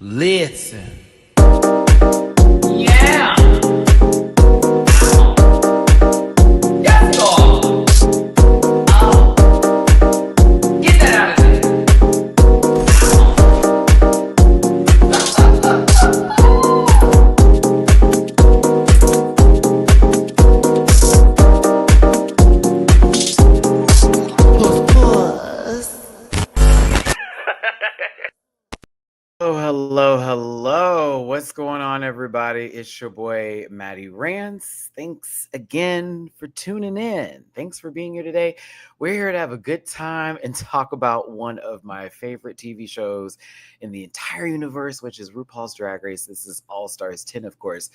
Listen. Yeah. Yes, Lord. Oh. Get that out of there. Hello. What's going on, everybody? It's your boy, Matty-Rants. Thanks again for tuning in. Thanks for being here today. We're here to have a good time and talk about one of my favorite TV shows in the entire universe, which is RuPaul's Drag Race. This is All Stars 10, of course.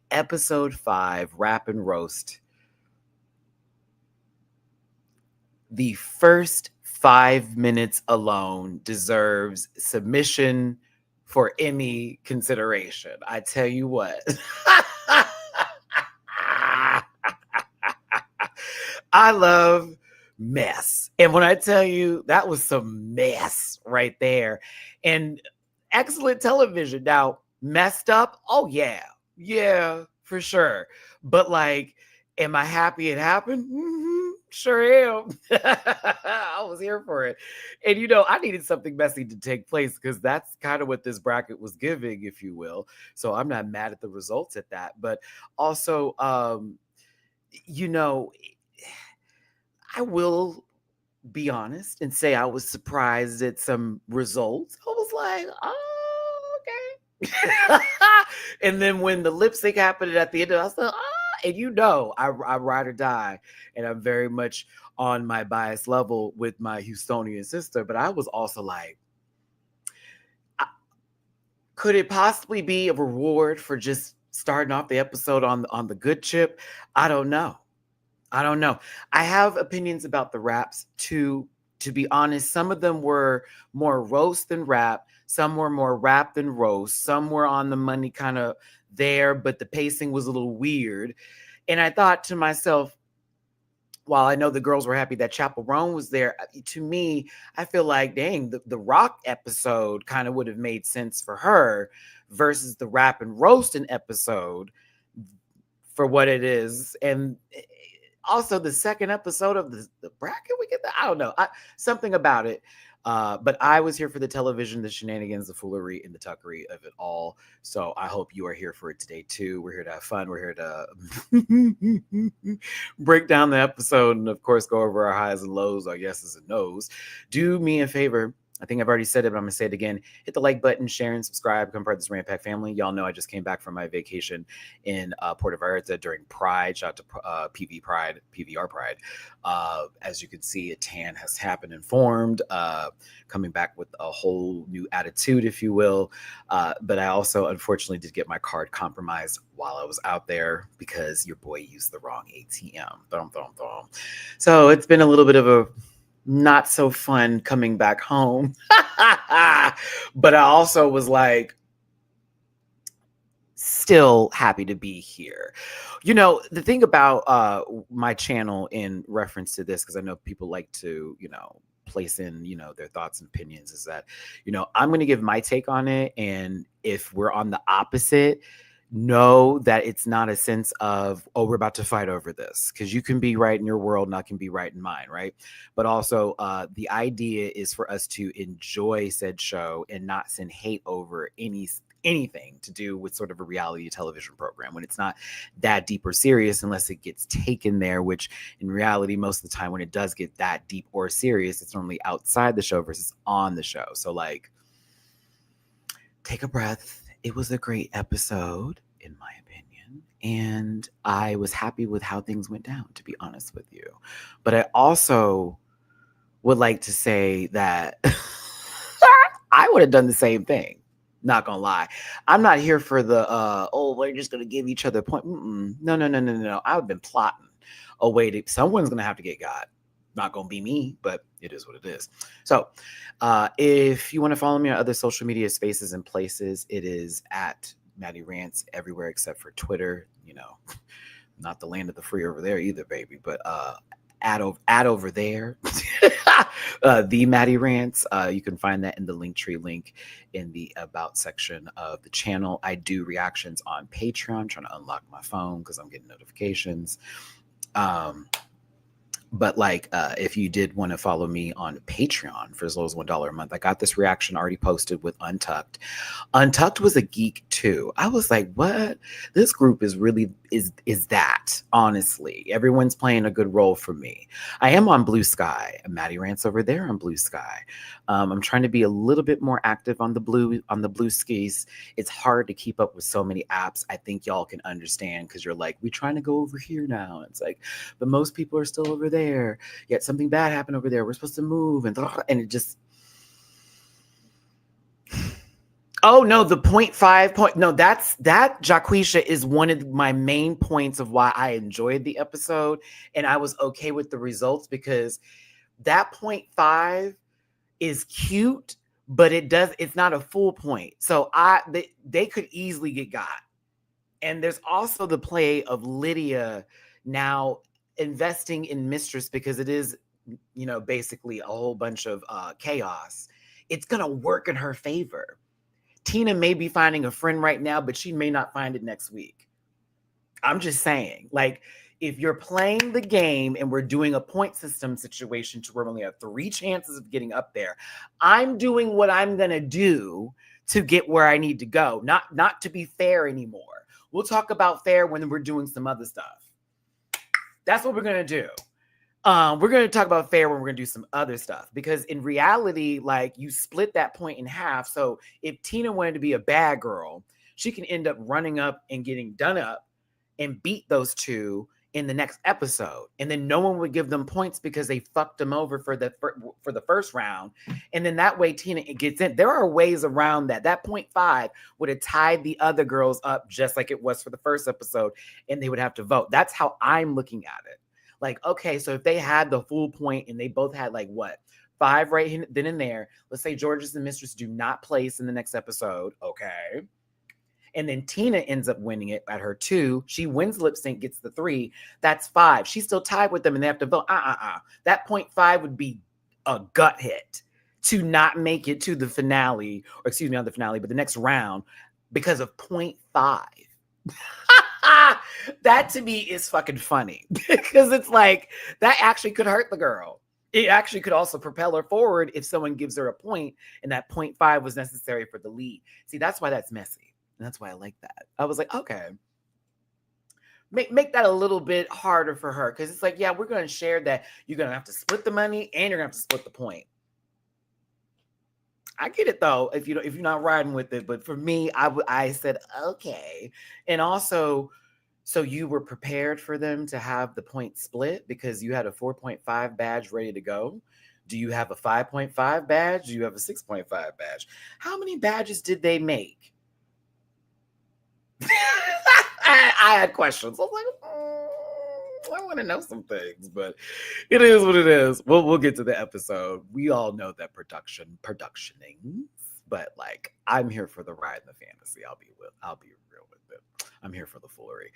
Episode 5, Rap and Roast. The first 5 minutes alone deserves submission for Emmy consideration. I tell you what. I love mess. And when I tell you, that was some mess right there. And excellent television. Now, messed up? Oh, yeah. Yeah, for sure. But like, am I happy it happened? Sure am. I was here for it. And I needed something messy to take place because that's kind of what this bracket was giving, if you will. So I'm not mad at the results at that. But also, I will be honest and say I was surprised at some results. I was like, oh, okay. And then when the lip sync happened at the end, I was like, and I ride or die, and I'm very much on my bias level with my Houstonian sister. But I was also like, could it possibly be a reward for just starting off the episode on the good chip? I don't know. I have opinions about the raps too. To be honest, some of them were more roast than rap. Some were more rap than roast. Some were on the money kind of there, but the pacing was a little weird. And I thought to myself, while I know the girls were happy that Chapel Roan was there, to me, I feel like, dang, the Rock episode kind of would have made sense for her versus the rap and roasting episode for what it is. And also the second episode of the bracket, we get that. I don't know. Something about it. But I was here for the television, the shenanigans, the foolery, and the tuckery of it all. So I hope you are here for it today too. We're here to have fun. We're here to break down the episode and, of course, go over our highs and lows, our yeses and nos. Do me a favor. I think I've already said it, but I'm going to say it again. Hit the like button, share, and subscribe. Become part of this Rant Pack family. Y'all know I just came back from my vacation in Puerto Vallarta during Pride. Shout out to PVR Pride. As you can see, a tan has happened and formed, coming back with a whole new attitude, if you will. But I also, unfortunately, did get my card compromised while I was out there because your boy used the wrong ATM. So it's been a little bit of a not so fun coming back home. But I also was like, still happy to be here. The thing about my channel in reference to this, because I know people like to, place in, their thoughts and opinions, is that, I'm going to give my take on it. And if we're on the opposite, know that it's not a sense of, oh, we're about to fight over this, because you can be right in your world and I can be right in mine, right? But also the idea is for us to enjoy said show and not send hate over anything to do with sort of a reality television program when it's not that deep or serious, unless it gets taken there, which in reality, most of the time when it does get that deep or serious, it's normally outside the show versus on the show. So like, take a breath. It was a great episode, in my opinion, and I was happy with how things went down, to be honest with you. But I also would like to say that I would have done the same thing. Not gonna lie. I'm not here for the, we're just gonna give each other a point. No. I've been plotting a way to, someone's gonna have to get got. Not gonna be me, but it is what it is. So if you want to follow me on other social media spaces and places, it is at MattyRants everywhere except for Twitter. Not the land of the free over there either, baby, but add over there. The Matty-Rants. You can find that in the Linktree link in the About section of the channel. I do reactions on Patreon, trying to unlock my phone because I'm getting notifications. But like, if you did want to follow me on Patreon for as low as $1 a month, I got this reaction already posted with Untucked. Untucked was a geek too. I was like, what? This group is really is that, honestly. Everyone's playing a good role for me. I am on Blue Sky. MattyRants over there on Blue Sky. I'm trying to be a little bit more active on the blue skis. It's hard to keep up with so many apps. I think y'all can understand because you're like, we're trying to go over here now. It's like, but most people are still over there. Yet something bad happened over there. We're supposed to move and it just. Oh no, the 0.5 point. No, that Jaquisha is one of my main points of why I enjoyed the episode and I was okay with the results because that 0.5 is cute, but it's not a full point. So they could easily get got. And there's also the play of Lydia now investing in Mistress because it is, basically a whole bunch of chaos. It's gonna work in her favor. Tina may be finding a friend right now, but she may not find it next week. I'm just saying, like, if you're playing the game and we're doing a point system situation to where we only have 3 chances of getting up there, I'm doing what I'm going to do to get where I need to go, not to be fair anymore. We'll talk about fair when we're doing some other stuff. That's what we're going to do. We're going to talk about fair when we're going to do some other stuff because in reality, like you split that point in half. So if Tina wanted to be a bad girl, she can end up running up and getting done up and beat those 2 in the next episode. And then no one would give them points because they fucked them over for the first round. And then that way Tina gets in. There are ways around that. That 0.5 would have tied the other girls up just like it was for the first episode and they would have to vote. That's how I'm looking at it. Like, okay, so if they had the full point and they both had like what? 5 right then and there. Let's say Georges and Mistress do not place in the next episode. Okay. And then Tina ends up winning it at her 2. She wins lip sync, gets the 3. That's 5. She's still tied with them and they have to vote. That 0.5 would be a gut hit to not make it to the finale, or excuse me, not the finale, but the next round because of 0.5. That to me is fucking funny because it's like that actually could hurt the girl. It actually could also propel her forward if someone gives her a point and that 0.5 was necessary for the lead. See, that's why that's messy. And that's why I like that. I was like, okay, make that a little bit harder for her because it's like, yeah, we're going to share that. You're going to have to split the money and you're going to have to split the point. I get it though, if you're not riding with it. But for me, I said, okay. And also, so you were prepared for them to have the point split because you had a 4.5 badge ready to go. Do you have a 5.5 badge? Do you have a 6.5 badge? How many badges did they make? I had questions. I was like, I want to know some things, but it is what it is. We'll get to the episode. We all know that productioning, but like I'm here for the ride and the fantasy. I'll be real with it. I'm here for the foolery.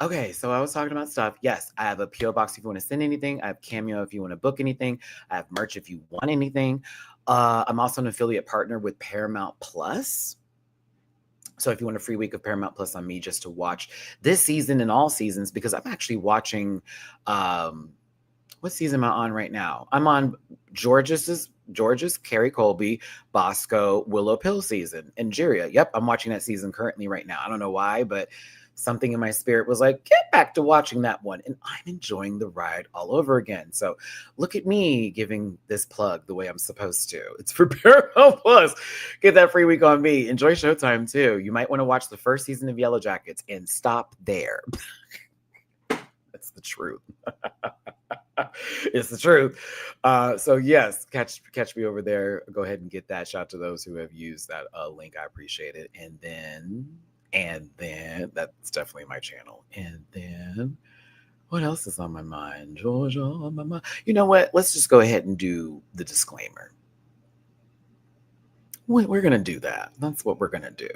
Okay, so I was talking about stuff. Yes, I have a PO box if you want to send anything. I have Cameo if you want to book anything. I have merch if you want anything. I'm also an affiliate partner with Paramount Plus. So if you want a free week of Paramount Plus on me just to watch this season and all seasons, because I'm actually watching, what season am I on right now? I'm on George's, Carrie Colby, Bosco, Willow Pill season, and Jiria. Yep, I'm watching that season currently right now. I don't know why, but something in my spirit was like, get back to watching that one. And I'm enjoying the ride all over again. So look at me giving this plug the way I'm supposed to. It's for Paramount Plus. Get that free week on me. Enjoy Showtime too. You might want to watch the first season of Yellow Jackets and stop there. That's the truth. It's the truth. So yes, catch me over there. Go ahead and get that. Shout out to those who have used that link. I appreciate it. And then that's definitely my channel. And then what else is on my mind? Georgia on my mind. You know what? Let's just go ahead and do the disclaimer. We're going to do that. That's what we're going to do.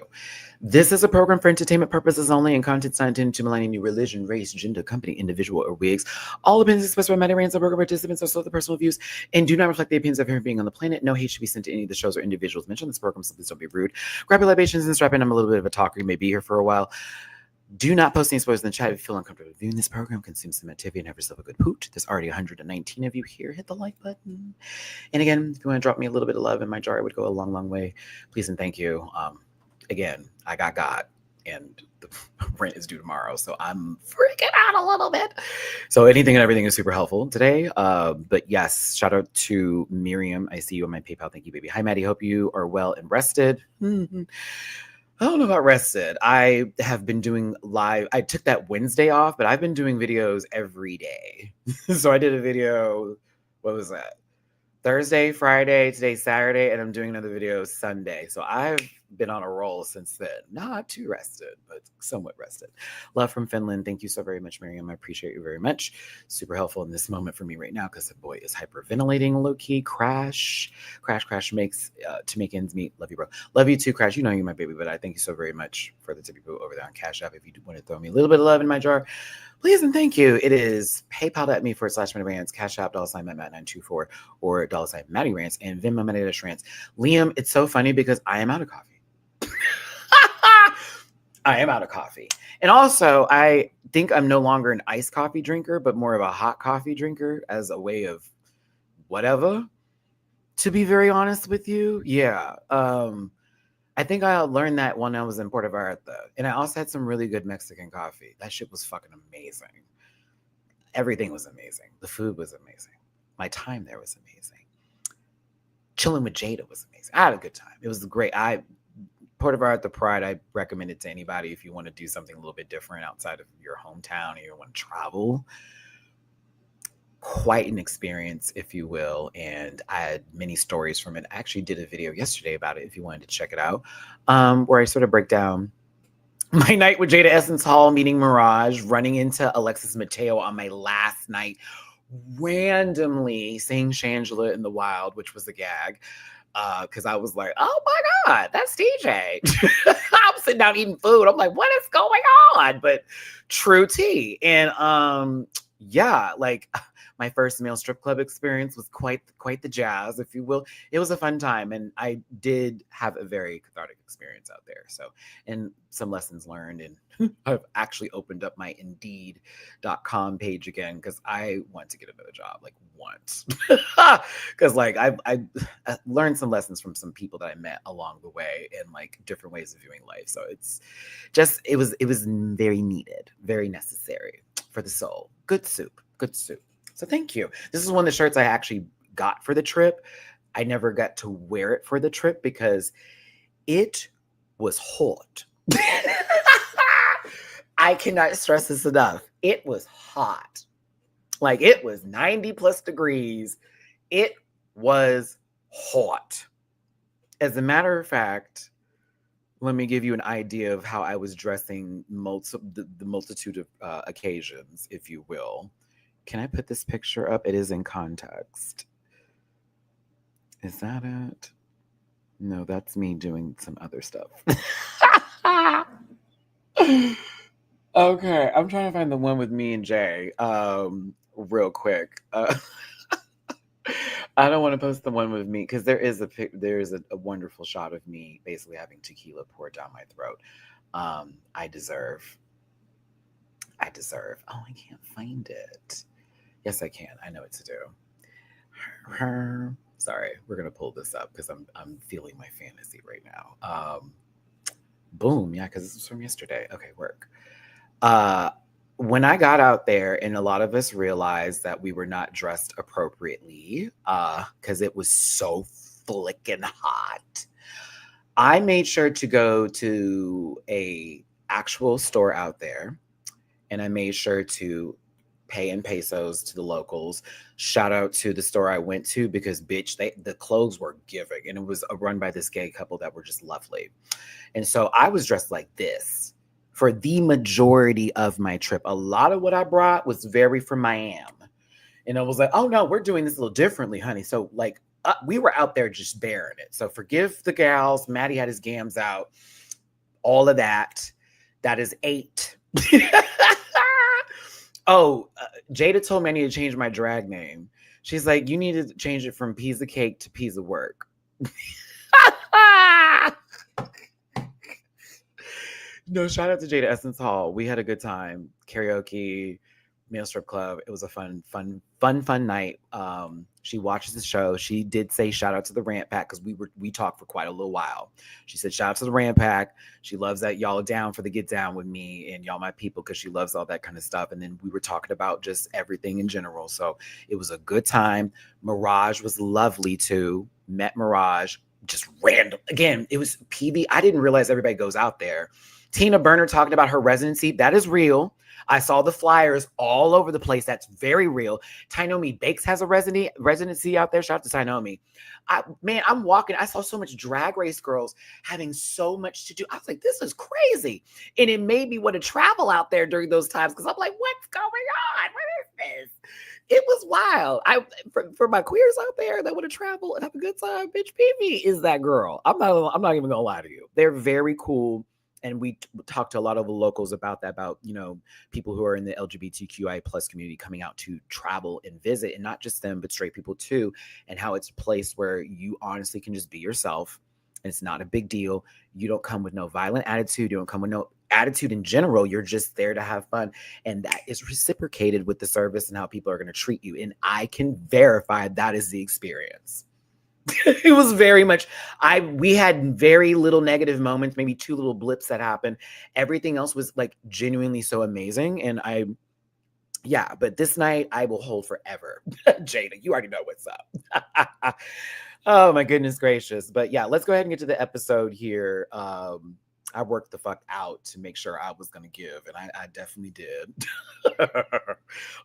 This is a program for entertainment purposes only, and content's not intended to malign any religion, race, gender, company, individual, or wigs. All opinions expressed by Matty-Rants and program participants are solely personal views and do not reflect the opinions of every being on the planet. No hate should be sent to any of the shows or individuals mentioned in this program, so please don't be rude. Grab your libations and strap in. I'm a little bit of a talker. You may be here for a while. Do not post any spoilers in the chat if you feel uncomfortable viewing this program. Consume some activity and have yourself a good hoot. There's already 119 of you here. Hit the like button. And again, if you want to drop me a little bit of love in my jar, it would go a long, long way. Please and thank you. Again, I got God, and the rent is due tomorrow, so I'm freaking out a little bit. So anything and everything is super helpful today. But yes, shout out to Miriam. I see you on my PayPal. Thank you, baby. Hi, Maddie. Hope you are well and rested. I don't know about rested. I have been doing live. I took that Wednesday off, but I've been doing videos every day. So I did a video. What was that? Thursday, Friday, today's Saturday, and I'm doing another video Sunday. So I've been on a roll since then. Not too rested, but somewhat rested. Love from Finland. Thank you so very much, Miriam. I appreciate you very much. Super helpful in this moment for me right now because the boy is hyperventilating low-key. Crash makes to make ends meet. Love you, bro. Love you too, Crash. You know you're my baby, but I thank you so very much for the tippy boo over there on Cash App. If you want to throw me a little bit of love in my jar, please and thank you. It is paypal.me/MattyRants, Cash App, $Matt924, or $MattyRants, and Venmo Matty-Rants. Liam, it's so funny because I am out of coffee. I am out of coffee. And also, I think I'm no longer an iced coffee drinker, but more of a hot coffee drinker as a way of whatever. To be very honest with you, yeah. I think I learned that when I was in Puerto Vallarta. And I also had some really good Mexican coffee. That shit was fucking amazing. Everything was amazing. The food was amazing. My time there was amazing. Chilling with Jada was amazing. I had a good time. It was great. Puerto Vallarta Pride, I recommend it to anybody if you want to do something a little bit different outside of your hometown or you want to travel. Quite an experience, if you will, and I had many stories from it. I actually did a video yesterday about it if you wanted to check it out, where I sort of break down my night with Jada Essence Hall, meeting Mirage, running into Alexis Mateo on my last night, randomly seeing Shangela in the wild, which was a gag. Because I was like, oh my God, that's DJ. I'm sitting down eating food. I'm like, what is going on? But true tea. And yeah, like my first male strip club experience was quite the jazz, if you will. It was a fun time, and I did have a very cathartic experience out there. So, and some lessons learned, and I've actually opened up my Indeed.com page again because I want to get another job, like once. Because like I learned some lessons from some people that I met along the way, and like different ways of viewing life. So it's just it was very needed, very necessary for the soul. Good soup. So thank you. This is one of the shirts I actually got for the trip. I never got to wear it for the trip because it was hot. I cannot stress this enough. It was hot. Like it was 90 plus degrees. It was hot. As a matter of fact, let me give you an idea of how I was dressing the multitude of occasions, if you will. Can I put this picture up? It is in context. Is that it? No, that's me doing some other stuff. Okay, I'm trying to find the one with me and Jay real quick. I don't want to post the one with me because there is a wonderful shot of me basically having tequila poured down my throat. I deserve. Oh, I can't find it. Yes, I can. I know what to do. Sorry, we're gonna pull this up because I'm feeling my fantasy right now. Boom, yeah, because this was from yesterday. Okay, work. When I got out there, and a lot of us realized that we were not dressed appropriately, because it was so flicking hot. I made sure to go to a actual store out there, and I made sure to pay in pesos to the locals. Shout out to the store I went to because bitch, the clothes were giving, and it was run by this gay couple that were just lovely. And so I was dressed like this for the majority of my trip. A lot of what I brought was very from Miami. And I was like, oh no, we're doing this a little differently, honey. So like we were out there just bearing it. So forgive the gals. Matty had his gams out. All of that. That is 8. Oh, Jada told me I need to change my drag name. She's like, you need to change it from Piece of Cake to Piece of Work. No, shout out to Jada Essence Hall. We had a good time. Karaoke, male strip club. It was a fun night. She watches the show. She did say shout out to the Rant Pack because we talked for quite a little while. She said shout out to the Rant Pack. She loves that y'all are down for the get down with me and y'all my people because she loves all that kind of stuff. And then we were talking about just everything in general. So it was a good time. Mirage was lovely too. Met Mirage. Just random. Again, it was PB. I didn't realize everybody goes out there. Tina Burner talking about her residency. That is real. I saw the flyers all over the place. That's very real. Tainomi Bakes has a residency out there. Shout out to Tainomi. I'm walking. I saw so much Drag Race girls having so much to do. I was like, this is crazy. And it made me want to travel out there during those times because I'm like, what's going on? What is this? It was wild. For my queers out there that want to travel and have a good time, bitch, PV is that girl. I'm not even gonna lie to you. They're very cool. And we talked to a lot of the locals about that, about, people who are in the LGBTQI plus community coming out to travel and visit, and not just them, but straight people too, and how it's a place where you honestly can just be yourself. And it's not a big deal. You don't come with no violent attitude. You don't come with no attitude in general. You're just there to have fun. And that is reciprocated with the service and how people are going to treat you. And I can verify that is the experience. It was very much, we had very little negative moments, maybe 2 little blips that happened. Everything else was like genuinely so amazing. And but this night I will hold forever. Jada, you already know what's up. Oh my goodness gracious. But yeah, let's go ahead and get to the episode here. I worked the fuck out to make sure I was going to give. And I definitely did.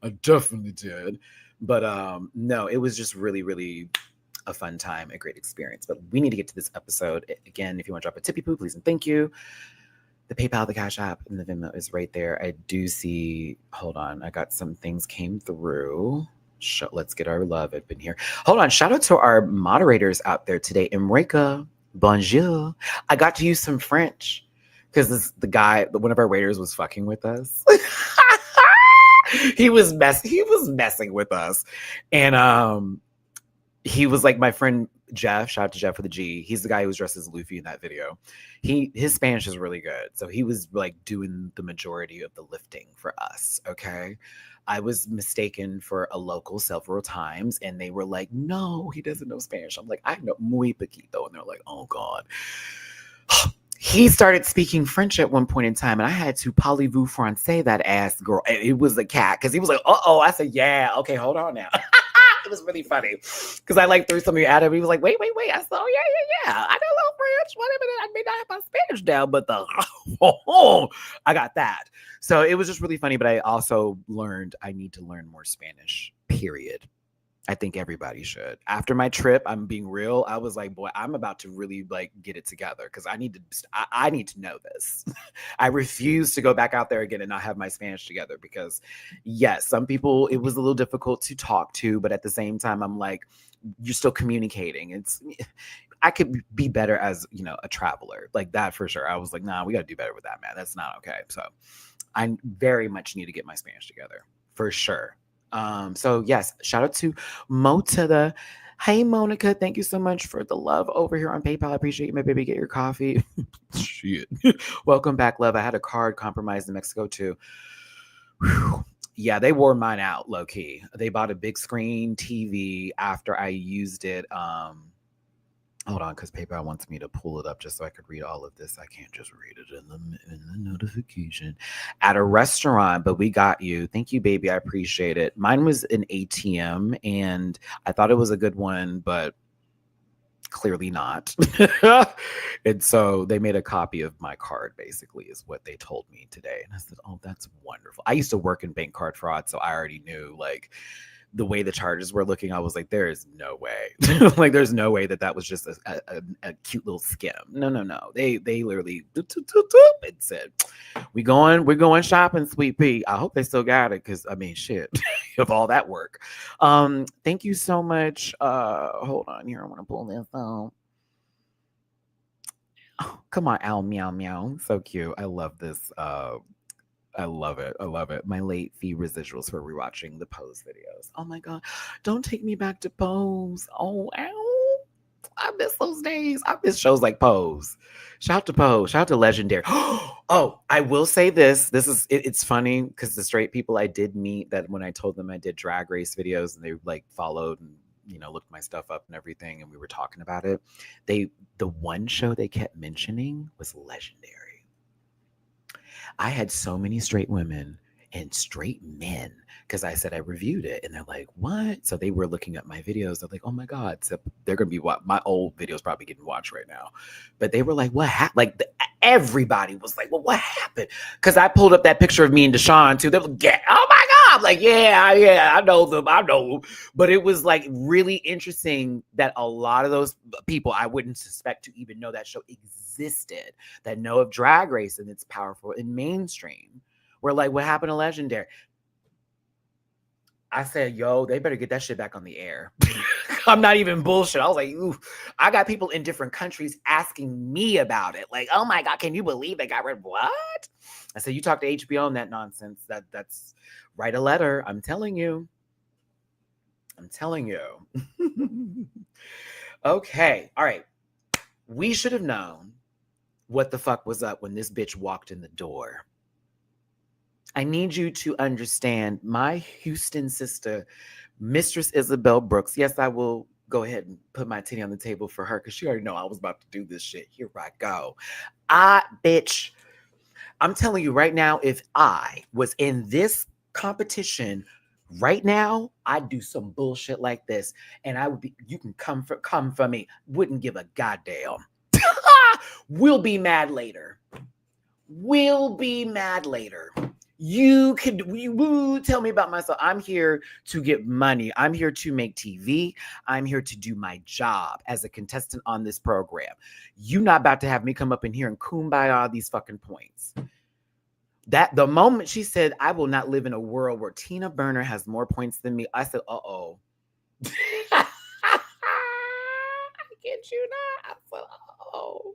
I definitely did. But no, it was just really, really a fun time, a great experience. But we need to get to this episode. Again, if you want to drop a tippy poo, please and thank you. The PayPal, the Cash App, and the Venmo is right there. I do see, hold on, I got some things came through. Let's get our love up in here. Hold on, shout out to our moderators out there today. Emrika, bonjour. I got to use some French because one of our waiters was fucking with us. He was messing with us. And he was like my friend Jeff, shout out to Jeff for the G. He's the guy who was dressed as Luffy in that video. His Spanish is really good. So he was like doing the majority of the lifting for us. Okay. I was mistaken for a local several times and they were like, no, he doesn't know Spanish. I'm like, I know muy poquito. And they're like, oh God. He started speaking French at one point in time, and I had to parlez-vous français that ass girl. And it was a cat because he was like, uh-oh. I said, yeah, okay, hold on now. It was really funny because I like threw something at him. He was like, wait. I said, oh, yeah. I know a little French. Wait a minute. I may not have my Spanish down, but I got that. So it was just really funny. But I also learned I need to learn more Spanish, period. I think everybody should. After my trip, I'm being real. I was like, boy, I'm about to really like get it together because I need to know this. I refuse to go back out there again and not have my Spanish together because yes, some people, it was a little difficult to talk to, but at the same time, I'm like, you're still communicating. I could be better as, a traveler like that for sure. I was like, nah, we got to do better with that, man. That's not okay. So I very much need to get my Spanish together for sure. So yes, shout out to Motada. Hey Monica, thank you so much for the love over here on PayPal. I appreciate you, my baby. Get your coffee. Shit. Welcome back, love. I had a card compromised in Mexico too. Whew. Yeah, they wore mine out low key. They bought a big screen TV after I used it. Hold on, because PayPal wants me to pull it up just so I could read all of this. I can't just read it in the notification. At a restaurant, but we got you. Thank you, baby. I appreciate it. Mine was an ATM, and I thought it was a good one, but clearly not. And so they made a copy of my card, basically, is what they told me today. And I said, oh, that's wonderful. I used to work in bank card fraud, so I already knew, like, the way the charges were looking, I was like, there is no way. Like, there's no way that was just a cute little skim. No. They literally and said, we're going shopping, sweet pea. I hope they still got it, because I mean, shit, of all that work. Thank you so much. Hold on here. I want to pull this out. Oh, come on, owl, meow, meow. So cute. I love this. I love it. I love it. My late fee residuals for rewatching the Pose videos. Oh my God. Don't take me back to Pose. Oh, ow. I miss those days. I miss shows like Pose. Shout out to Pose. Shout out to Legendary. Oh, I will say this. It's funny because the straight people I did meet, that when I told them I did Drag Race videos, and they like followed and looked my stuff up and everything, and we were talking about it. The one show they kept mentioning was Legendary. I had so many straight women and straight men, because I said I reviewed it, and they're like, what? So they were looking at my videos. They're like, oh my God. So they're going to be my old videos probably getting watched right now. But they were like, what happened? Like, everybody was like, well, what happened? Because I pulled up that picture of me and Deshaun too. They were like, oh my God. Like, yeah, I know them. But it was like really interesting that a lot of those people I wouldn't suspect to even know that show existed, that know of Drag Race and it's powerful and mainstream, were like, what happened to Legendary? I said, yo, they better get that shit back on the air. I'm not even bullshit. I was like, ooh, I got people in different countries asking me about it. Like, oh my God, can you believe they got rid of what? I said, you talk to HBO on that nonsense. That's write a letter. I'm telling you. Okay. All right. We should have known what the fuck was up when this bitch walked in the door. I need you to understand my Houston sister, Mistress Isabel Brooks. Yes, I will go ahead and put my titty on the table for her, because she already know I was about to do this shit. Here I go. Bitch, I'm telling you right now, if I was in this competition right now, I'd do some bullshit like this, and I would be, you can come for me. Wouldn't give a goddamn. We'll be mad later. You tell me about myself. I'm here to get money. I'm here to make TV. I'm here to do my job as a contestant on this program. You not about to have me come up in here and kumbaya these fucking points. That the moment she said, I will not live in a world where Tina Burner has more points than me, I said, uh-oh. I get you now. I said, uh-oh.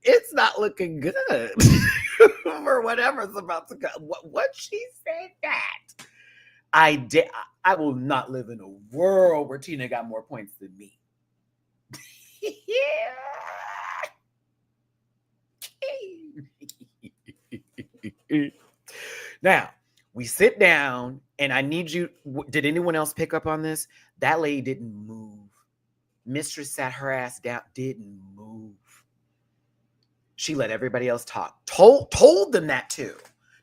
It's not looking good. Or whatever's about to go. What she said that. I will not live in a world where Tina got more points than me. Now, we sit down, and I need you. Did anyone else pick up on this? That lady didn't move. Mistress sat her ass down, didn't move. She let everybody else talk. Told them that too.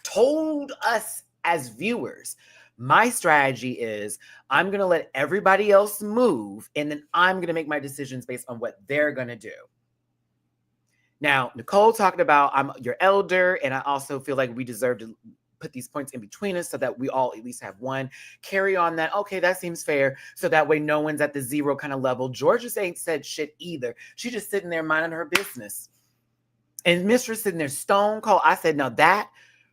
Told us as viewers. My strategy is I'm going to let everybody else move, and then I'm going to make my decisions based on what they're going to do. Now, Nicole talked about, I'm your elder, and I also feel like we deserve to put these points in between us so that we all at least have one. Carry on that. Okay, that seems fair. So that way no one's at the zero kind of level. Georgia ain't said shit either. She's just sitting there minding her business. And Mistress sitting there stone cold. I said, no, that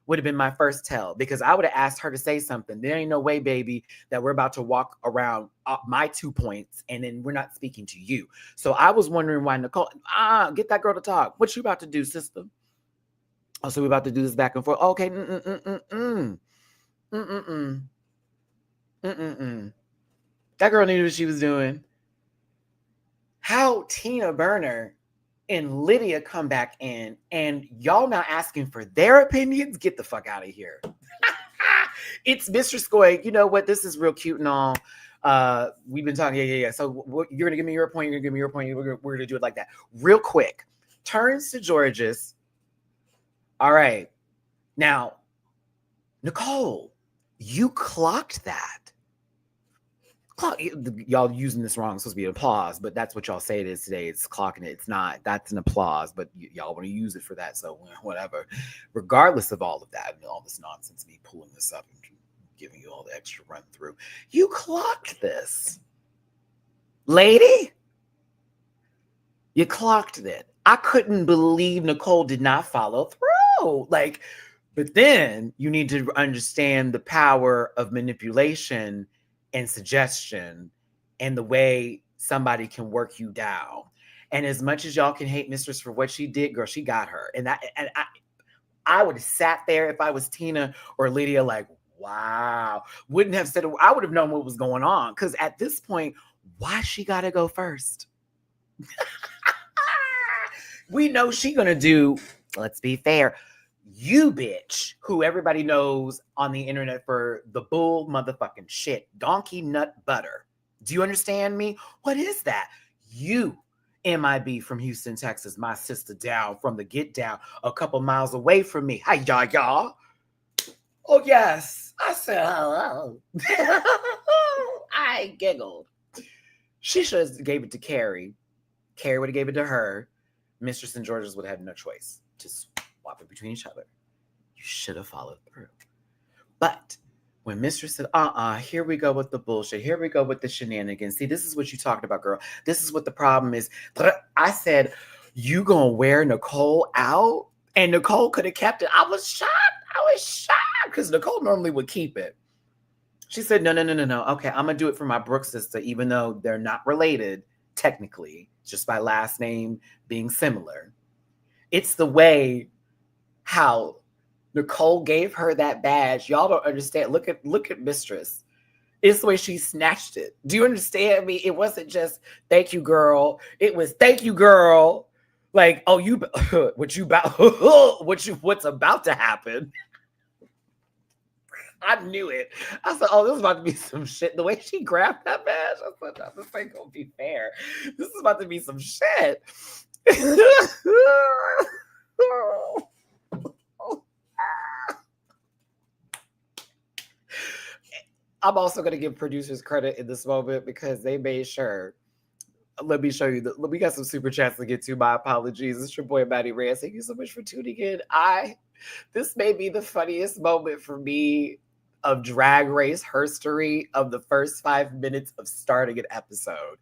would have been my first tell, because I would have asked her to say something. There ain't no way, baby, that we're about to walk around my 2 points and then we're not speaking to you. So I was wondering why Nicole, get that girl to talk. What you about to do, sister? Oh, so we're about to do this back and forth. Okay. That girl knew what she was doing. How Tina Burner and Lydia come back in, and y'all now asking for their opinions? Get the fuck out of here. It's Mr. Skoy. You know what? This is real cute and all. We've been talking. Yeah. So you're going to give me your point. You're going to give me your point. We're going to do it like that. Real quick. Turns to Georges. All right. Now, Nicole, you clocked that. Y'all using this wrong. It's supposed to be an applause, but that's what y'all say it is today. It's clocking it. It's not. That's an applause, but y'all want to use it for that. So whatever. Regardless of all of that and all this nonsense, me pulling this up and giving you all the extra run through. You clocked this. Lady, you clocked it. I couldn't believe Nicole did not follow through. Like, but then you need to understand the power of manipulation and suggestion and the way somebody can work you down. And as much as y'all can hate Mistress for what she did, girl, she got her. And I would have sat there if I was Tina or Lydia, like, wow. Wouldn't have said, I would have known what was going on. Because at this point, why she got to go first? We know she going to do, let's be fair, you bitch, who everybody knows on the internet for the bull motherfucking shit, donkey nut butter. Do you understand me? What is that? You, MIB from Houston, Texas, my sister down from the get down, a couple miles away from me. Hi, y'all. Oh, yes. I said hello. I giggled. She should have gave it to Carrie. Carrie would have gave it to her. Mistress and Georges would have no choice to swap it between each other. You should have followed through. But when Mistress said, here we go with the bullshit. Here we go with the shenanigans. See, this is what you talked about, girl. This is what the problem is. But I said, you gonna wear Nicole out? And Nicole could have kept it. I was shocked. Because Nicole normally would keep it. She said, no. Okay, I'm gonna do it for my Brooke sister, even though they're not related, technically, just by last name being similar. It's the way how Nicole gave her that badge. Y'all don't understand. Look at Mistress. It's the way she snatched it. Do you understand me? It wasn't just thank you, girl. It was thank you, girl. Like, oh, you what's about to happen. I knew it. I said, oh, this is about to be some shit. The way she grabbed that badge, I said, this ain't gonna be fair. This is about to be some shit. I'm also going to give producers credit in this moment because they made sure. Let me show you we got some super chats to get to. My apologies. It's your boy Matty-Rants. Thank you so much for tuning in. This may be the funniest moment for me of Drag Race history of the first 5 minutes of starting an episode.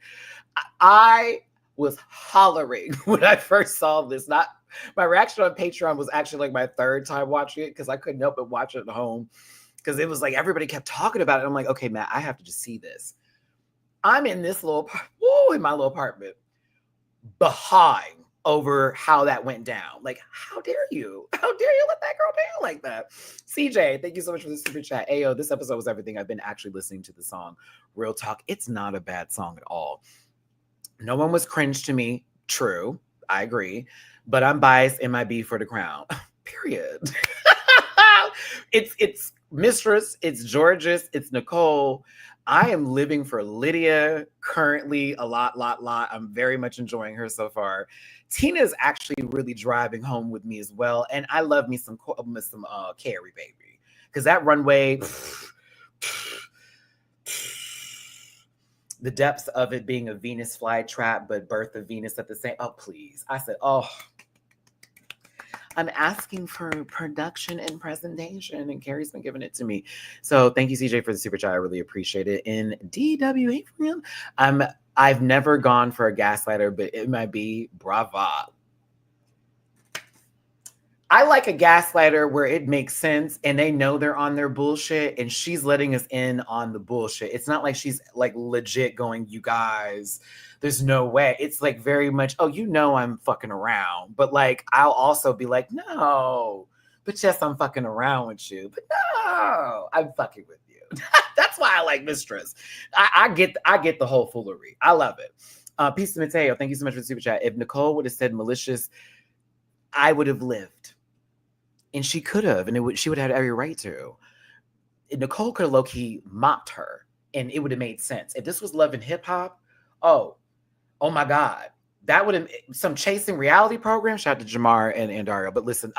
I was hollering when I first saw this. My reaction on Patreon was actually like my third time watching it because I couldn't help but watch it at home because it was like everybody kept talking about it. I'm like, okay, Matt, I have to just see this. I'm in this in my little apartment, behind over how that went down. Like, how dare you? How dare you let that girl down like that? CJ, thank you so much for the super chat. Ayo, this episode was everything. I've been actually listening to the song. Real talk, it's not a bad song at all. No one was cringe to me. True, I agree. But I'm biased MIB for the crown. Period. It's Mistress, it's Georges, it's Nicole. I am living for Lydia currently a lot. I'm very much enjoying her so far. Tina is actually really driving home with me as well. And I love me some Carrie, baby. Because that runway, the depths of it being a Venus flytrap, but birth of Venus at the same, oh, please. I said, oh, I'm asking for production and presentation, and Carrie's been giving it to me. So thank you, CJ, for the super chat. I really appreciate it. In DWA from him, I've never gone for a gaslighter, but it might be brava. I like a gaslighter where it makes sense and they know they're on their bullshit and she's letting us in on the bullshit. It's not like she's like legit going, you guys, there's no way. It's like very much, oh, you know I'm fucking around. But like, I'll also be like, no, but yes, I'm fucking around with you. But no, I'm fucking with you. That's why I like Mistress. I get the whole foolery. I love it. Peace to Mateo. Thank you so much for the super chat. If Nicole would have said malicious, I would have lived. And she could have, and she would have had every right to. Nicole could have low-key mocked her, and it would have made sense. If this was Love and Hip Hop, oh my God. That would have, some chasing reality program. Shout out to Jamar and Dario. But listen,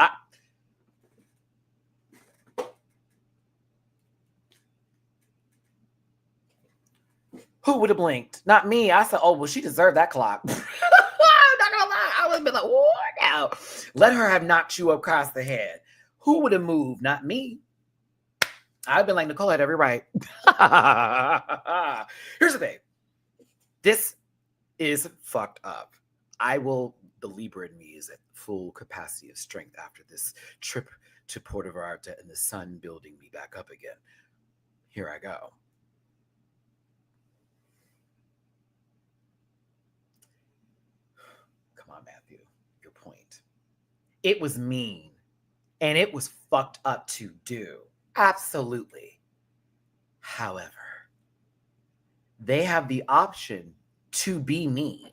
who would have blinked? Not me. I said, oh, well, she deserved that clock. I'm not gonna lie. I would have been like, what now? Let her have knocked you across the head. Who would have moved? Not me. I've been like, Nicole had every right. Here's the thing. This is fucked up. The Libra in me is at full capacity of strength after this trip to Puerto Vallarta and the sun building me back up again. Here I go. Come on, Matthew, your point. It was mean and it was fucked up to do. Absolutely. However, they have the option to be mean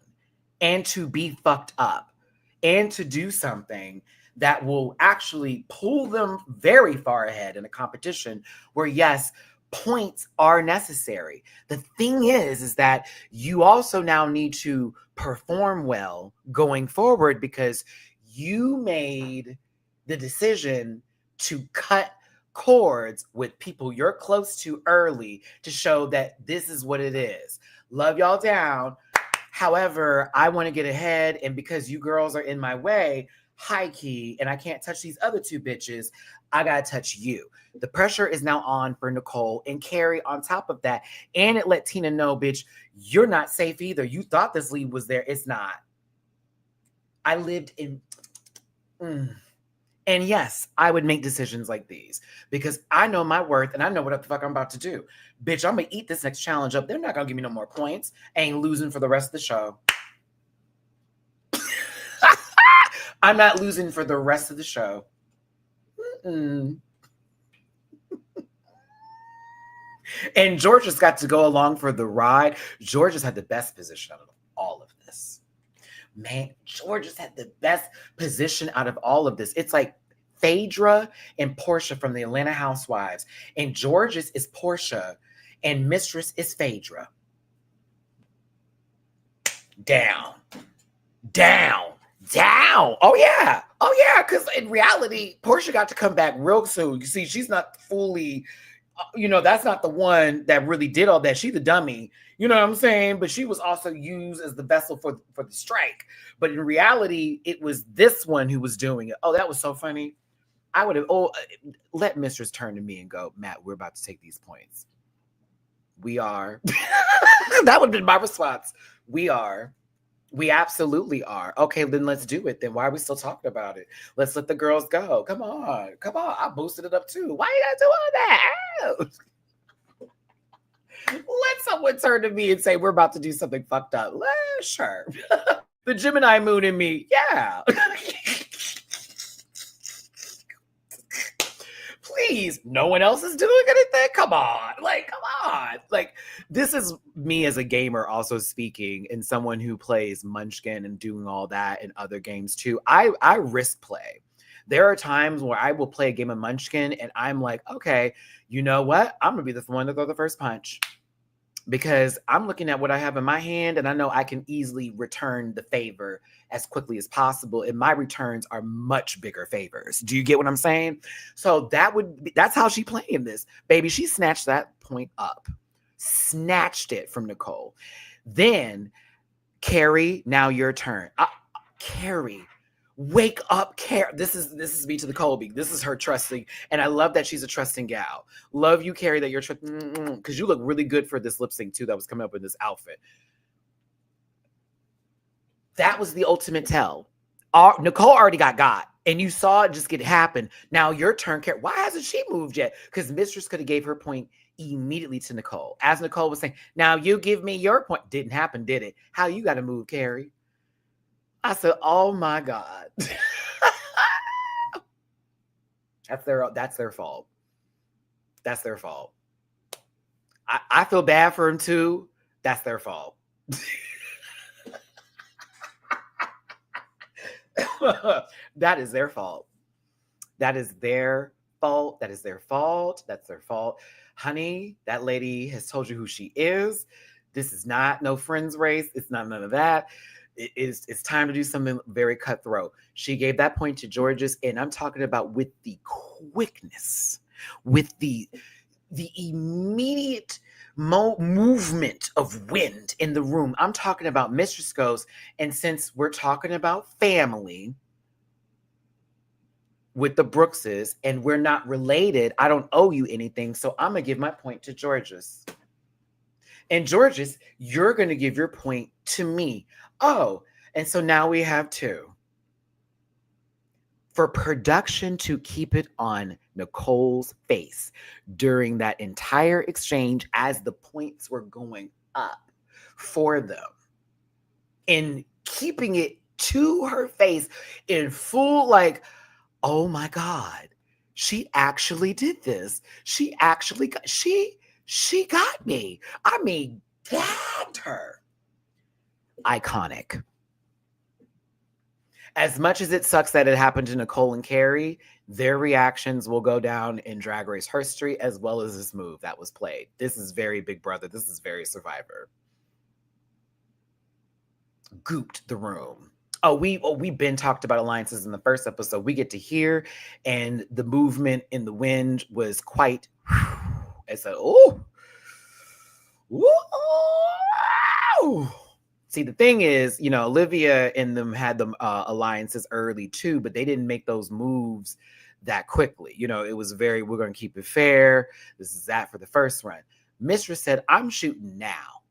and to be fucked up and to do something that will actually pull them very far ahead in a competition where, yes, points are necessary. The thing is that you also now need to perform well going forward because you made the decision to cut cords with people you're close to early to show that this is what it is. Love y'all down. However, I want to get ahead, and because you girls are in my way, high key, and I can't touch these other two bitches, I gotta touch you. The pressure is now on for Nicole and Carrie on top of that. And it let Tina know, bitch, you're not safe either. You thought this lead was there. It's not. I lived in... And yes, I would make decisions like these because I know my worth and I know what the fuck I'm about to do. Bitch, I'm going to eat this next challenge up. They're not going to give me no more points. I ain't losing for the rest of the show. I'm not losing for the rest of the show. And Georgia's got to go along for the ride. Georgia's had the best position out of all of this. Man, Georgia's had the best position out of all of this. It's like Phaedra and Portia from the Atlanta Housewives. And Georgia's is Portia and Mistress is Phaedra. Down. Oh, yeah. Because in reality, Portia got to come back real soon. You see, she's not fully... that's not the one that really did all that. She's the dummy. You know what I'm saying? But she was also used as the vessel for the strike. But in reality, it was this one who was doing it. Oh, that was so funny. I would have, let Mistress turn to me and go, Matt, we're about to take these points. We are. That would have been my response. We are. We absolutely are. Okay, then let's do it. Then why are we still talking about it? Let's let the girls go. Come on. I boosted it up too. Why you gotta do all that? Let someone turn to me and say we're about to do something fucked up. Sure. The Gemini moon in me. Yeah. Please, no one else is doing anything. Come on. This is me as a gamer also speaking, and someone who plays Munchkin and doing all that in other games too. I risk play. There are times where I will play a game of Munchkin and I'm like, okay, you know what? I'm gonna be the one to throw the first punch because I'm looking at what I have in my hand and I know I can easily return the favor as quickly as possible. And my returns are much bigger favors. Do you get what I'm saying? So that's how she playing this. Baby, she snatched that point up. Snatched it from Nicole. Then, Carrie, now your turn. Carrie, wake up, Carrie. This is me to the Colby. This is her trusting. And I love that she's a trusting gal. Love you, Carrie, that you're trusting. Because you look really good for this lip sync too that was coming up in this outfit. That was the ultimate tell. Nicole already got. And you saw it just get happen. Now your turn, Carrie. Why hasn't she moved yet? Because Mistress could have gave her point immediately to Nicole. As Nicole was saying, now you give me your point. Didn't happen, did it? How you got to move, Carrie? I said, oh my God. That's their fault. That's their fault. I feel bad for them too. That's their fault. That is their fault. That is their fault. That is their fault. That's their fault. Honey, that lady has told you who she is. This is not no friends race. It's not none of that. It's time to do something very cutthroat. She gave that point to Georges, and I'm talking about with the quickness, with the immediate movement of wind in the room. I'm talking about Mistress goes, and since we're talking about family, with the Brookses, and we're not related. I don't owe you anything, so I'm going to give my point to Georges. And Georges, you're going to give your point to me. Oh, and so now we have two. For production to keep it on Nicole's face during that entire exchange as the points were going up for them, and keeping it to her face in full, like, oh my God, she actually did this. She actually got, she got me. I mean, gagged her. Iconic. As much as it sucks that it happened to Nicole and Carrie, their reactions will go down in Drag Race history, as well as this move that was played. This is very Big Brother. This is very Survivor. Gooped the room. We've been talked about alliances in the first episode. We get to hear, and the movement in the wind was quite. It's a See, the thing is, Olivia and them had them alliances early too, but they didn't make those moves that quickly. It was we're going to keep it fair. This is that for the first run. Mistress said, I'm shooting now.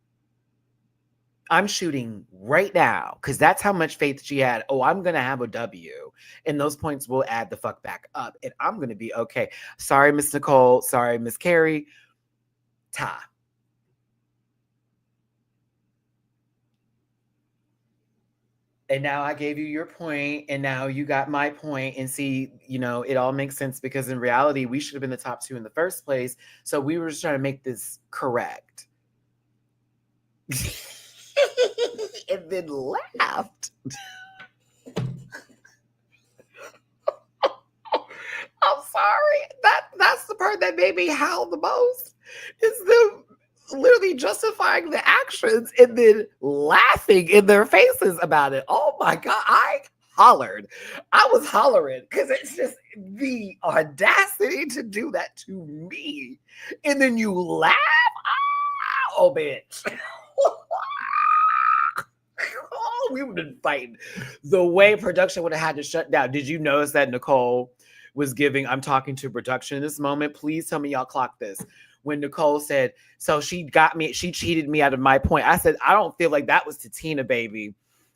I'm shooting right now, because that's how much faith she had. Oh, I'm going to have a W, and those points will add the fuck back up, and I'm going to be okay. Sorry, Miss Nicole. Sorry, Miss Carrie. Ta. And now I gave you your point, and now you got my point. And see, it all makes sense, because in reality, we should have been the top two in the first place. So we were just trying to make this correct. And then laughed. I'm sorry. That's the part that made me howl the most. Is them literally justifying the actions and then laughing in their faces about it. Oh my God. I hollered. I was hollering, because it's just the audacity to do that to me. And then you laugh. Oh, bitch. Oh, we would have been fighting. The way production would have had to shut down. Did you notice that Nicole was giving, I'm talking to production in this moment. Please tell me y'all clocked this. When Nicole said, so she got me, she cheated me out of my point. I said, I don't feel like that was to Tina, baby.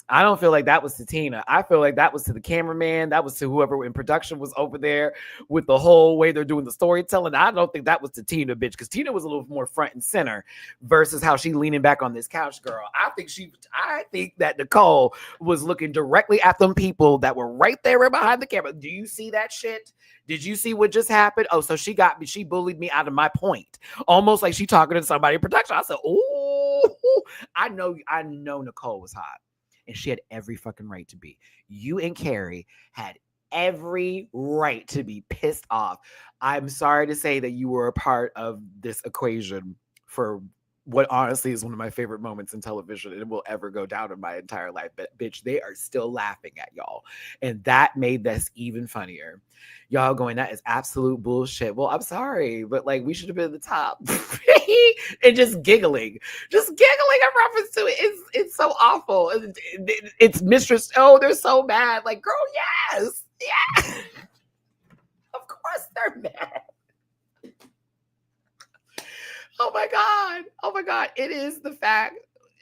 I don't feel like that was to Tina. I feel like that was to the cameraman. That was to whoever in production was over there with the whole way they're doing the storytelling. I don't think that was to Tina, bitch, because Tina was a little more front and center versus how she leaning back on this couch, girl. I think that Nicole was looking directly at them people that were right there right behind the camera. Do you see that shit? Did you see what just happened? Oh, so she got me. She bullied me out of my point. Almost like she talking to somebody in production. I said, oh, I know Nicole was hot. And she had every fucking right to be. You and Carrie had every right to be pissed off. I'm sorry to say that you were a part of this equation for what honestly is one of my favorite moments in television, and it will ever go down in my entire life. But bitch, they are still laughing at y'all. And that made this even funnier. Y'all going, that is absolute bullshit. Well, I'm sorry, but like, we should have been at the top. And just giggling in reference to it. It's so awful. It's Mistress. Oh, they're so mad. Like, girl, yes. Yeah. Of course they're mad. Oh my God. It is the fact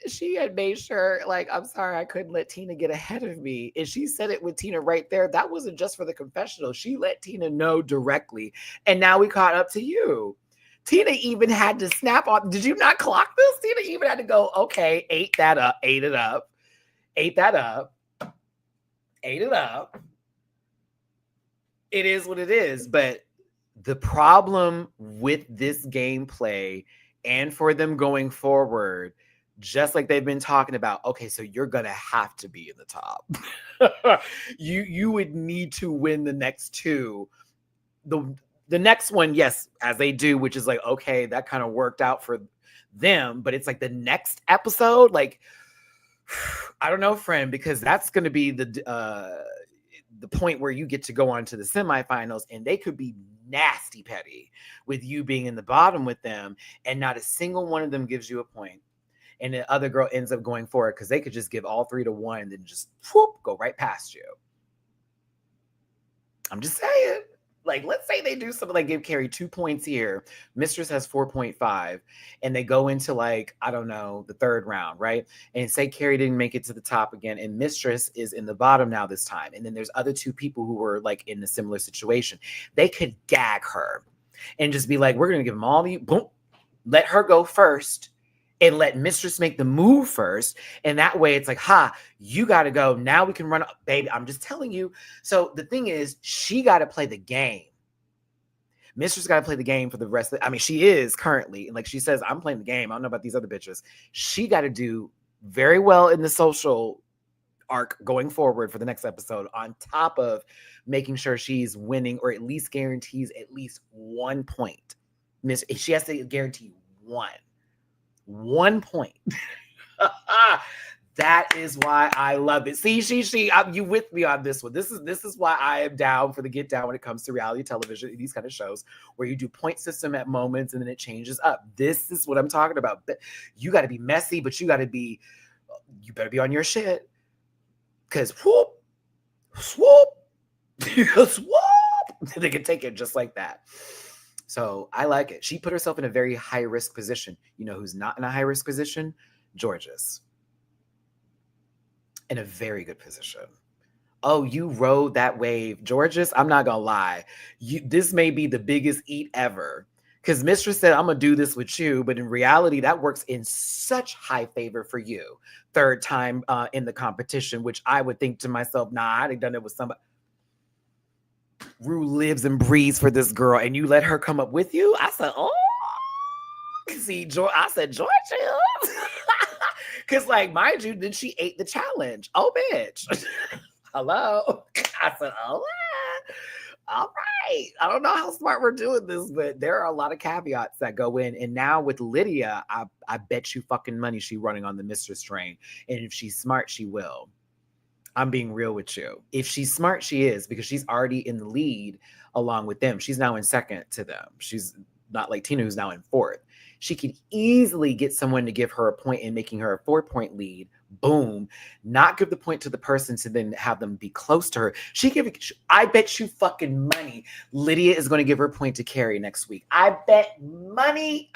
she had made sure, like, I'm sorry, I couldn't let Tina get ahead of me. And she said it with Tina right there. That wasn't just for the confessional. She let Tina know directly. And now we caught up to you. Tina even had to snap on. Did you not clock this? Tina even had to go, okay, ate it up. It is what it is. But the problem with this gameplay, and for them going forward, just like they've been talking about, okay, so you're gonna have to be in the top. you would need to win the next two. The next one, yes, as they do, which is like, okay, that kind of worked out for them, but it's like the next episode, like, I don't know, friend, because that's going to be the point where you get to go on to the semifinals, and they could be nasty petty with you being in the bottom with them, and not a single one of them gives you a point. And the other girl ends up going for it because they could just give all three to one and then just whoop, go right past you. I'm just saying. Like, let's say they do something like give Carrie 2 points here. Mistress has 4.5, and they go into like, I don't know, the third round, right? And say Carrie didn't make it to the top again, and Mistress is in the bottom now this time. And then there's other two people who were like in a similar situation. They could gag her and just be like, we're gonna give them all the boom, let her go first. And let Mistress make the move first. And that way it's like, ha, you got to go. Now we can run up. Baby, I'm just telling you. So the thing is, she got to play the game. Mistress got to play the game for the rest of it. I mean, she is currently. And like she says, I'm playing the game. I don't know about these other bitches. She got to do very well in the social arc going forward for the next episode, on top of making sure she's winning or at least guarantees at least 1 point. She has to guarantee 1 point. That is why I love it. See, you with me on this one. This is why I am down for the get down when it comes to reality television, these kind of shows where you do point system at moments and then it changes up. This is what I'm talking about. You got to be messy, but you better be on your shit. Because whoop, swoop, swoop, they can take it just like that. So I like it. She put herself in a very high risk position. You know who's not in a high risk position? Georges. In a very good position. Oh, you rode that wave. Georges, I'm not going to lie. This may be the biggest eat ever. Because Mistress said, I'm going to do this with you. But in reality, that works in such high favor for you. Third time in the competition, which I would think to myself, nah, I'd have done it with somebody. Rue lives and breathes for this girl, and you let her come up with you? I said, oh. See, I said, Georgia. Because, like, mind you, then she ate the challenge. Oh, bitch. Hello. I said, oh, all right. I don't know how smart we're doing this, but there are a lot of caveats that go in. And now with Lydia, I bet you fucking money she running on the Mistress train. And if she's smart, she will. I'm being real with you. If she's smart, she is, because she's already in the lead along with them. She's now in second to them. She's not like Tina, who's now in fourth. She could easily get someone to give her a point in making her a 4-point lead. Boom. Not give the point to the person to then have them be close to her. I bet you fucking money Lydia is going to give her point to Carrie next week. I bet money.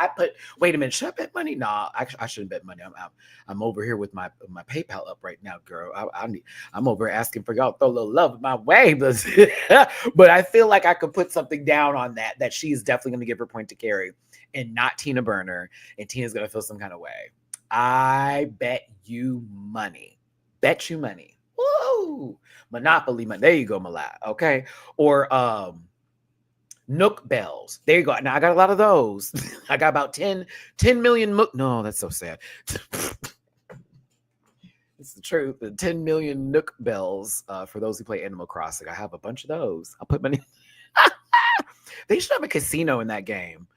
Wait a minute. Should I bet money? Nah, I shouldn't bet money. I'm over here with my PayPal up right now, girl. I'm over here asking for y'all to throw a little love my way. But I feel like I could put something down on that she's definitely going to give her point to Carrie and not Tina Burner. And Tina's going to feel some kind of way. I bet you money. Bet you money. Woo! Monopoly money. There you go, Malad. Okay. Or Nook bells. There you go. Now I got a lot of those. I got about 10 million. No, that's so sad. It's the truth. The 10 million Nook bells for those who play Animal Crossing. I have a bunch of those. I'll put money. They should have a casino in that game.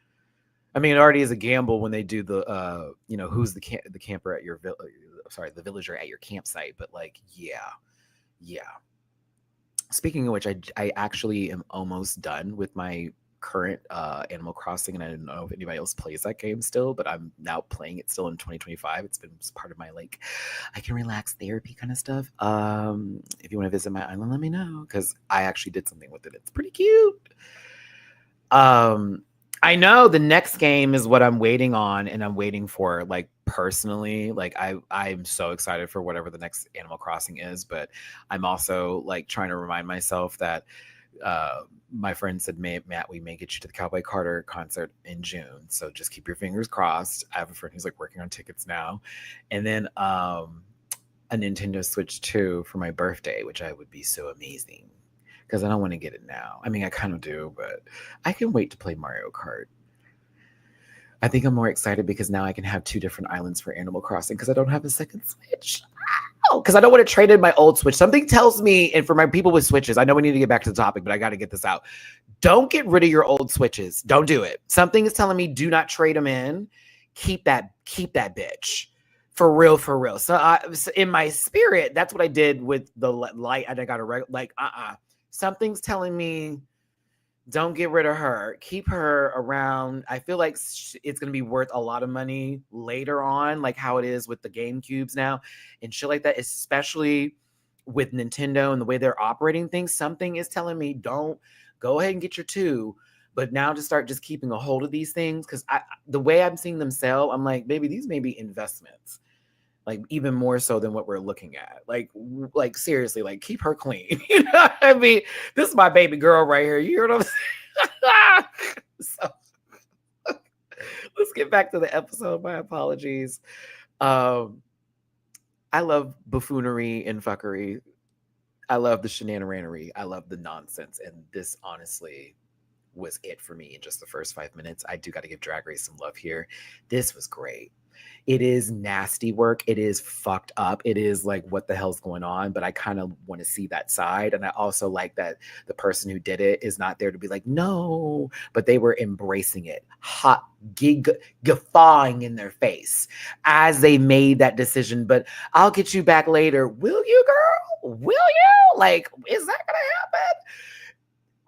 I mean, it already is a gamble when they do the, who's the camper at your the villager at your campsite. But like, yeah. Speaking of which, I actually am almost done with my current Animal Crossing, and I don't know if anybody else plays that game still, but I'm now playing it still in 2025. It's been part of my like, I can relax therapy kind of stuff. If you want to visit my island, let me know, because I actually did something with it. It's pretty cute. I know the next game is what I'm waiting on, and I'm waiting for, like, personally. Like, I'm so excited for whatever the next Animal Crossing is, but I'm also like trying to remind myself that my friend said, Matt, we may get you to the Cowboy Carter concert in June, so just keep your fingers crossed. I have a friend who's like working on tickets now, and then a Nintendo Switch 2 for my birthday, which I would be so amazing. Because I don't want to get it now. I mean, I kind of do, but I can wait to play Mario Kart. I think I'm more excited because now I can have 2 different islands for Animal Crossing because I don't have a second Switch. Because I don't want to trade in my old Switch. Something tells me, and for my people with Switches, I know we need to get back to the topic, but I got to get this out. Don't get rid of your old Switches. Don't do it. Something is telling me do not trade them in. Keep that bitch. For real. So in my spirit, that's what I did with the light. And I got a something's telling me don't get rid of her. Keep her around. I feel like it's going to be worth a lot of money later on, like how it is with the GameCubes now and shit like that, especially with Nintendo and the way they're operating things, something is telling me don't go ahead and get your 2, but now to start just keeping a hold of these things, because the way I'm seeing them sell, I'm like, baby, these may be investments, like even more so than what we're looking at. Like seriously, like keep her clean. You know what I mean? This is my baby girl right here. You hear what I'm saying? So let's get back to the episode. My apologies. I love buffoonery and fuckery. I love the shenanigans. I love the nonsense. And this honestly was it for me in just the first 5 minutes. I do got to give Drag Race some love here. This was great. It is nasty work. It is fucked up. It is like, what the hell's going on? But I kind of want to see that side. And I also like that the person who did it is not there to be like, no, but they were embracing it, hot, guffawing in their face as they made that decision. But I'll get you back later. Will you, girl? Will you? Like, is that going to happen?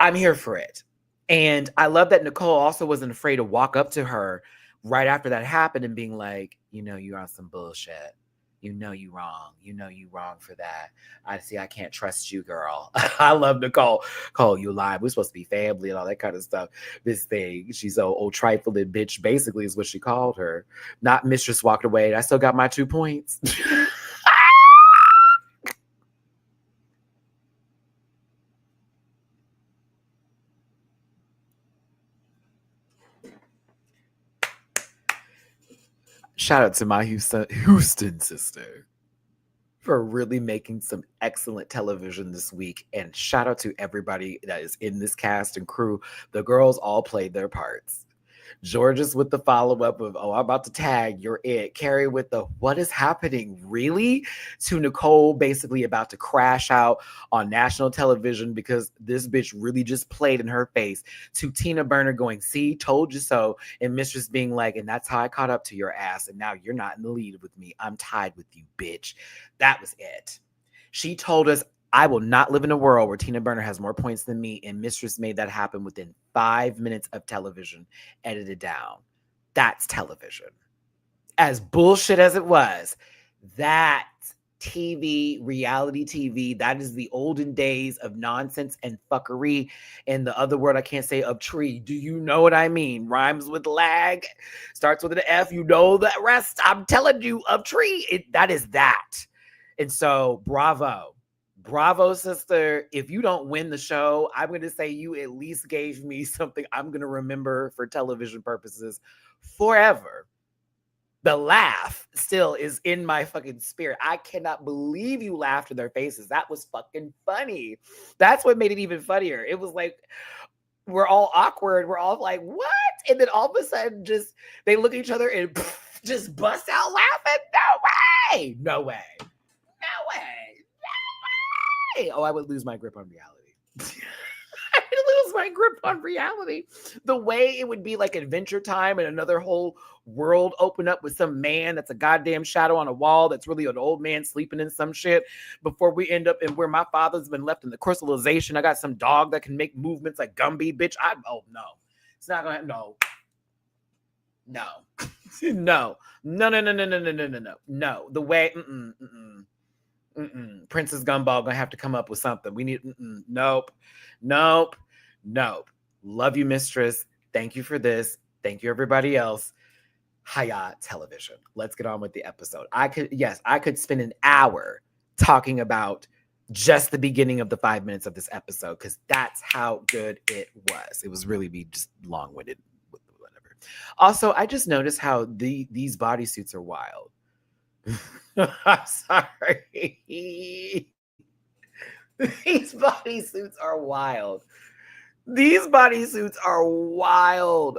I'm here for it. And I love that Nicole also wasn't afraid to walk up to her right after that happened and being like, you know, you're on some bullshit. You know you wrong. You know you wrong for that. I can't trust you, girl. I love Nicole. Cole, you lied. We're supposed to be family and all that kind of stuff. This thing, she's old trifling bitch, basically is what she called her. Not Mistress walked away. I still got my 2 points. Shout out to my Houston sister for really making some excellent television this week. And shout out to everybody that is in this cast and crew. The girls all played their parts. Georges with the follow-up of, oh, I'm about to tag, you're it. Carrie with the, what is happening, really? To Nicole basically about to crash out on national television because this bitch really just played in her face. To Tina Burner going, see, told you so. And Mistress being like, and that's how I caught up to your ass. And now you're not in the lead with me. I'm tied with you, bitch. That was it. She told us, I will not live in a world where Tina Burner has more points than me, and Mistress made that happen within 5 minutes of television, edited down. That's television. As bullshit as it was, that's TV, reality TV. That is the olden days of nonsense and fuckery. And the other word I can't say, of tree. Do you know what I mean? Rhymes with lag, starts with an F. You know the rest. I'm telling you, of tree. That is that. And so, bravo. Bravo, sister. If you don't win the show, I'm going to say you at least gave me something I'm going to remember for television purposes forever. The laugh still is in my fucking spirit. I cannot believe you laughed in their faces. That was fucking funny. That's what made it even funnier. It was like, we're all awkward. We're all like, what? And then all of a sudden, just they look at each other and just bust out laughing. No way. No way. No way. Oh, I would lose my grip on reality. I would lose my grip on reality. The way it would be like Adventure Time and another whole world open up with some man that's a goddamn shadow on a wall that's really an old man sleeping in some shit before we end up in where my father's been left in the crystallization. I got some dog that can make movements like Gumby, bitch. Oh, no. It's not going to, no. No. No. No. The way, Princess Gumball gonna have to come up with something. We need nope. Love you, Mistress. Thank you for this. Thank you, everybody else. Hiya television. Let's get on with the episode. I could spend an hour talking about just the beginning of the 5 minutes of this episode because that's how good it was. It was really just long-winded, whatever. Also, I just noticed how these bodysuits are wild. I'm sorry. These bodysuits are wild. These bodysuits are wild.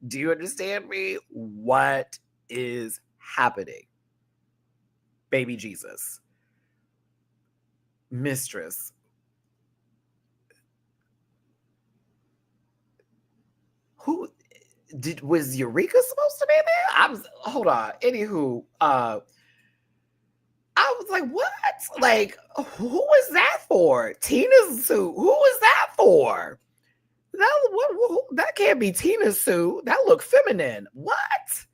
Do you understand me? What is happening? Baby Jesus. Mistress. Was Eureka supposed to be there? Hold on. Anywho, I was like, what? Like, who was that for? Tina's suit. Who was that for? That can't be Tina's suit. That looked feminine. What?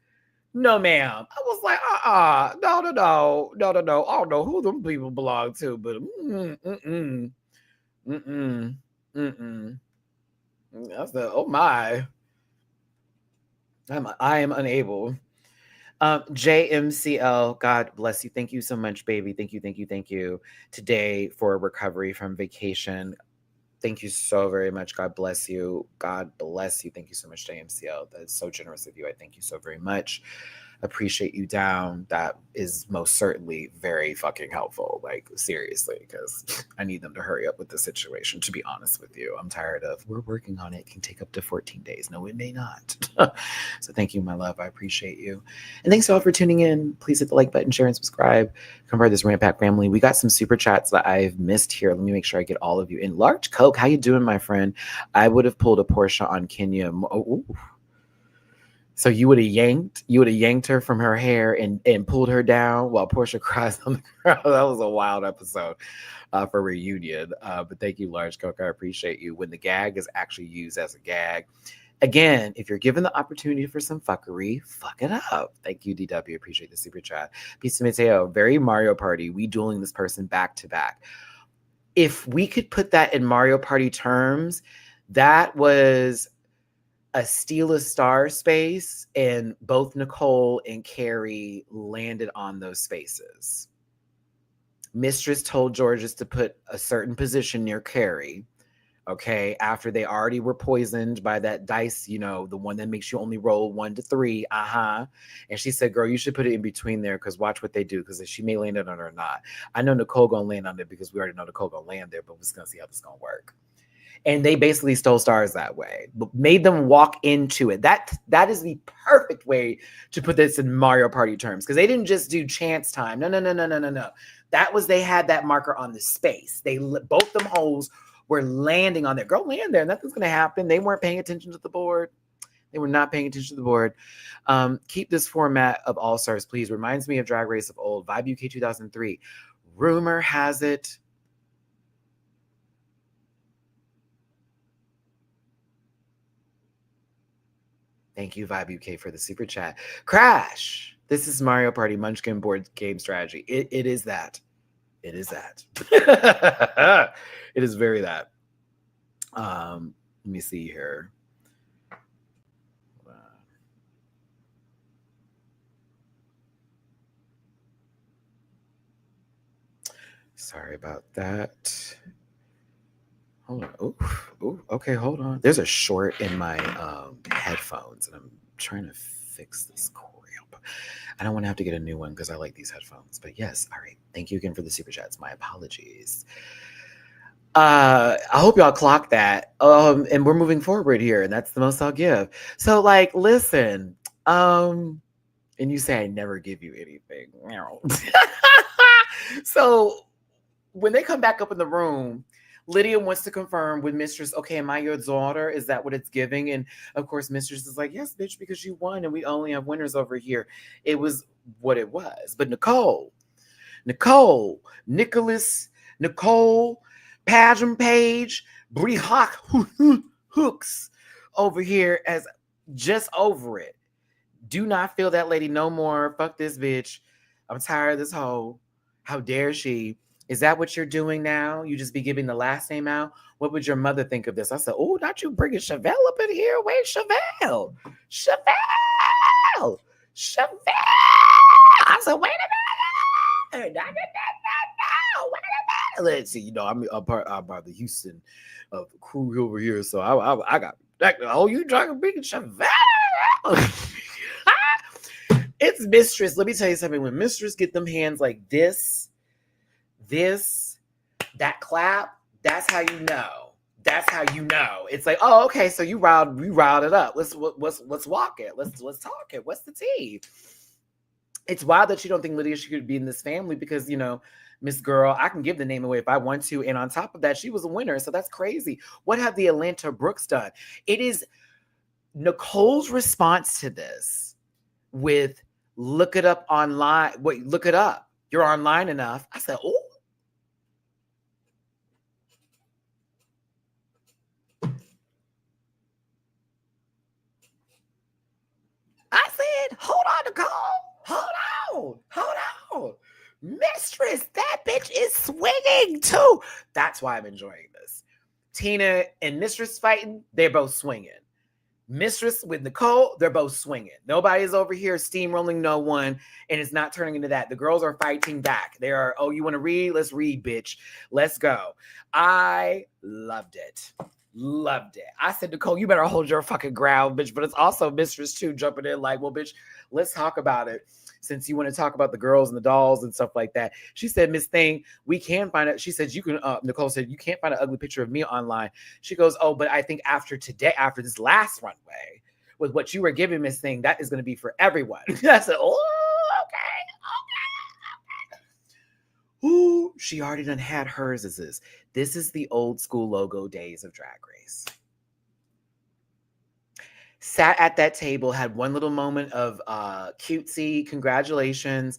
No, ma'am. I was like, no. I don't know who them people belong to, but mm-mm. I said, oh my. I am unable. JMCL, God bless you. Thank you so much, baby. Thank you. Today for recovery from vacation. Thank you so very much. God bless you. God bless you. Thank you so much, JMCL. That is so generous of you. I thank you so very much. Appreciate you down. That is most certainly very fucking helpful. Like, seriously, because I need them to hurry up with the situation, to be honest with you. I'm tired of, we're working on it. It can take up to 14 days. No, it may not. So thank you, my love. I appreciate you. And thanks all for tuning in. Please hit the like button, share, and subscribe. Come part of this Rant Pack family. We got some super chats that I've missed here. Let me make sure I get all of you in. Large Coke, how you doing, my friend? I would have pulled a Porsche on Kenya. So you would have yanked her from her hair and pulled her down while Portia cries on the ground. That was a wild episode for reunion. But thank you, Large Coke. I appreciate you. When the gag is actually used as a gag. Again, if you're given the opportunity for some fuckery, fuck it up. Thank you, DW. Appreciate the super chat. Peace to Mateo. Very Mario Party. We dueling this person back to back. If we could put that in Mario Party terms, that was a steal a star space, and both Nicole and Carrie landed on those spaces. Mistress told Georges to put a certain position near Carrie, okay, after they already were poisoned by that dice, you know, the one that makes you only roll 1 to 3, and she said, girl, you should put it in between there, because watch what they do, because she may land on it or not. I know Nicole gonna land on it, because we already know Nicole gonna land there, but we're just gonna see how this is gonna work. And they basically stole stars that way, but made them walk into it. That is the perfect way to put this in Mario Party terms, because they didn't just do chance time. No. That was, they had that marker on the space. Both them holes were landing on there. Go land there. Nothing's going to happen. They weren't paying attention to the board. They were not paying attention to the board. Keep this format of All Stars, please. Reminds me of Drag Race of old. Vibe UK 2003. Rumor has it. Thank you, Vibe UK, for the super chat. Crash. This is Mario Party Munchkin board game strategy. It is that. It is that. It is very that. Let me see here. Sorry about that. Hold on. Ooh, okay, hold on. There's a short in my headphones, and I'm trying to fix this cord. I don't want to have to get a new one because I like these headphones. But yes, all right. Thank you again for the super chats. My apologies. I hope y'all clock that. And we're moving forward here, and that's the most I'll give. So, like, listen. And you say I never give you anything. So when they come back up in the room, Lydia wants to confirm with Mistress, okay, am I your daughter? Is that what it's giving? And of course, Mistress is like, yes, bitch, because you won and we only have winners over here. It was what it was. But Nicole, Nicholas, Nicole, Pageant Page, Bree Hooks over here as just over it. Do not feel that lady no more. Fuck this bitch. I'm tired of this hoe. How dare she? Is that what you're doing now? You just be giving the last name out? What would your mother think of this? I said, oh, not you bringing Chevelle up in here. Where's Chevelle? Chevelle. I said, wait a minute. No. Wait a minute. Let's see, you know, I'm part of the Houston crew over here. So I got, oh, you trying to bring Chevelle? It's Mistress. Let me tell you something. When Mistress get them hands like this, that clap, that's how you know. That's how you know. It's like, oh, okay, so you riled it up. Let's walk it. Let's talk it. What's the tea? It's wild that you don't think Lydia should be in this family because, you know, Miss Girl, I can give the name away if I want to. And on top of that, she was a winner. So that's crazy. What have the Atlanta Brooks done? It is Nicole's response to this with look it up online. Wait, look it up. You're online enough. I said, oh. I said, hold on Nicole, hold on. Mistress, that bitch is swinging too. That's why I'm enjoying this. Tina and Mistress fighting, they're both swinging. Mistress with Nicole, they're both swinging. Nobody's over here steamrolling no one, and it's not turning into that. The girls are fighting back. They are, oh, you want to read? Let's read, bitch. Let's go. I loved it. Loved it. I said, Nicole, you better hold your fucking ground, bitch. But it's also Mistress too jumping in like, well, bitch, let's talk about it. Since you want to talk about the girls and the dolls and stuff like that. She said, Miss Thing, we can find it. She said, you can, Nicole said, you can't find an ugly picture of me online. She goes, oh, but I think after today, after this last runway, with what you were giving, Miss Thing, that is going to be for everyone. I said, oh, okay. Ooh, she already done had hers as this. This is the old school logo days of Drag Race. Sat at that table, had one little moment of cutesy, congratulations.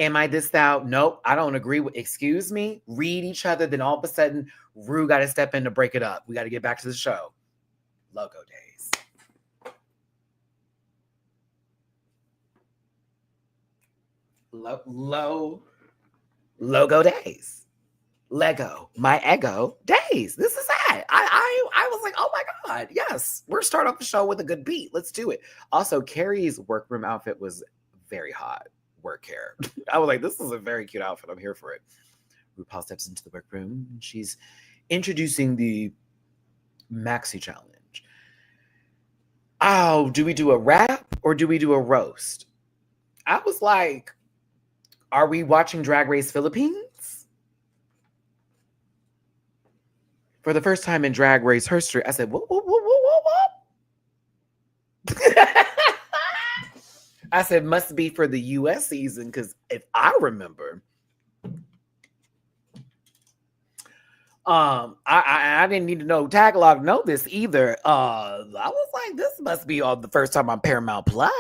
Am I this thou? Nope, I don't agree with, excuse me, read each other. Then all of a sudden, Rue got to step in to break it up. We got to get back to the show. Logo days. Logo days. Lego, my ego days. This is that. I was like, oh my God, yes. We're starting off the show with a good beat. Let's do it. Also, Carrie's workroom outfit was very hot. Work hair. I was like, this is a very cute outfit. I'm here for it. RuPaul steps into the workroom. She's introducing the Maxi Challenge. Oh, do we do a rap or do we do a roast? I was like, are we watching Drag Race Philippines? For the first time in Drag Race history, I said, whoop, whoop, whoop, whoop, whoop, whoop. I said, must be for the US season, because if I remember, I didn't need to know Tagalog know this either. I was like, this must be on the first time on Paramount Plus.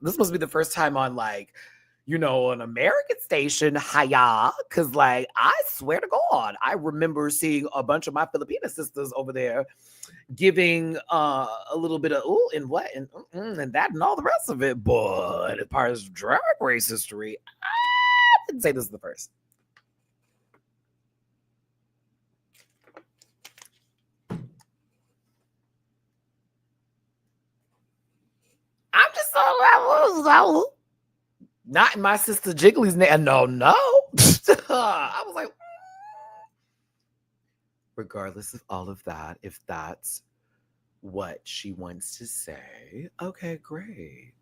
This must be the first time on like, you know, an American station, hiya, because like, I swear to God, I remember seeing a bunch of my Filipina sisters over there giving a little bit of ooh and what and that and all the rest of it. But as far as Drag Race history, I didn't say this is the first. I'm just so that was not in my sister Jiggly's name. No. I was like, regardless of all of that, if that's what she wants to say, okay, great.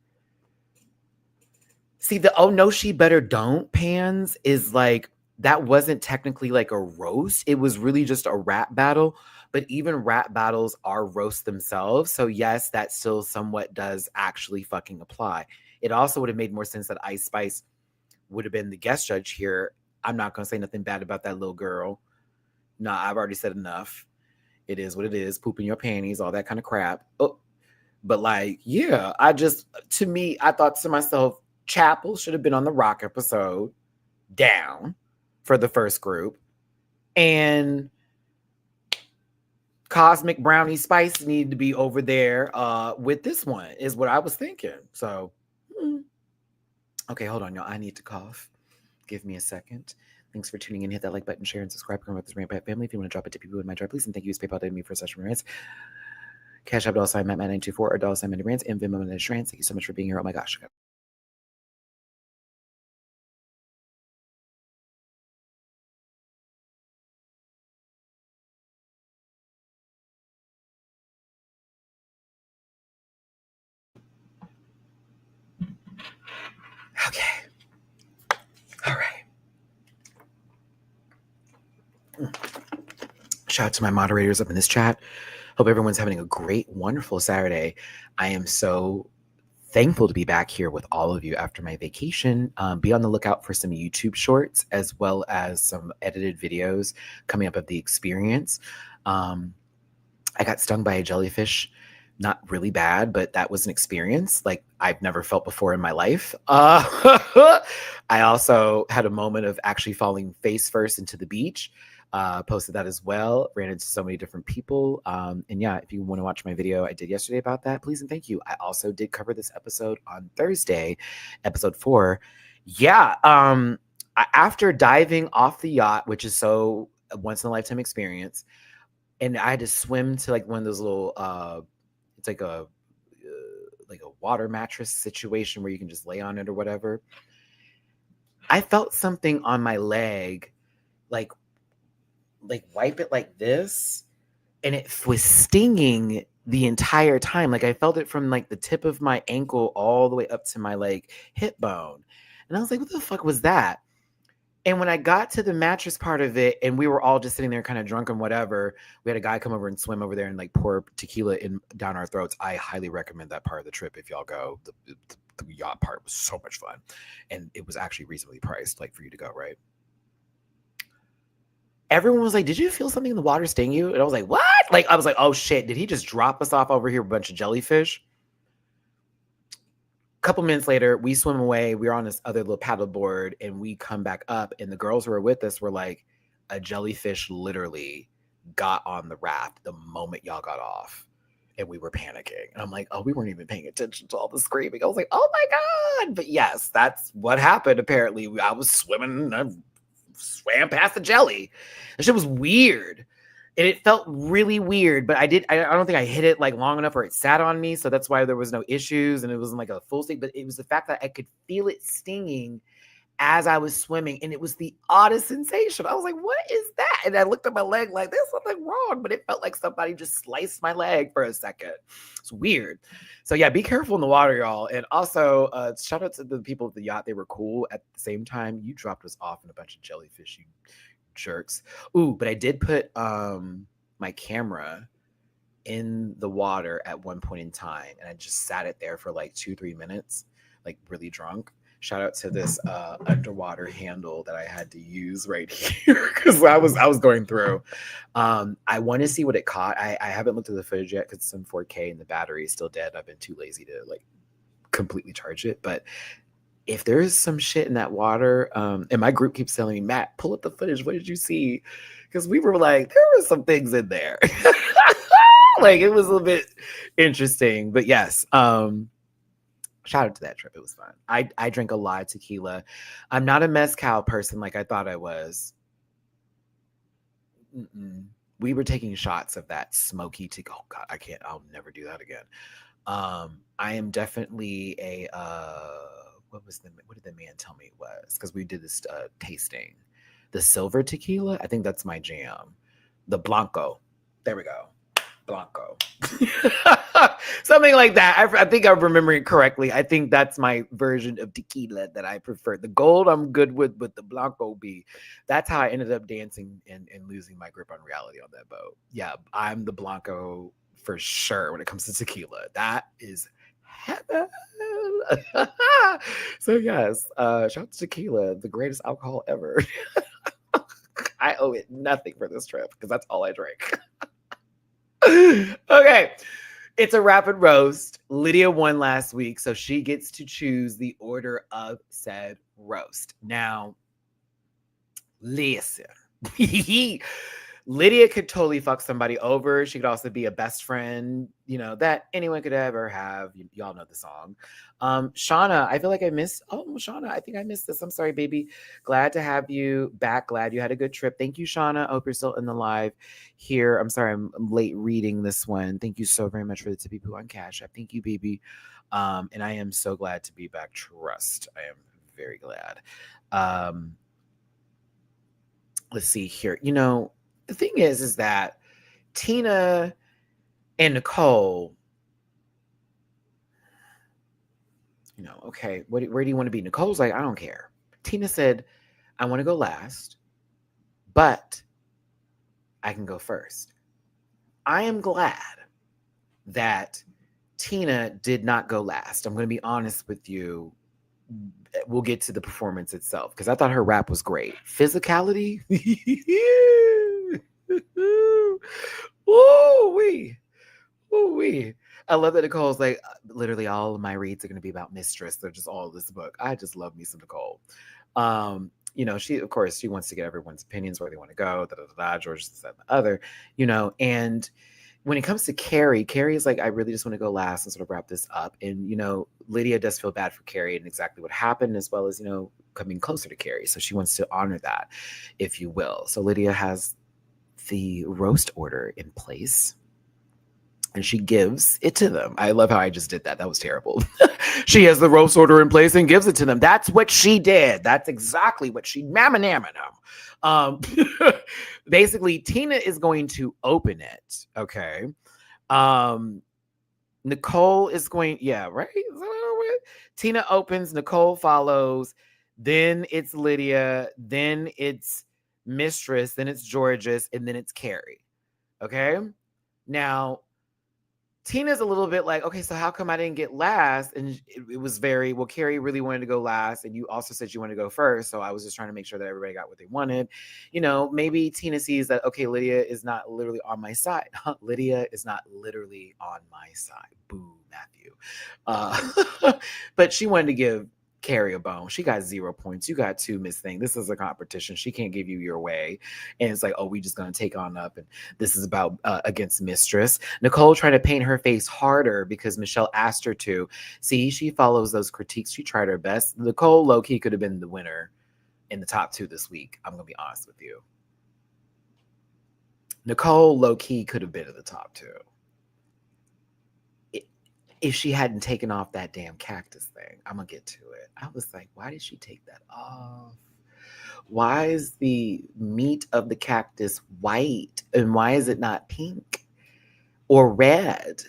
See, the oh no, she better don't pans is like, that wasn't technically like a roast. It was really just a rap battle. But even rap battles are roast themselves. So yes, that still somewhat does actually fucking apply. It also would have made more sense that Ice Spice would have been the guest judge here. I'm not going to say nothing bad about that little girl. No, I've already said enough. It is what it is. Poop in your panties, all that kind of crap. Oh, but like, yeah, to me, I thought to myself, Chapel should have been on the Rock episode down for the first group. And Cosmic Brownie Spice needed to be over there with this one, is what I was thinking. So, okay, hold on, y'all. I need to cough. Give me a second. Thanks for tuning in. Hit that like button, share, and subscribe. Come with this Rant family. If you want to drop it to people in my drive, please. And thank you, PayPal to me for session rants. Cash App $sign Matt924 or $sign MattyRants and Venmo MattyRants. Thank you so much for being here. Oh my gosh. Okay. All right. Shout out to my moderators up in this chat. Hope everyone's having a great, wonderful Saturday. I am so thankful to be back here with all of you after my vacation. Be on the lookout for some YouTube shorts as well as some edited videos coming up of the experience. I got stung by a jellyfish. Not really bad, but that was an experience like I've never felt before in my life. I also had a moment of actually falling face first into the beach. Posted that as well. Ran into so many different people. And yeah, if you want to watch my video I did yesterday about that, please and thank you. I also did cover this episode on Thursday, episode 4. Yeah. After diving off the yacht, which is so a once in a lifetime experience, and I had to swim to like one of those little it's like a water mattress situation where you can just lay on it or whatever. I felt something on my leg, like wipe it like this, and it was stinging the entire time. Like I felt it from like the tip of my ankle all the way up to my like hip bone. And I was like, what the fuck was that? And when I got to the mattress part of it, and we were all just sitting there kind of drunk and whatever, we had a guy come over and swim over there and like pour tequila down our throats. I highly recommend that part of the trip if y'all go. The yacht part was so much fun. And it was actually reasonably priced, like for you to go, right? Everyone was like, did you feel something in the water sting you? And I was like, what? Like, I was like, oh shit, did he just drop us off over here with a bunch of jellyfish? Couple minutes later, we swim away. We were on this other little paddle board and we come back up, and the girls who were with us were like, a jellyfish literally got on the raft the moment y'all got off, and we were panicking. And I'm like, oh, we weren't even paying attention to all the screaming. I was like, oh my God. But yes, that's what happened. Apparently I was swimming and I swam past the jelly. That shit was weird. And it felt really weird, but I don't think I hit it like long enough or it sat on me. So that's why there was no issues and it wasn't like a full sting, but it was the fact that I could feel it stinging as I was swimming. And it was the oddest sensation. I was like, what is that? And I looked at my leg like there's something wrong, but it felt like somebody just sliced my leg for a second. It's weird. So yeah, be careful in the water, y'all. And also shout out to the people at the yacht. They were cool. At the same time, you dropped us off in a bunch of jellyfish, you jerks. Ooh, but I did put my camera in the water at one point in time, and I just sat it there for like 2-3 minutes, like really drunk. Shout out to this underwater handle that I had to use right here because I was going through. I want to see what it caught. I haven't looked at the footage yet because it's in 4K and the battery is still dead. I've been too lazy to like completely charge it, but if there is some shit in that water, and my group keeps telling me, Matt, pull up the footage. What did you see? Because we were like, there were some things in there. Like it was a little bit interesting, but yes. Shout out to that trip. It was fun. I drank a lot of tequila. I'm not a mezcal person like I thought I was. We were taking shots of that smoky tequila. Oh God, I'll never do that again. I am definitely a what did the man tell me it was? Because we did this tasting. The silver tequila, I think that's my jam. The Blanco. There we go. Blanco. Something like that. I think I'm remembering correctly. I think that's my version of tequila that I prefer. The gold I'm good with, but the Blanco B. That's how I ended up dancing and losing my grip on reality on that boat. Yeah, I'm the Blanco for sure when it comes to tequila. That is heaven. So yes, shout out to tequila, the greatest alcohol ever. I owe it nothing for this trip because that's all I drink. Okay, it's a rapid roast. Lydia won last week, so she gets to choose the order of said roast. Now, listen. Lydia could totally fuck somebody over. She could also be a best friend, that anyone could ever have. Y'all know the song. Shauna, I feel like I missed. Oh, Shauna, I think I missed this. I'm sorry, baby. Glad to have you back. Glad you had a good trip. Thank you, Shauna. I hope you're still in the live here. I'm sorry, I'm late reading this one. Thank you so very much for the Tippy Poo on Cash App. Thank you, baby. And I am so glad to be back. Trust. I am very glad. Let's see here. The thing is that Tina and Nicole, okay, where do you want to be? Nicole's like, I don't care. Tina said, I want to go last, but I can go first. I am glad that Tina did not go last. I'm going to be honest with you. We'll get to the performance itself because I thought her rap was great. Physicality. Ooh-wee. Ooh-wee. I love that Nicole's like, literally all of my reads are going to be about Mistress. They're just all this book. I just love me some Nicole. she, of course, she wants to get everyone's opinions where they want to go, da da da da, George this, that, and the other, and when it comes to Carrie is like, I really just want to go last and sort of wrap this up. And, Lydia does feel bad for Carrie and exactly what happened, as well as, coming closer to Carrie. So she wants to honor that, if you will. So Lydia has the roast order in place and she gives it to them. I love how I just did that. That was terrible. She has the roast order in place and gives it to them. That's what she did. That's exactly what she mamma. Basically, Tina is going to open it. Okay. Nicole is going, yeah, right? Tina opens, Nicole follows, then it's Lydia, then it's Mistress, then it's Georges, and then it's Carrie. Okay. Now, Tina's a little bit like, okay, so how come I didn't get last? And it was very, well, Carrie really wanted to go last. And you also said you wanted to go first. So I was just trying to make sure that everybody got what they wanted. Maybe Tina sees that, okay, Lydia is not literally on my side. Lydia is not literally on my side. Boo, Matthew. But she wanted to give Carrie a bone. She got 0 points. You got 2, Miss Thing. This is a competition. She can't give you your way. And it's like, oh, we just going to take on up. And this is about against Mistress. Nicole trying to paint her face harder because Michelle asked her to. See, she follows those critiques. She tried her best. Nicole low-key could have been the winner in the top 2 this week. I'm going to be honest with you. Nicole low-key could have been in the top 2. If she hadn't taken off that damn cactus thing. I'm going to get to it. I was like, why did she take that off? Why is the meat of the cactus white? And why is it not pink or red?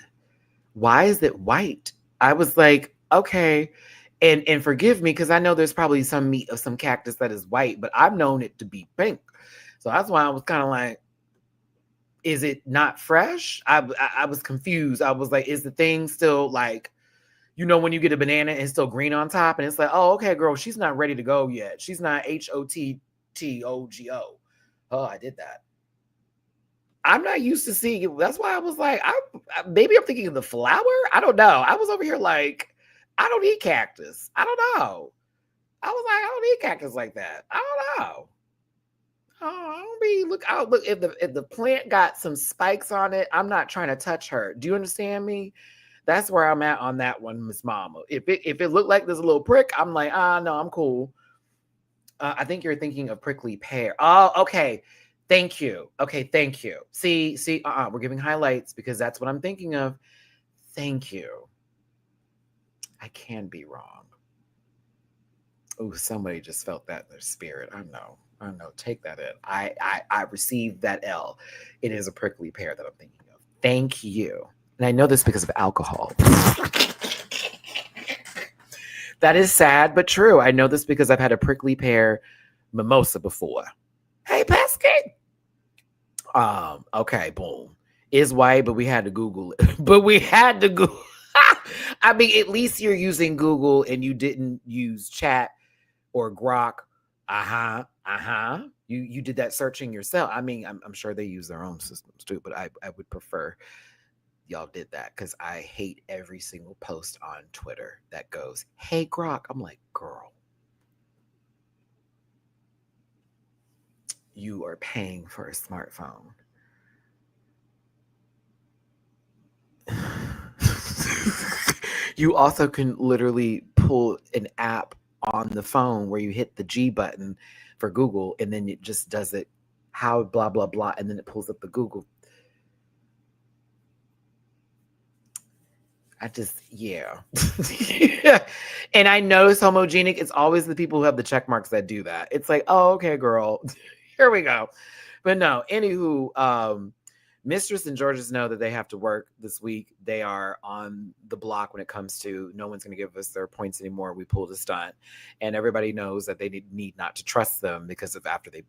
Why is it white? I was like, okay. And forgive me, because I know there's probably some meat of some cactus that is white, but I've known it to be pink. So that's why I was kind of like, is it not fresh? I was confused. I was like, is the thing still like, when you get a banana and it's still green on top, and it's like, oh, okay, girl, she's not ready to go yet. She's not HOTTOGO. Oh, I did that. I'm not used to seeing. That's why I was like, maybe I'm thinking of the flower. I don't know. I was over here like, I don't eat cactus. I don't know. I was like, I don't eat cactus like that. I don't know. Oh, I don't be look out. Look, if the plant got some spikes on it, I'm not trying to touch her. Do you understand me? That's where I'm at on that one, Miss Mama. If it looked like there's a little prick, I'm like, no, I'm cool. I think you're thinking of prickly pear. Oh, okay. Thank you. Okay, thank you. See, we're giving highlights because that's what I'm thinking of. Thank you. I can be wrong. Oh, somebody just felt that in their spirit. I know. Take that in. I received that L. It is a prickly pear that I'm thinking of. Thank you. And I know this because of alcohol. That is sad, but true. I know this because I've had a prickly pear mimosa before. Hey, Pesky. Okay, boom. Is white, but we had to Google it. I mean, at least you're using Google and you didn't use chat or Grok. You did that searching yourself. I mean, I'm sure they use their own systems too, but I would prefer y'all did that because I hate every single post on Twitter that goes, hey, Grok. I'm like, girl, you are paying for a smartphone. You also can literally pull an app on the phone where you hit the G button for Google and then it just does it how blah blah blah and then it pulls up the Google. Yeah. And I know it's homogenic. It's always the people who have the check marks that do that. It's like, oh, okay, girl. Here we go. But no, anywho, Mistress and Georges know that they have to work this week. They are on the block when it comes to no one's going to give us their points anymore. We pulled a stunt. And everybody knows that they need not to trust them because of after they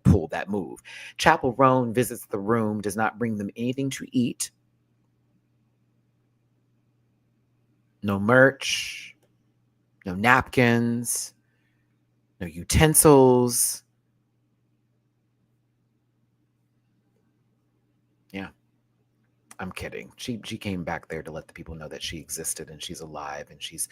pulled that move. Chapel Roan visits the room, does not bring them anything to eat. No merch, no napkins, no utensils. Yeah, I'm kidding. She came back there to let the people know that she existed and she's alive and she's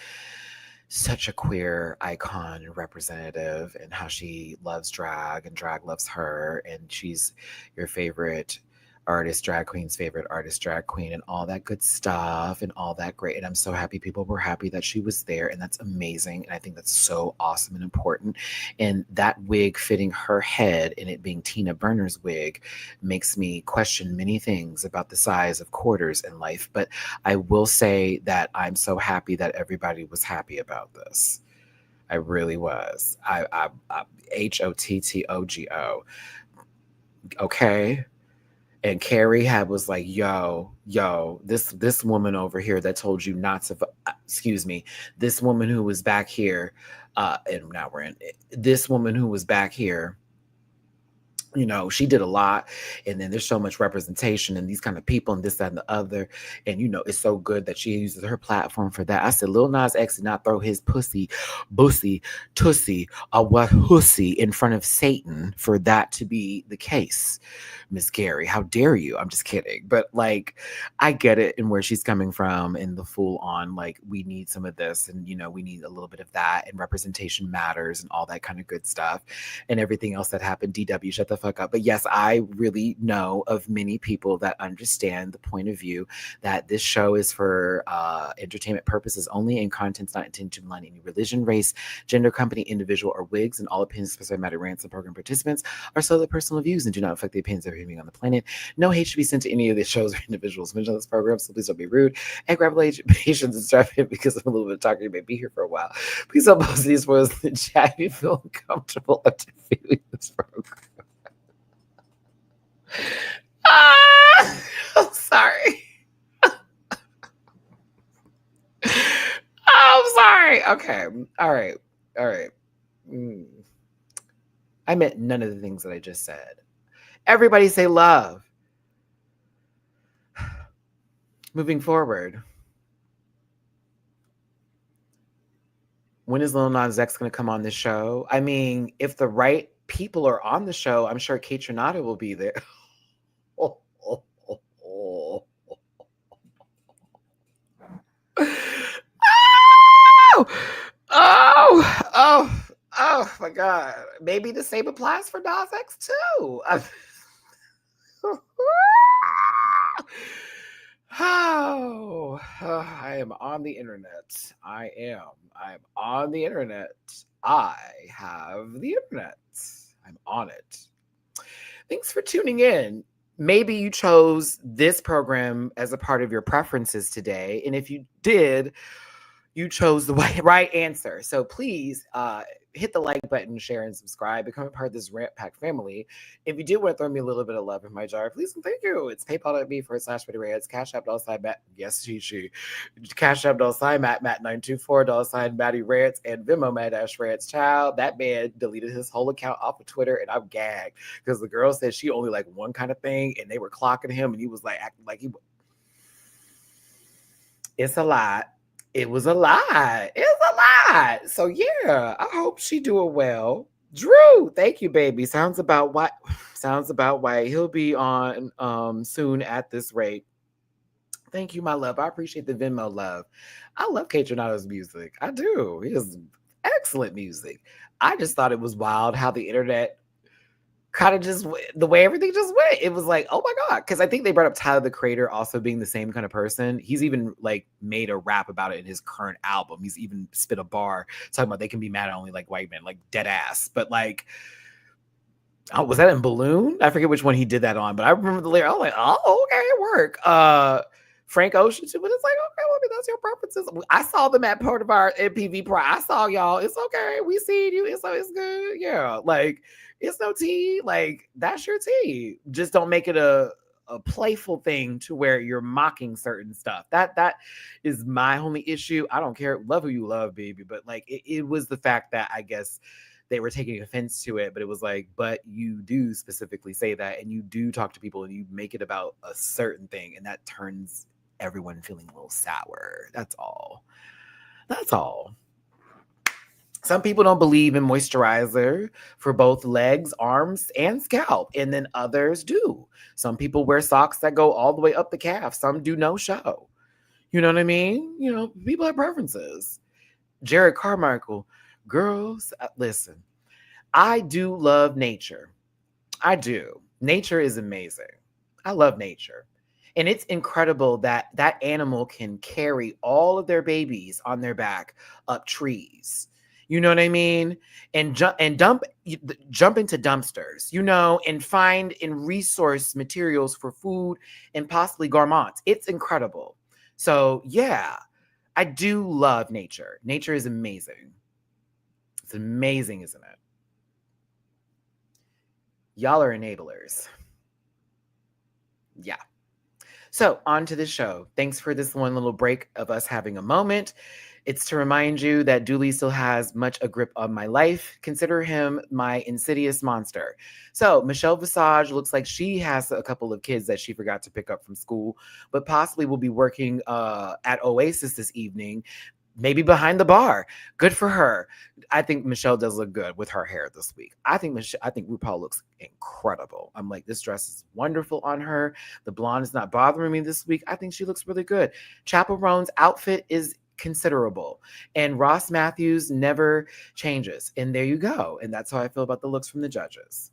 such a queer icon and representative, and how she loves drag and drag loves her, and she's your favorite artist, drag queen's favorite artist, drag queen, and all that good stuff and all that great. And I'm so happy people were happy that she was there, and that's amazing. And I think that's so awesome and important. And that wig fitting her head and it being Tina Burner's wig makes me question many things about the size of quarters in life. But I will say that I'm so happy that everybody was happy about this. I really was. HOTTOGO. Okay. And Carrie was like, yo, this woman over here that told you not to, excuse me, this woman who was back here, and now we're in, this woman who was back here, you know, she did a lot. And then there's so much representation and these kind of people and this, that, and the other. And, you know, it's so good that she uses her platform for that. I said, Lil Nas X did not throw his pussy, bussy, tussy, what hussy in front of Satan for that to be the case. Miss Gary, how dare you? I'm just kidding. But like, I get it and where she's coming from and the full on, like, we need some of this and, you know, we need a little bit of that and representation matters and all that kind of good stuff and everything else that happened. DW, shut the fuck up. But yes, I really know of many people that understand the point of view that this show is for entertainment purposes only and content's not intended to malign any religion, race, gender, company, individual, or wigs, and all opinions expressed by Matty-Rants and program participants are solely personal views and do not affect the opinions of being on the planet. No hate should be sent to any of the shows or individuals mentioned on this program, so please don't be rude and grab patience and strap in because I'm a little bit talking. You may be here for a while. Please don't post these words in the chat if you feel uncomfortable after viewing this program. I'm sorry. I'm sorry. Okay. All right. I meant none of the things that I just said. Everybody say love. Moving forward. When is Lil Nas X going to come on this show? I mean, if the right people are on the show, I'm sure Kate Trinata will be there. Oh my God. Maybe the same applies for Nas X too. I am on the internet. I am on the internet. I have the internet. I'm on it. Thanks for tuning in. Maybe you chose this program as a part of your preferences today. And if you did, you chose the right answer. So please hit the like button, share, and subscribe. Become a part of this Rant Pack family. If you do want to throw me a little bit of love in my jar, please and thank you. It's paypal.me/MattyRants, Cash App $Matt. Yes, she. Cash App $Matt, Matt924 MattyRants, and Venmo Matt-Rants. Child, that man deleted his whole account off of Twitter, and I'm gagged because the girl said she only liked one kind of thing, and they were clocking him, and he was like acting like he. It's a lot. It was a lot. It's a lot. So yeah, I hope she doing well. Drew, thank you, baby. Sounds about right. He'll be on soon at this rate. Thank you, my love. I appreciate the Venmo love. I love Kate Trinata's music. I do. He has excellent music. I just thought it was wild how the internet kind of just the way everything just went. It was like, oh my God. Because I think they brought up Tyler the Creator also being the same kind of person. He's even like made a rap about it in his current album. He's even spit a bar talking about they can be mad at only like white men, like dead ass. But like, oh, was that in Balloon? I forget which one he did that on, but I remember the lyric. I was like, oh, okay, it worked. Frank Ocean too, but it's like, okay, well, I mean, that's your preferences. I saw them at part of our MPV Pride. I saw y'all. It's okay. We see you. It's good. Yeah, like it's no tea. Like that's your tea. Just don't make it a playful thing to where you're mocking certain stuff. That is my only issue. I don't care. Love who you love, baby. But like it was the fact that I guess they were taking offense to it, but it was like, but you do specifically say that and you do talk to people and you make it about a certain thing and that turns everyone feeling a little sour. That's all. Some people don't believe in moisturizer for both legs, arms, and scalp, and then others do. Some people wear socks that go all the way up the calf. Some do no show. You know what I mean? You know, people have preferences. Jared Carmichael, girls, listen, I do love nature. I do. Nature is amazing. I love nature. And it's incredible that that animal can carry all of their babies on their back up trees. You know what I mean? And jump into dumpsters, and find and resource materials for food and possibly gourmands. It's incredible. So, yeah, I do love nature. Nature is amazing. It's amazing, isn't it? Y'all are enablers. Yeah. So, on to the show. Thanks for this one little break of us having a moment. It's to remind you that Dooley still has much a grip on my life. Consider him my insidious monster. So, Michelle Visage looks like she has a couple of kids that she forgot to pick up from school, but possibly will be working at Oasis this evening, maybe behind the bar. Good for her. I think Michelle does look good with her hair this week. I think RuPaul looks incredible. I'm like, this dress is wonderful on her. The blonde is not bothering me this week. I think she looks really good. Chaperone's outfit is considerable, and Ross Matthews never changes. And there you go. And that's how I feel about the looks from the judges.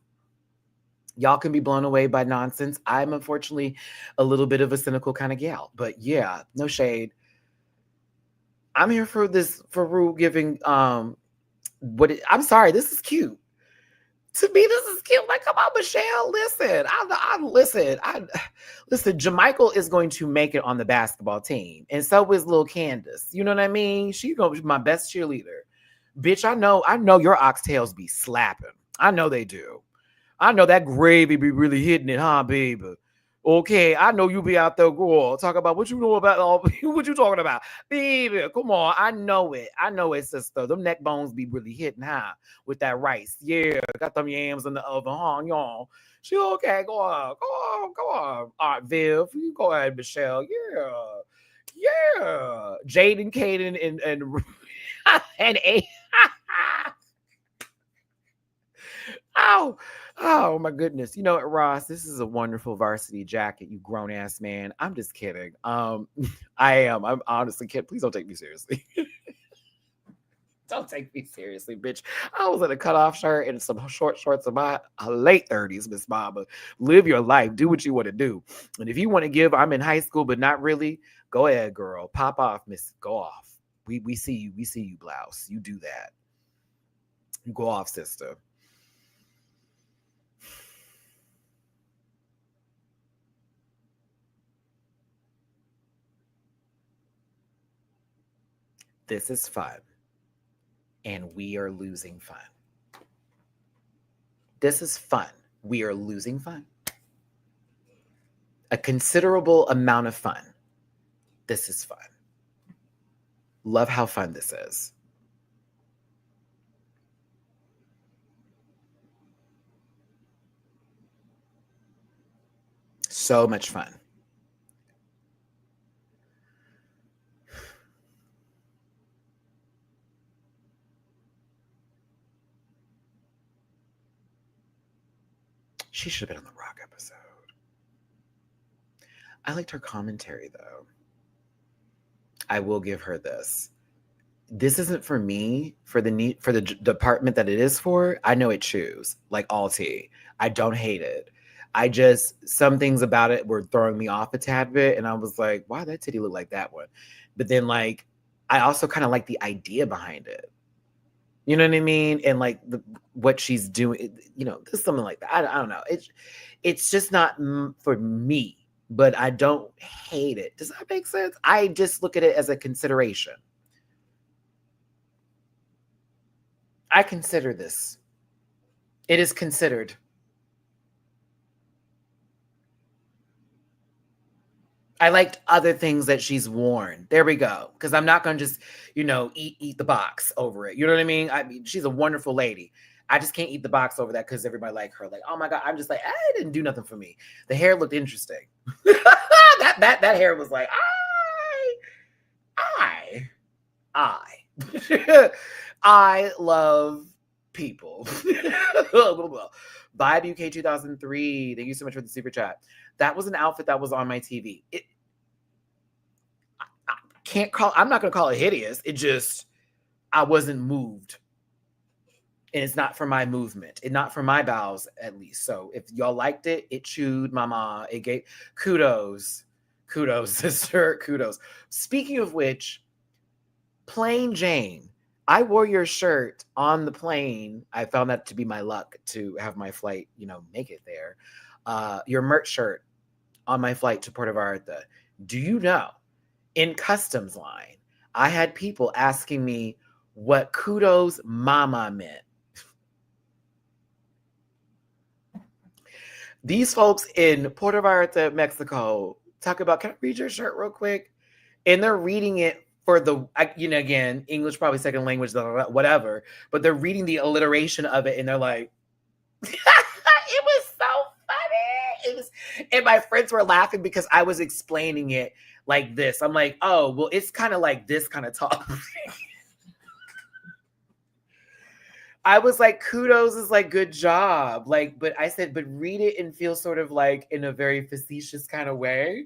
Y'all can be blown away by nonsense. I'm unfortunately a little bit of a cynical kind of gal, but yeah, no shade. I'm here for this, for Ru giving I'm sorry, this is cute. To me, this is cute. Like, come on, Michelle. Listen, listen. Jamichael is going to make it on the basketball team, and so is little Candace. You know what I mean? She's gonna be my best cheerleader. Bitch, I know your oxtails be slapping. I know they do. I know that gravy be really hitting it, huh, baby? Okay, I know you be out there, girl. Talk about what you know about what you talking about, baby. Come on, I know it, sister. Them neck bones be really hitting high with that rice. Yeah, got them yams in the oven, huh, y'all? She okay? Go on, go on, go on. All right, Viv, you go ahead, Michelle. Yeah. Jaden, Caden, and and A. Ow. Oh my goodness. You know what, Ross? This is a wonderful varsity jacket, you grown ass man. I'm just kidding. I am. I'm honestly kidding. Please don't take me seriously. Don't take me seriously, bitch. I was in a cutoff shirt and some short shorts in my late 30s, Miss Mama. Live your life. Do what you want to do. And if you want to give, I'm in high school, but not really, go ahead, girl. Pop off, miss. Go off. We see you. We see you, blouse. You do that. You go off, sister. This is fun. And we are losing fun. This is fun. We are losing fun. A considerable amount of fun. This is fun. Love how fun this is. So much fun. She should have been on the Rock episode. I liked her commentary, though. I will give her this. This isn't for me, for the department that it is for. I know it chews, like all tea. I don't hate it. I just, some things about it were throwing me off a tad bit, and I was like, why that titty look like that one? But then, like, I also kind of like the idea behind it. You know what I mean? And like what she's doing, there's something like that. I don't know. It's just not for me, but I don't hate it. Does that make sense? I just look at it as a consideration. I consider this. It is considered. I liked other things that she's worn. There we go. Because I'm not going to just, eat the box over it. You know what I mean? She's a wonderful lady. I just can't eat the box over that because everybody like her. Like, oh my God. I'm just like, it didn't do nothing for me. The hair looked interesting. that hair was like, I love people. Vibe UK 2003. Thank you so much for the super chat. That was an outfit that was on my TV. I'm not going to call it hideous. It just, I wasn't moved. And it's not for my movement. It's not for my bowels, at least. So if y'all liked it, it chewed mama. It gave kudos. Kudos, sister. Kudos. Speaking of which, Plain Jane, I wore your shirt on the plane. I found that to be my luck to have my flight, make it there. Your merch shirt on my flight to Puerto Vallarta. Do you know, in customs line, I had people asking me what kudos mama meant. These folks in Puerto Vallarta, Mexico, talk about, can I read your shirt real quick? And they're reading it for again, English probably second language, whatever, but they're reading the alliteration of it and they're like, it was so funny. And my friends were laughing because I was explaining it like this. I'm like, oh, well, it's kind of like this kind of talk. I was like, kudos is like, good job. Like, but I said, but read it and feel sort of like in a very facetious kind of way.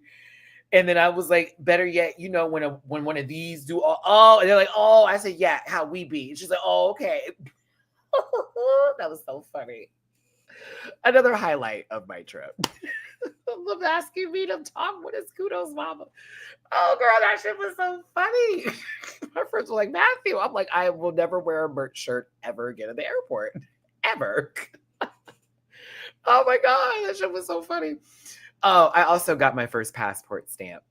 And then I was like, better yet, when one of these do, and they're like, oh, I said, yeah, how we be. And she's like, oh, okay. That was so funny. Another highlight of my trip. Them asking me to talk, what is kudos mama? Oh, girl, that shit was so funny. My friends were like, Matthew. I'm like, I will never wear a merch shirt ever again at the airport. Ever. Oh my God, that shit was so funny. Oh, I also got my first passport stamp.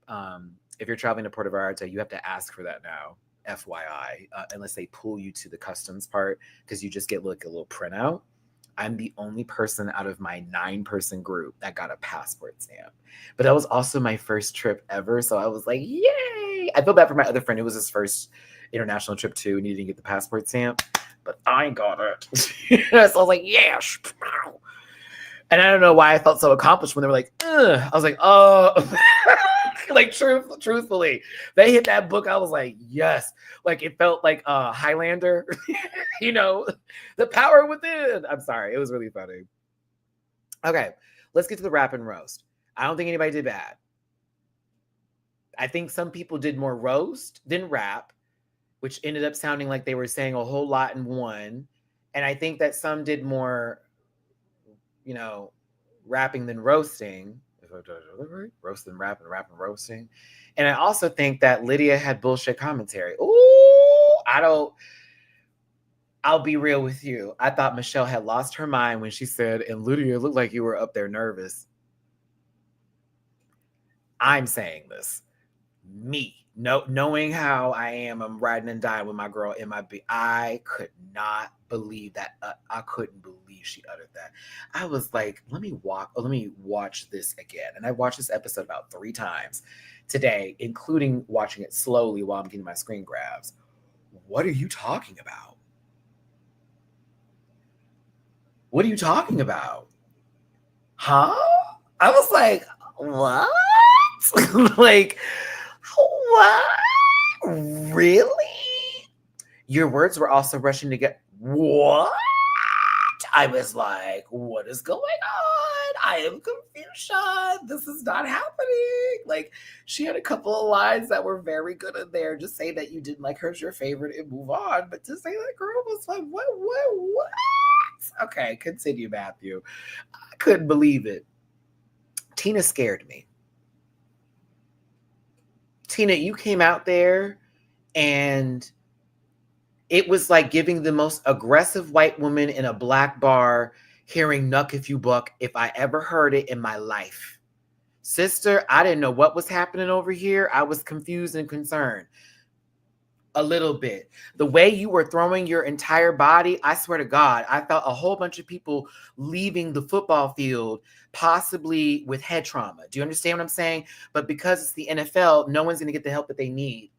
If you're traveling to Puerto Vallarta, you have to ask for that now, FYI, unless they pull you to the customs part, because you just get like a little printout. I'm the only person out of my 9-person group that got a passport stamp. But that was also my first trip ever. So I was like, yay. I feel bad for my other friend. It was his first international trip too, and he didn't get the passport stamp. But I got it. So I was like, yes. And I don't know why I felt so accomplished when they were like, ugh. I was like, oh. Like, truthfully, they hit that book. I was like, yes. Like, it felt like Highlander, the power within. I'm sorry. It was really funny. Okay, let's get to the rap and roast. I don't think anybody did bad. I think some people did more roast than rap, which ended up sounding like they were saying a whole lot in one. And I think that some did more, rapping than roasting. Roast than rap and roasting. And I also think that Lydia had bullshit commentary. Ooh, I'll be real with you. I thought Michelle had lost her mind when she said, and Lydia, it looked like you were up there nervous. I'm saying this. Me. Knowing how I am, I'm riding and dying with my girl MIB. I could not believe that. I couldn't believe she uttered that. I was like, let me watch this again. And I watched this episode about 3 times today, including watching it slowly while I'm getting my screen grabs. What are you talking about? What are you talking about? Huh? I was like, what? Like, what? Really? Your words were also rushing to get, what? I was like, what is going on? I am confusion. This is not happening. Like, she had a couple of lines that were very good in there. Just say that you didn't like her's your favorite and move on. But to say that girl was like, what? Okay, continue, Matthew. I couldn't believe it. Tina scared me. Tina, you came out there and it was like giving the most aggressive white woman in a black bar hearing "Nuck if you buck" if I ever heard it in my life. Sister, I didn't know what was happening over here. I was confused and concerned. A little bit. The way you were throwing your entire body, I swear to God, I felt a whole bunch of people leaving the football field, possibly with head trauma. Do you understand what I'm saying? But because it's the NFL, no one's going to get the help that they need.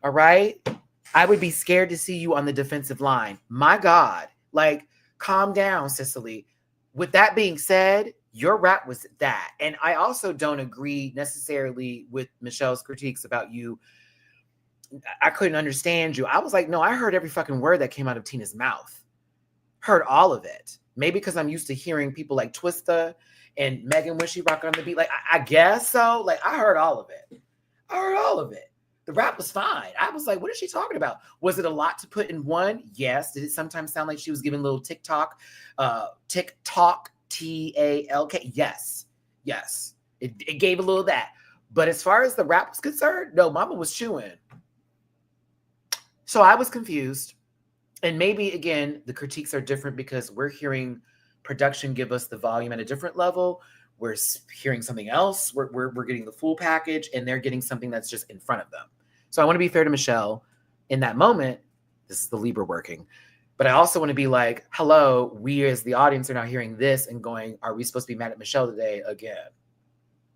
All right? I would be scared to see you on the defensive line. My God. Like, calm down, Cicely. With that being said, your rap was that. And I also don't agree necessarily with Michelle's critiques about you. I couldn't understand you. I was like, no, I heard every fucking word that came out of Tina's mouth. Heard all of it. Maybe because I'm used to hearing people like Twista and Megan when she rock on the beat. Like, I guess so. Like, I heard all of it. I heard all of it. The rap was fine. I was like, what is she talking about? Was it a lot to put in one? Yes. Did it sometimes sound like she was giving little TikTok, TALK? Yes. Yes. It gave a little of that. But as far as the rap was concerned, no, mama was chewing. So I was confused. And maybe, again, the critiques are different because we're hearing production give us the volume at a different level. We're hearing something else. We're getting the full package, and they're getting something that's just in front of them. So I want to be fair to Michelle. In that moment, this is the Libra working. But I also want to be like, hello, we as the audience are now hearing this and going, are we supposed to be mad at Michelle today again?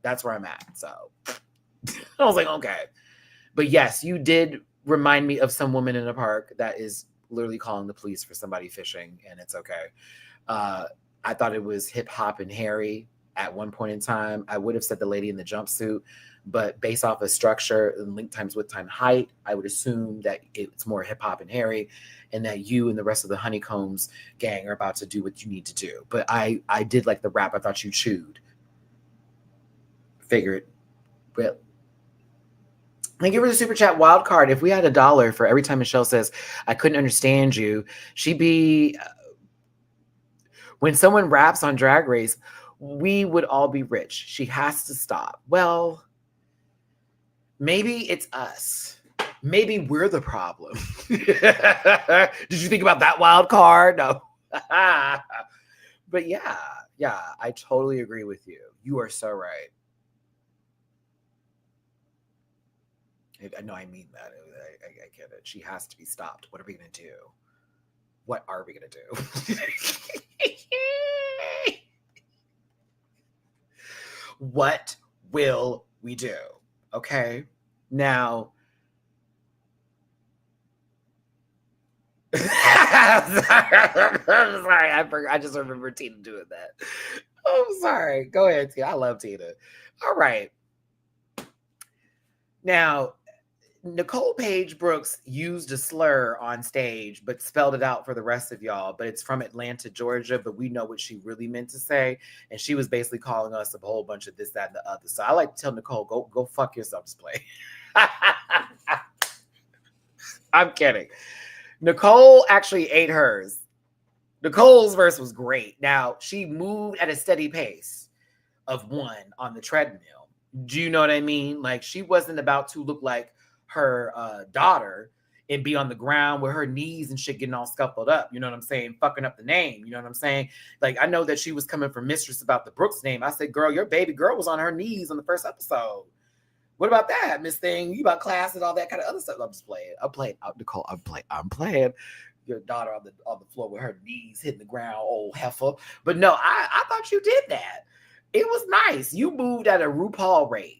That's where I'm at. So I was like, okay. But yes, you did remind me of some woman in a park that is literally calling the police for somebody fishing, and it's okay. I thought it was hip hop and hairy at one point in time. I would have said the lady in the jumpsuit, but based off of structure and link times with time height, I would assume that it's more hip hop and hairy, and that you and the rest of the Honeycombs gang are about to do what you need to do. But I did like the rap. I thought you chewed. Figured. Well, thank you for the super chat wild card. If we had $1 for every time Michelle says, I couldn't understand you, she'd be, when someone raps on Drag Race, we would all be rich. She has to stop. Well, maybe it's us. Maybe we're the problem. Did you think about that wild card? No. But yeah, I totally agree with you. You are so right. No, I mean that. I get it. She has to be stopped. What are we going to do? What are we going to do? What will we do? Okay. Now, I'm sorry. I just remember Tina doing that. Oh, I'm sorry. Go ahead, Tina. I love Tina. All right. Now, Nicole Paige Brooks used a slur on stage, but spelled it out for the rest of y'all. But it's from Atlanta, Georgia. But we know what she really meant to say. And she was basically calling us a whole bunch of this, that, and the other. So I like to tell Nicole, go fuck yourself, display. I'm kidding. Nicole actually ate hers. Nicole's verse was great. Now, she moved at a steady pace of one on the treadmill. Do you know what I mean? Like, she wasn't about to look like her daughter and be on the ground with her knees and shit getting all scuffled up. You know what I'm saying? Fucking up the name. You know what I'm saying? Like, I know that she was coming for Mistress about the Brooks name. I said, girl, your baby girl was on her knees on the first episode. What about that, Miss Thing? You about class and all that kind of other stuff. I'm just playing. I'm playing. Nicole, I'm playing. Your daughter on the floor with her knees hitting the ground, old heifer. But no, I thought you did that. It was nice. You moved at a RuPaul rate.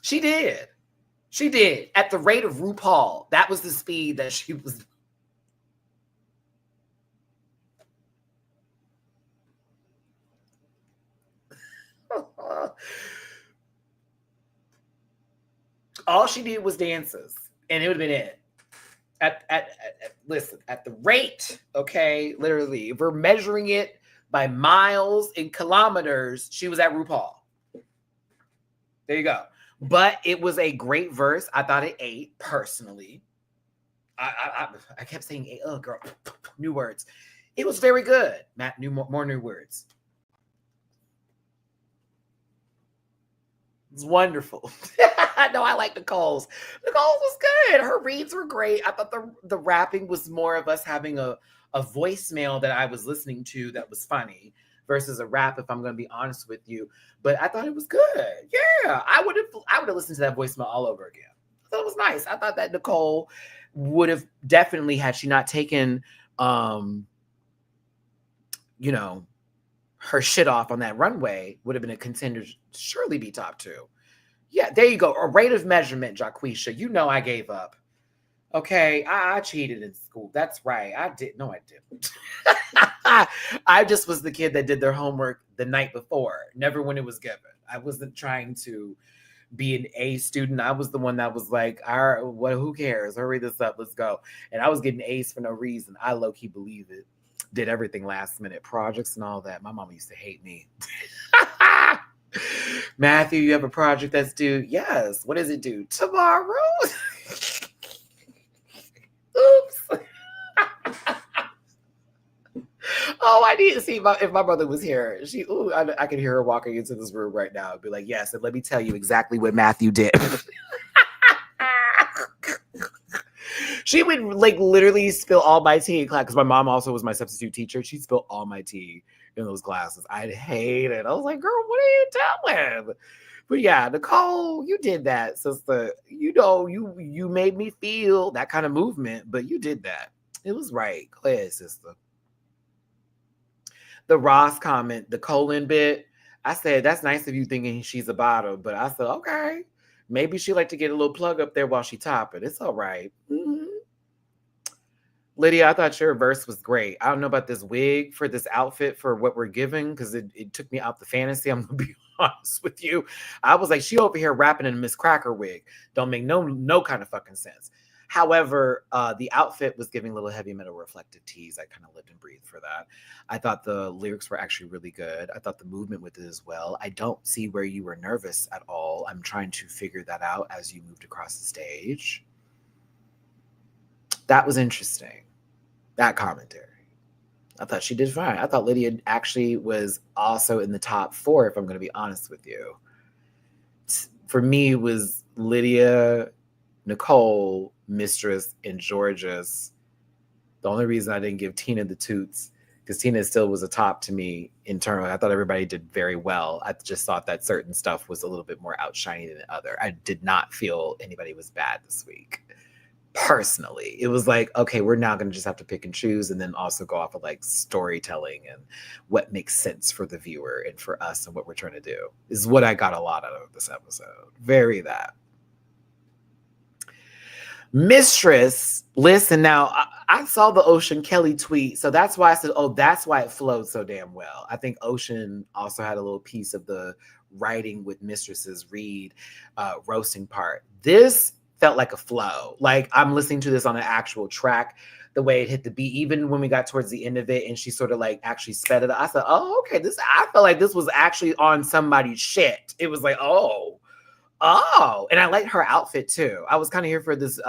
She did. She did. At the rate of RuPaul. That was the speed that she was. All she did was dances, and it would have been it. Listen, at the rate, okay, literally, if we're measuring it by miles and kilometers, she was at RuPaul. There you go. But it was a great verse. I thought it ate personally. I kept saying, oh, girl, new words. It was very good. Matt, more new words. It's wonderful. No, I like Nicole's. Nicole's was good. Her reads were great. I thought the rapping was more of us having a voicemail that I was listening to that was funny versus a rap, if I'm going to be honest with you. But I thought it was good. Yeah, I would have listened to that voicemail all over again. I thought it was nice. I thought that Nicole would have definitely, had she not taken, her shit off on that runway, would have been a contender to surely be top 2. Yeah, there you go. A rate of measurement, Jaquisha. You know I gave up. Okay, I cheated in school. That's right. I did. No, I didn't. I just was the kid that did their homework the night before, never when it was given. I wasn't trying to be an A student. I was the one that was like, who cares? Hurry this up, let's go. And I was getting A's for no reason. I low-key believe it. Did everything last minute, projects and all that. My mama used to hate me. Matthew, you have a project that's due? Yes. What does it due? Tomorrow? Oops. Oh, I need to see if my brother was here. I could hear her walking into this room right now and be like, yes, and let me tell you exactly what Matthew did. She would like literally spill all my tea in class because my mom also was my substitute teacher. She'd spill all my tea in those classes. I'd hate it. I was like, girl, what are you doing? But yeah, Nicole, you did that, sister. You know, you made me feel that kind of movement, but you did that. It was right. Go ahead, sister. The Ross comment, the colon bit, I said, that's nice of you thinking she's a bottle, but I said, okay, maybe she like to get a little plug up there while she top it. It's all right. Mm-hmm. Lydia, I thought your verse was great. I don't know about this wig for this outfit for what we're giving because it took me out the fantasy. I'm going to be honest with you. I was like, she over here rapping in a Miss Cracker wig. Don't make no kind of fucking sense. However, the outfit was giving little heavy metal reflective tees. I kind of lived and breathed for that. I thought the lyrics were actually really good. I thought the movement with it as well. I don't see where you were nervous at all. I'm trying to figure that out as you moved across the stage. That was interesting. That commentary. I thought she did fine. I thought Lydia actually was also in the top 4, if I'm going to be honest with you. For me, it was Lydia, Nicole, Mistress, and Georges. The only reason I didn't give Tina the toots, because Tina still was a top to me internally. I thought everybody did very well. I just thought that certain stuff was a little bit more outshiny than other. I did not feel anybody was bad this week. Personally, it was like, okay, we're now going to just have to pick and choose and then also go off of like storytelling and what makes sense for the viewer and for us and what we're trying to do is what I got a lot out of this episode. Very that. Mistress, listen now, I saw the Ocean Kelly tweet, so that's why I said, oh, that's why it flowed so damn well. I think Ocean also had a little piece of the writing with Mistress's read roasting part. This felt like a flow. Like I'm listening to this on an actual track, the way it hit the beat, even when we got towards the end of it and she sort of like actually sped it up. I said, oh, okay, I felt like this was actually on somebody's shit. It was like, oh. And I liked her outfit too. I was kind of here for this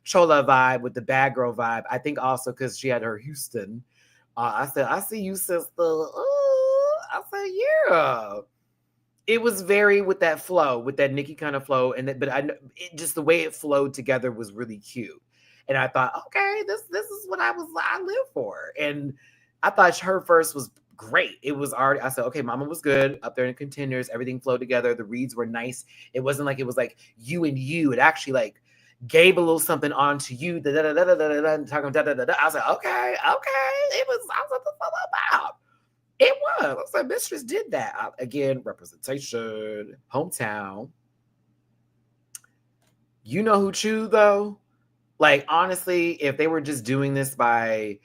Chola vibe with the bad girl vibe. I think also because she had her Houston. I said, I see you, sister. I said, yeah. It was very with that flow, with that Nicki kind of flow, just the way it flowed together was really cute. And I thought, okay, this is what I live for. And I thought her first was great. It was already, I said, okay, Mama was good up there in contenders. Everything flowed together. The reads were nice. It wasn't like it was like you and you. It actually like gave a little something onto you. Talking I was like, okay. I was like, what's all about? It was. I was like, Mistress did that. Again, representation, hometown. You know who chewed though? Like, honestly, if they were just doing this by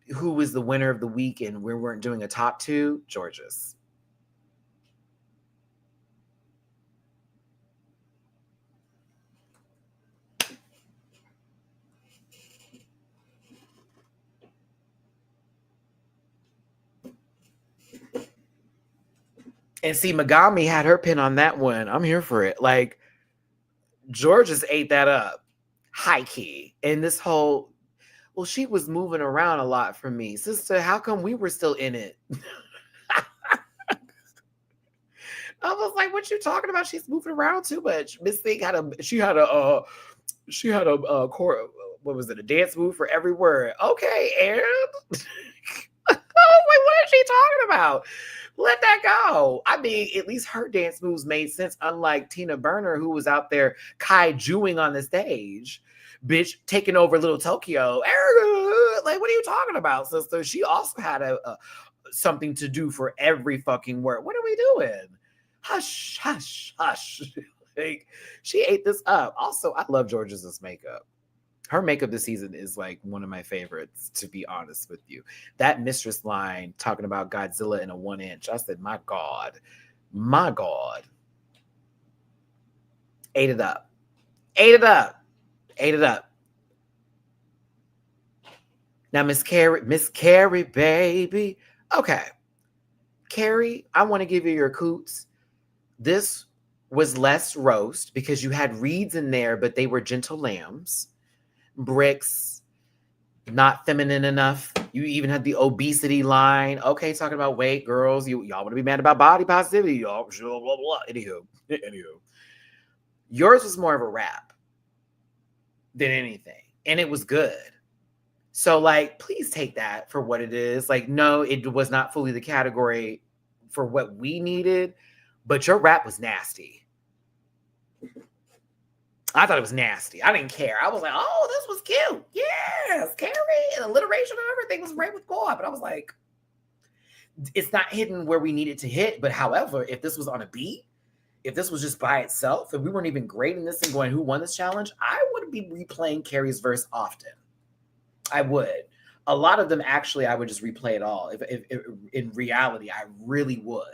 who was the winner of the week and we weren't doing a top 2, Georges. And see, Megami had her pin on that one. I'm here for it. Like, Georges ate that up. High key. And this whole, well, she was moving around a lot for me. Sister, how come we were still in it? I was like, what you talking about? She's moving around too much. Miss Thing had a what was it? A dance move for every word. Okay, and I was like, what is she talking about? Let that go. I mean, at least her dance moves made sense, unlike Tina Burner, who was out there kaijuing on the stage, bitch, taking over Little Tokyo. Like, what are you talking about, sister? She also had a something to do for every fucking word. What are we doing? Hush, hush, hush. Like, she ate this up. Also, I love Georges' makeup. Her makeup this season is like one of my favorites, to be honest with you. That Mistress line talking about Godzilla in a 1-inch. I said, my God. My God. Ate it up. Ate it up. Ate it up. Now, Miss Carrie, baby. Okay. Carrie, I want to give you your coots. This was less roast because you had reeds in there, but they were gentle lambs. Bricks, not feminine enough. You even had the obesity line. Okay, talking about weight, girls. Y'all want to be mad about body positivity, y'all. Blah, blah, blah. Anywho. Yours was more of a rap than anything. And it was good. So, like, please take that for what it is. Like, no, it was not fully the category for what we needed, but your rap was nasty. I thought it was nasty. I didn't care. I was like, oh, this was cute. Yes, Carrie, and alliteration and everything was right with God. But I was like, it's not hitting where we needed to hit. But however, if this was on a beat, if this was just by itself, if we weren't even grading this and going, who won this challenge, I would be replaying Carrie's verse often. I would. A lot of them, actually, I would just replay it all. If in reality, I really would.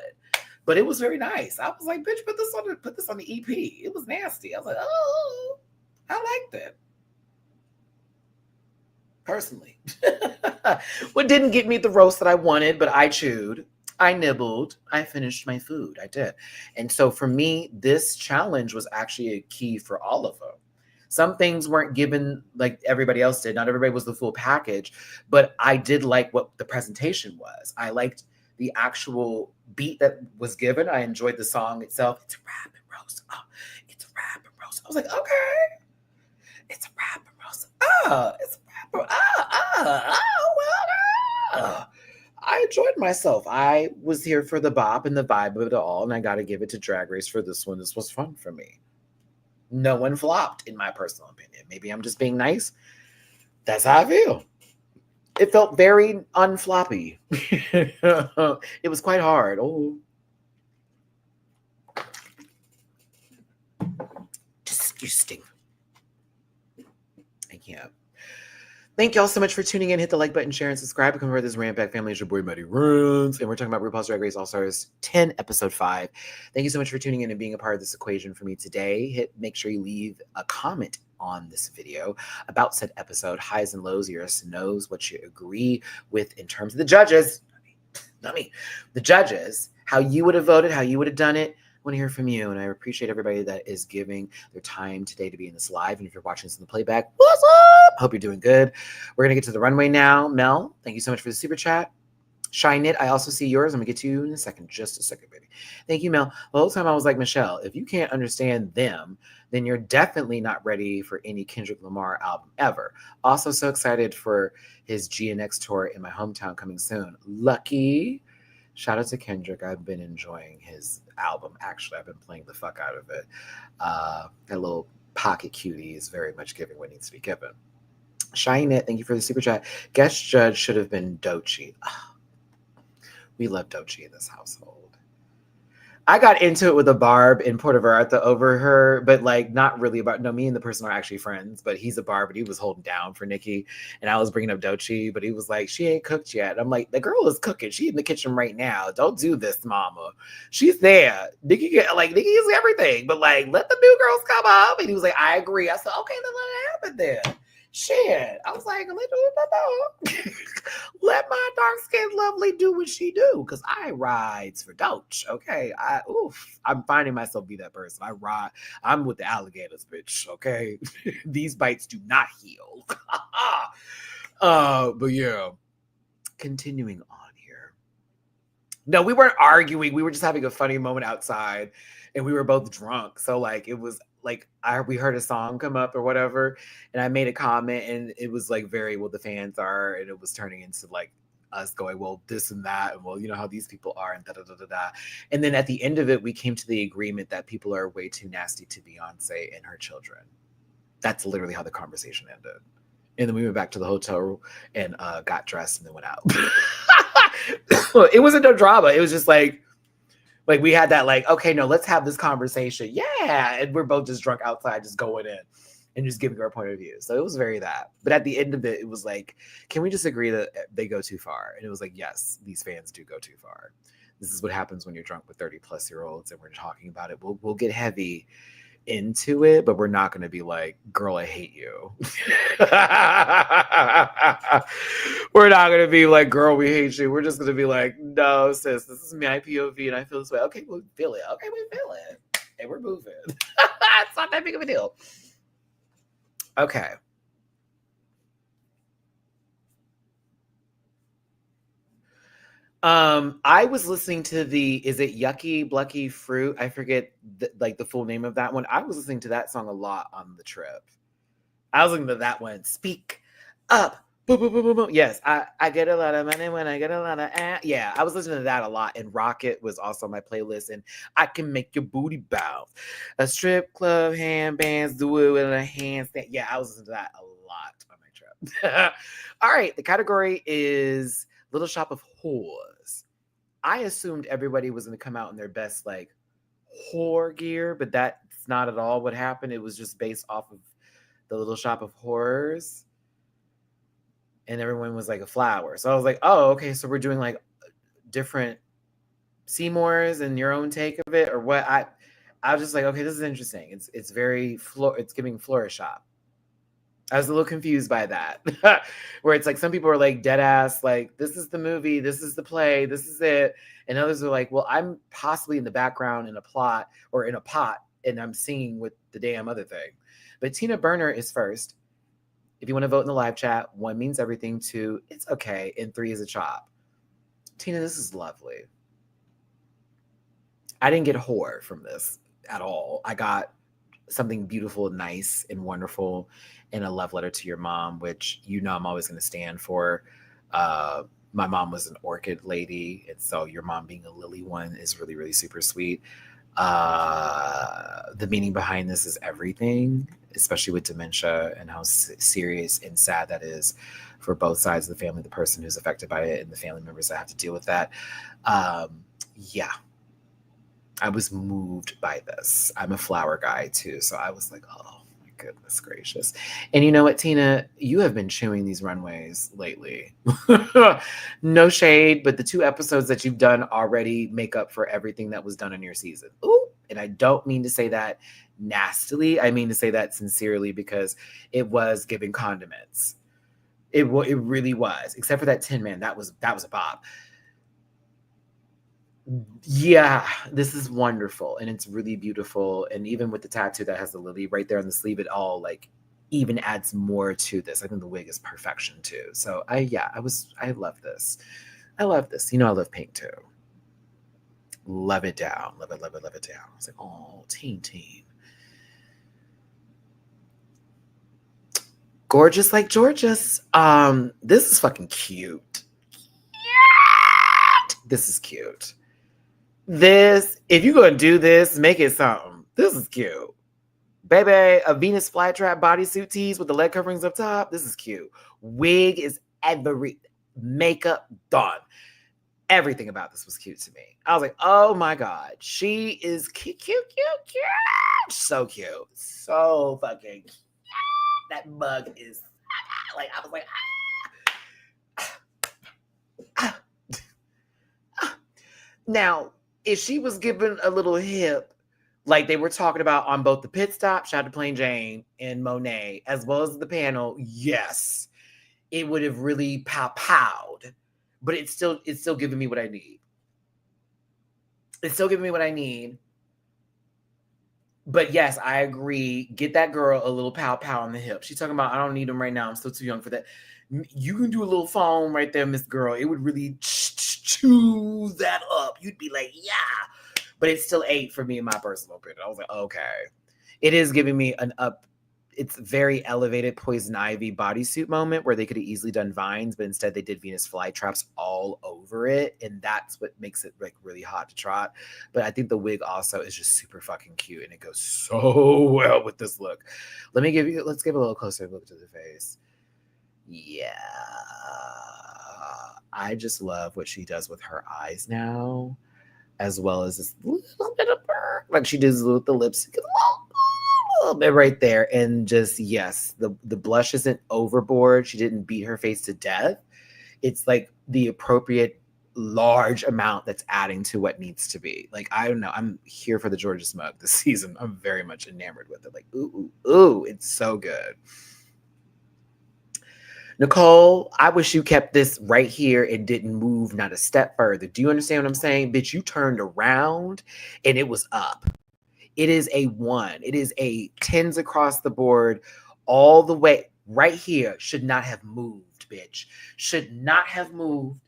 But it was very nice. I was like, bitch, put this on the EP. It was nasty. I was like, oh, I liked it. Personally. What didn't get me the roast that I wanted, but I chewed. I nibbled. I finished my food. I did. And so for me, this challenge was actually a key for all of them. Some things weren't given like everybody else did. Not everybody was the full package, but I did like what the presentation was. I liked the actual beat that was given. I enjoyed the song itself. It's a rap and roast. Oh, it's a rap and roast. I was like, okay. It's a rap and roast. Oh, it's a rap and well. I enjoyed myself. I was here for the bop and the vibe of it all, and I got to give it to Drag Race for this one. This was fun for me. No one flopped, in my personal opinion. Maybe I'm just being nice. That's how I feel. It felt very unfloppy. It was quite hard. Oh. Disgusting. I can't. Thank y'all so much for tuning in. Hit the like button, share, and subscribe. Become part of this Rant Back family. It's your boy, Matty-Rants. And we're talking about RuPaul's Drag Race All-Stars 10, Episode 5. Thank you so much for tuning in and being a part of this equation for me today. Make sure you leave a comment on this video about said episode, highs and lows, yes and no's, what you agree with in terms of the judges. Not me. The judges, how you would have voted, how you would have done it. I want to hear from you, and I appreciate everybody that is giving their time today to be in this live. And if you're watching this in the playback, what's up? Hope you're doing good. We're going to get to the runway now. Mel, thank you so much for the super chat. Shy Knit, I also see yours. I'm going to get to you in a second. Just a second, baby. Thank you, Mel. The whole time I was like, Michelle, if you can't understand them, then you're definitely not ready for any Kendrick Lamar album ever. Also so excited for his GNX tour in my hometown coming soon. Lucky. Shout out to Kendrick. I've been enjoying his album. Actually, I've been playing the fuck out of it. That little pocket cutie is very much giving what needs to be given. Shine It, thank you for the super chat. Guest judge should have been Doechii. Oh, we love Doechii in this household. I got into it with a Barb in Puerto Vallarta over her, but like not really about, no, me and the person are actually friends, but he's a Barb and he was holding down for Nikki. And I was bringing up Doechii, but he was like, she ain't cooked yet. And I'm like, the girl is cooking. She's in the kitchen right now. Don't do this, mama. She's there. Nikki is everything, but like, let the new girls come up. And he was like, I agree. I said, okay, then let it happen then. Shit. I was like, let my dark skinned lovely do what she do, because I rides for Doech. Okay. I'm finding myself be that person. I ride. I'm with the alligators, bitch. Okay. These bites do not heal. But yeah. Continuing on here. No, we weren't arguing. We were just having a funny moment outside, and we were both drunk. So like it was like we heard a song come up or whatever, and I made a comment, and it was like very well the fans are, and it was turning into like us going, well, this and that, and well, you know how these people are, and da da da da da. And then at the end of it, we came to the agreement that people are way too nasty to Beyonce and her children. That's literally how the conversation ended. And then we went back to the hotel and got dressed and then went out. It wasn't no drama. It was just like we had that like, okay, no, let's have this conversation. Yeah. And we're both just drunk outside, just going in and just giving our point of view. So it was very that. But at the end of it, it was like, can we just agree that they go too far? And it was like, yes, these fans do go too far. This is what happens when you're drunk with 30-plus-year-olds and we're talking about it. We'll get heavy into it, but we're not going to be like, girl, I hate you. We're not going to be like, girl, we hate you. We're just going to be like, no, sis, this is my POV and I feel this way. Okay, we feel it. Okay, we feel it. And we're moving. It's not that big of a deal. Okay. I was listening to is it Yucky Blucky Fruit? I forget the full name of that one. I was listening to that song a lot on the trip. I was listening to that one. Speak up. Boom, boom, boom, boom, boom. Yes, I get a lot of money when I get a lot of yeah, I was listening to that a lot. And Rocket was also on my playlist. And I can make your booty bounce. A strip club, hand bands, do it with a handstand. Yeah, I was listening to that a lot on my trip. All right, the category is Little Shop of Whores. I assumed everybody was going to come out in their best like whore gear, but that's not at all what happened. It was just based off of the Little Shop of Horrors, and everyone was like a flower. So I was like, oh, okay, so we're doing like different Seymours and your own take of it, or what? I was just like, okay, this is interesting. It's very it's giving Flora Shop. I was a little confused by that, where it's like some people are like dead ass, like this is the movie, this is the play, this is it. And others are like, well, I'm possibly in the background in a plot or in a pot and I'm singing with the damn other thing. But Tina Burner is first. If you want to vote in the live chat, 1 means everything, 2, it's okay, and 3 is a chop. Tina, this is lovely. I didn't get whore from this at all. I got something beautiful, nice, and wonderful, and a love letter to your mom, which I'm always going to stand for. My mom was an orchid lady, and so your mom being a lily one is really, really super sweet. The meaning behind this is everything, especially with dementia and how serious and sad that is for both sides of the family, the person who's affected by it and the family members that have to deal with that. Yeah. I was moved by this. I'm a flower guy too. So I was like, oh my goodness gracious. And you know what, Tina? You have been chewing these runways lately. No shade, but the 2 episodes that you've done already make up for everything that was done in your season. Ooh, and I don't mean to say that nastily. I mean to say that sincerely because it was giving condiments. It really was, except for that Tin Man. That was a bop. Yeah, this is wonderful and it's really beautiful. And even with the tattoo that has the lily right there on the sleeve, it all like even adds more to this. I think the wig is perfection too. So I love this. I love this. I love pink too. Love it down. Love it, love it, love it down. I was like, oh, teen. Gorgeous like Georges. This is fucking cute. This is cute. This, if you're going to do this, make it something. This is cute. Baby, a Venus flytrap bodysuit tees with the leg coverings up top. This is cute. Wig is makeup done. Everything about this was cute to me. I was like, oh my God. She is cute. So cute. So fucking cute. That mug is like, I was like, Now, if she was given a little hip, like they were talking about on both the pit stop, shout out to Plain Jane and Monet, as well as the panel, yes, it would have really powed. But it's still giving me what I need. It's still giving me what I need. But yes, I agree. Get that girl a little pow on the hip. She's talking about, I don't need them right now. I'm still too young for that. You can do a little foam right there, Miss Girl. It would really chew that up. You'd be like, yeah. But it's still 8 for me in my personal opinion. I was like, okay. It is giving me an up. It's very elevated Poison Ivy bodysuit moment where they could have easily done vines, but instead they did Venus flytraps all over it. And that's what makes it like really hot to trot. But I think the wig also is just super fucking cute. And it goes so well with this look. Let's give a little closer look to the face. Yeah. I just love what she does with her eyes now, as well as this little bit of burr. Like she does with the lips. A little bit right there. And just, yes, the blush isn't overboard. She didn't beat her face to death. It's like the appropriate large amount that's adding to what needs to be. Like, I don't know. I'm here for the Georgia Smug this season. I'm very much enamored with it. Like, ooh, ooh, ooh, it's so good. Nicole, I wish you kept this right here and didn't move not a step further. Do you understand what I'm saying? Bitch, you turned around and it was up. It is a 1. It is a 10s across the board all the way. Right here should not have moved, bitch. Should not have moved.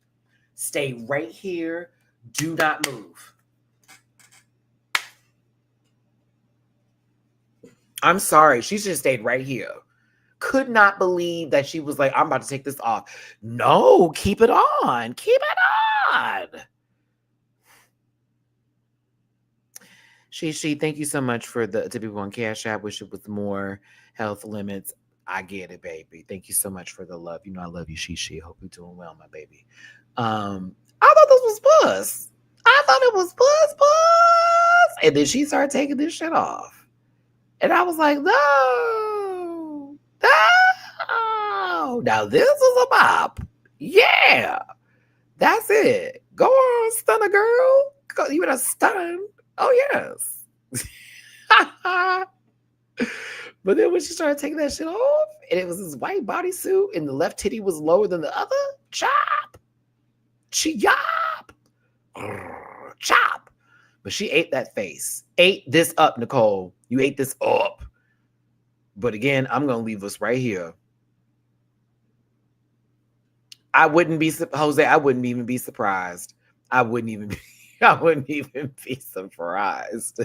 Stay right here. Do not move. I'm sorry. She should have stayed right here. Could not believe that she was like, I'm about to take this off. No, keep it on. Keep it on. She, thank you so much for the to people on Cash App. Wish it was more health limits. I get it, baby. Thank you so much for the love. You know I love you, She. Hope you're doing well, my baby. I thought this was Buzz. I thought it was Buzz. And then she started taking this shit off. And I was like, no. No. Now this is a bop. Yeah. That's it. Go on, stun a girl. You in a stun. Oh, yes. But then when she started taking that shit off, and it was this white bodysuit, and the left titty was lower than the other, chop. Chop. Chop. But she ate that face. Ate this up, Nicole. You ate this up. But again, I'm going to leave us right here. I wouldn't be, Jose, I wouldn't even be surprised. I wouldn't even be surprised.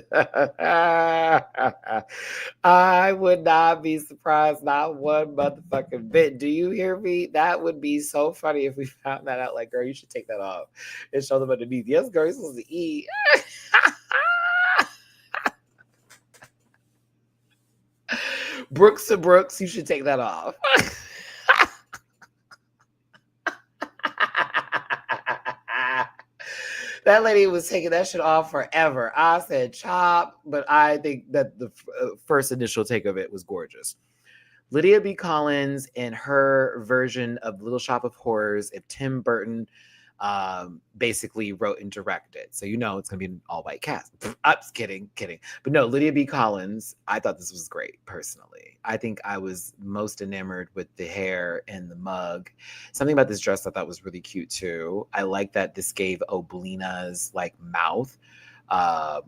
I would not be surprised, not one motherfucking bit. Do you hear me? That would be so funny if we found that out. Like, girl, you should take that off and show them underneath. Yes, girl, you're supposed to eat. Brooks to Brooks, you should take that off. That lady was taking that shit off forever. I said chop, but I think that the first initial take of it was gorgeous. Lydia B. Collins in her version of Little Shop of Horrors, if Tim Burton basically wrote and directed. So you know it's going to be an all-white cast. I'm just kidding. But no, Lydia B. Collins, I thought this was great, personally. I think I was most enamored with the hair and the mug. Something about this dress I thought was really cute, too. I like that this gave Oblina's, like, mouth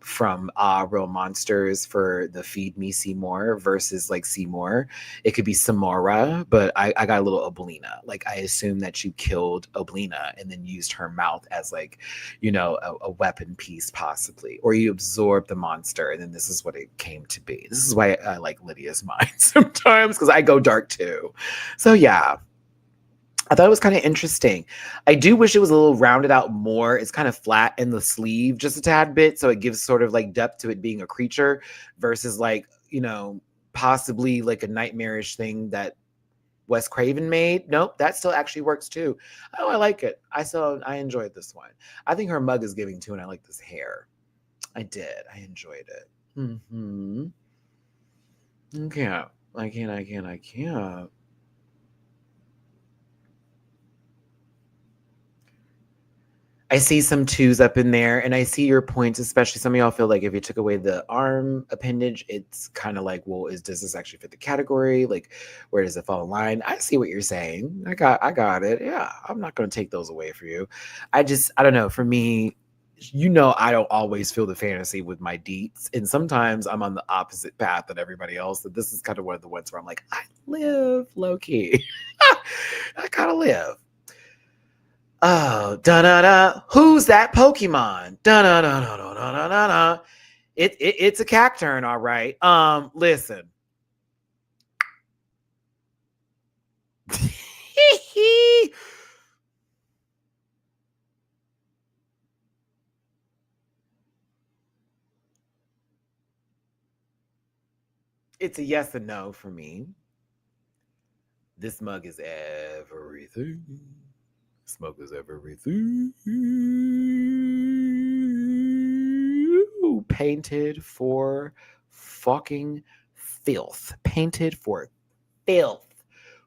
from Real Monsters for the Feed Me Seymour versus like Seymour. It could be Samora, but I got a little Oblina. Like I assume that you killed Oblina and then used her mouth as like, you know, a weapon piece possibly, or you absorbed the monster and then this is what it came to be. This is why I like Lydia's mind sometimes because I go dark too. So yeah. I thought it was kind of interesting. I do wish it was a little rounded out more. It's kind of flat in the sleeve just a tad bit. So it gives sort of like depth to it being a creature versus like, you know, possibly like a nightmarish thing that Wes Craven made. Nope, that still actually works too. Oh, I like it. I enjoyed this one. I think her mug is giving too, and I like this hair. I did. I enjoyed it. Mm-hmm. I can't. I see some 2s up in there, and I see your points, especially some of y'all feel like if you took away the arm appendage, it's kind of like, well, does this actually fit the category? Like, where does it fall in line? I see what you're saying. I got it. Yeah, I'm not going to take those away for you. I don't know. For me, you know, I don't always feel the fantasy with my deets, and sometimes I'm on the opposite path than everybody else. So this is kind of one of the ones where I'm like, I live low key. I kind of live. Oh, da-da-da. Who's that Pokemon? Da-da-da-da-da-da-da-da. It's a cacturn, all right. Listen. It's a yes and no for me. This mug is everything. Smoke is everything. Painted for fucking filth. Painted for filth.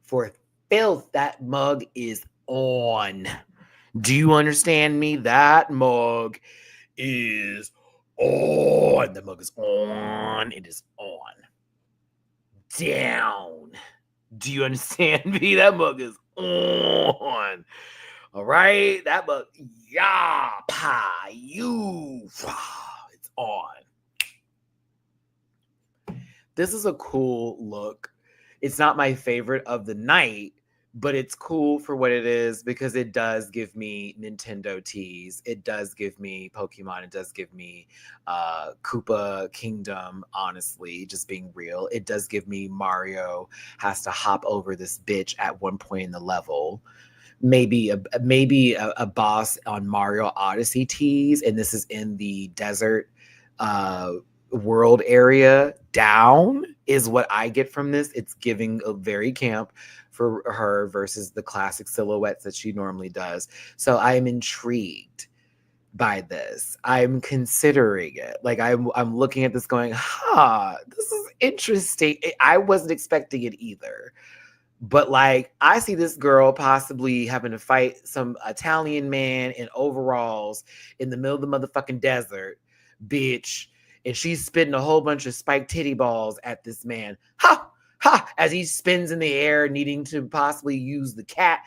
For filth. That mug is on. Do you understand me? That mug is on. The mug is on. It is on. Down. Do you understand me? That mug is on. All right. That mug, yeah, pa, you. It's on. This is a cool look. It's not my favorite of the night, but it's cool for what it is because it does give me Nintendo teas. It does give me Pokemon. It does give me Koopa Kingdom, honestly, just being real. It does give me Mario has to hop over this bitch at one point in the level. Maybe a boss on Mario Odyssey teas, and this is in the desert world area. Down is what I get from this. It's giving a very camp for her versus the classic silhouettes that she normally does. So I am intrigued by this. I'm considering it. Like I'm looking at this going, this is interesting. I wasn't expecting it either. But like I see this girl possibly having to fight some Italian man in overalls in the middle of the motherfucking desert, bitch. And she's spitting a whole bunch of spiked titty balls at this man. Ha! Ha! As he spins in the air, needing to possibly use the cat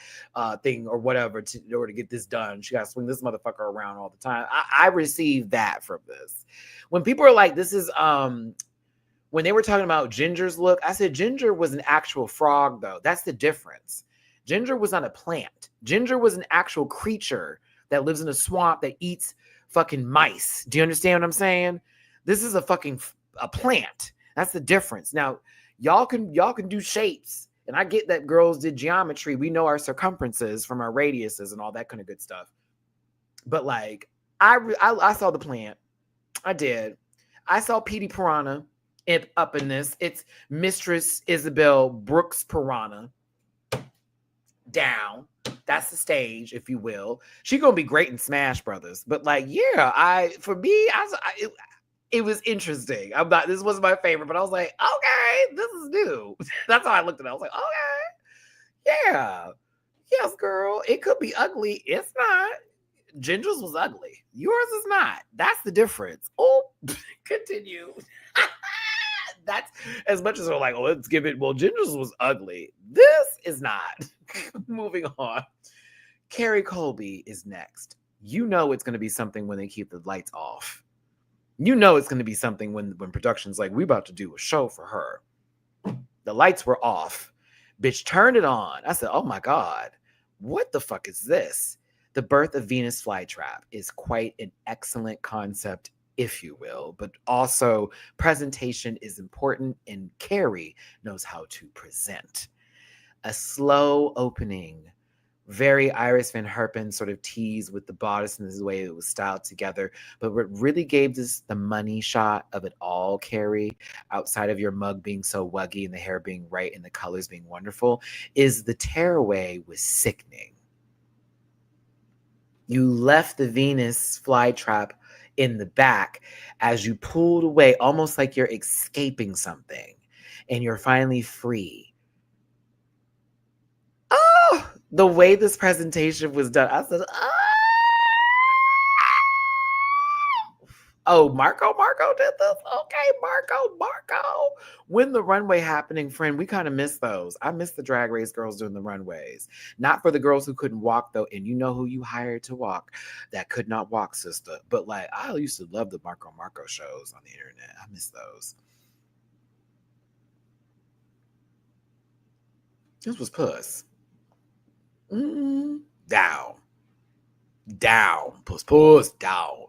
thing or whatever in order to get this done. She got to swing this motherfucker around all the time. I received that from this. When people are like, this is when they were talking about Ginger's look, I said Ginger was an actual frog, though. That's the difference. Ginger was not a plant. Ginger was an actual creature that lives in a swamp that eats fucking mice. Do you understand what I'm saying? This is a plant. That's the difference. Now, y'all can do shapes, and I get that girls did geometry. We know our circumferences from our radiuses and all that kind of good stuff. But like, I saw the plant. I did. I saw Petey Piranha up in this. It's Mistress Isabel Brooks Piranha. Down. That's the stage, if you will. She's gonna be great in Smash Brothers. But like, yeah, it was interesting. This wasn't my favorite, but I was like, okay, this is new. That's how I looked at it. I was like, okay, yeah. Yes, girl. It could be ugly. It's not. Ginger's was ugly. Yours is not. That's the difference. Oh, continue. That's as much as we're like, oh, let's give it. Well, Ginger's was ugly. This is not. Moving on. Carrie Colby is next. You know it's going to be something when they keep the lights off. You know it's going to be something when production's like, we about to do a show for her. The lights were off. Bitch, turn it on. I said, oh my God, what the fuck is this? The Birth of Venus Flytrap is quite an excellent concept, if you will, but also presentation is important, and Carrie knows how to present. A slow opening, very Iris Van Herpen sort of tease with the bodice and the way it was styled together. But what really gave this the money shot of it all, Carrie, outside of your mug being so wuggy and the hair being right and the colors being wonderful, is the tearaway was sickening. You left the Venus flytrap in the back as you pulled away, almost like you're escaping something and you're finally free. Oh, the way this presentation was done, I said, oh, Marco did this? Okay, Marco. When the runway happening, friend, we kind of miss those. I miss the Drag Race girls doing the runways. Not for the girls who couldn't walk, though, and you know who you hired to walk that could not walk, sister. But like, I used to love the Marco shows on the internet. I miss those. This was puss. Down. Puss, down.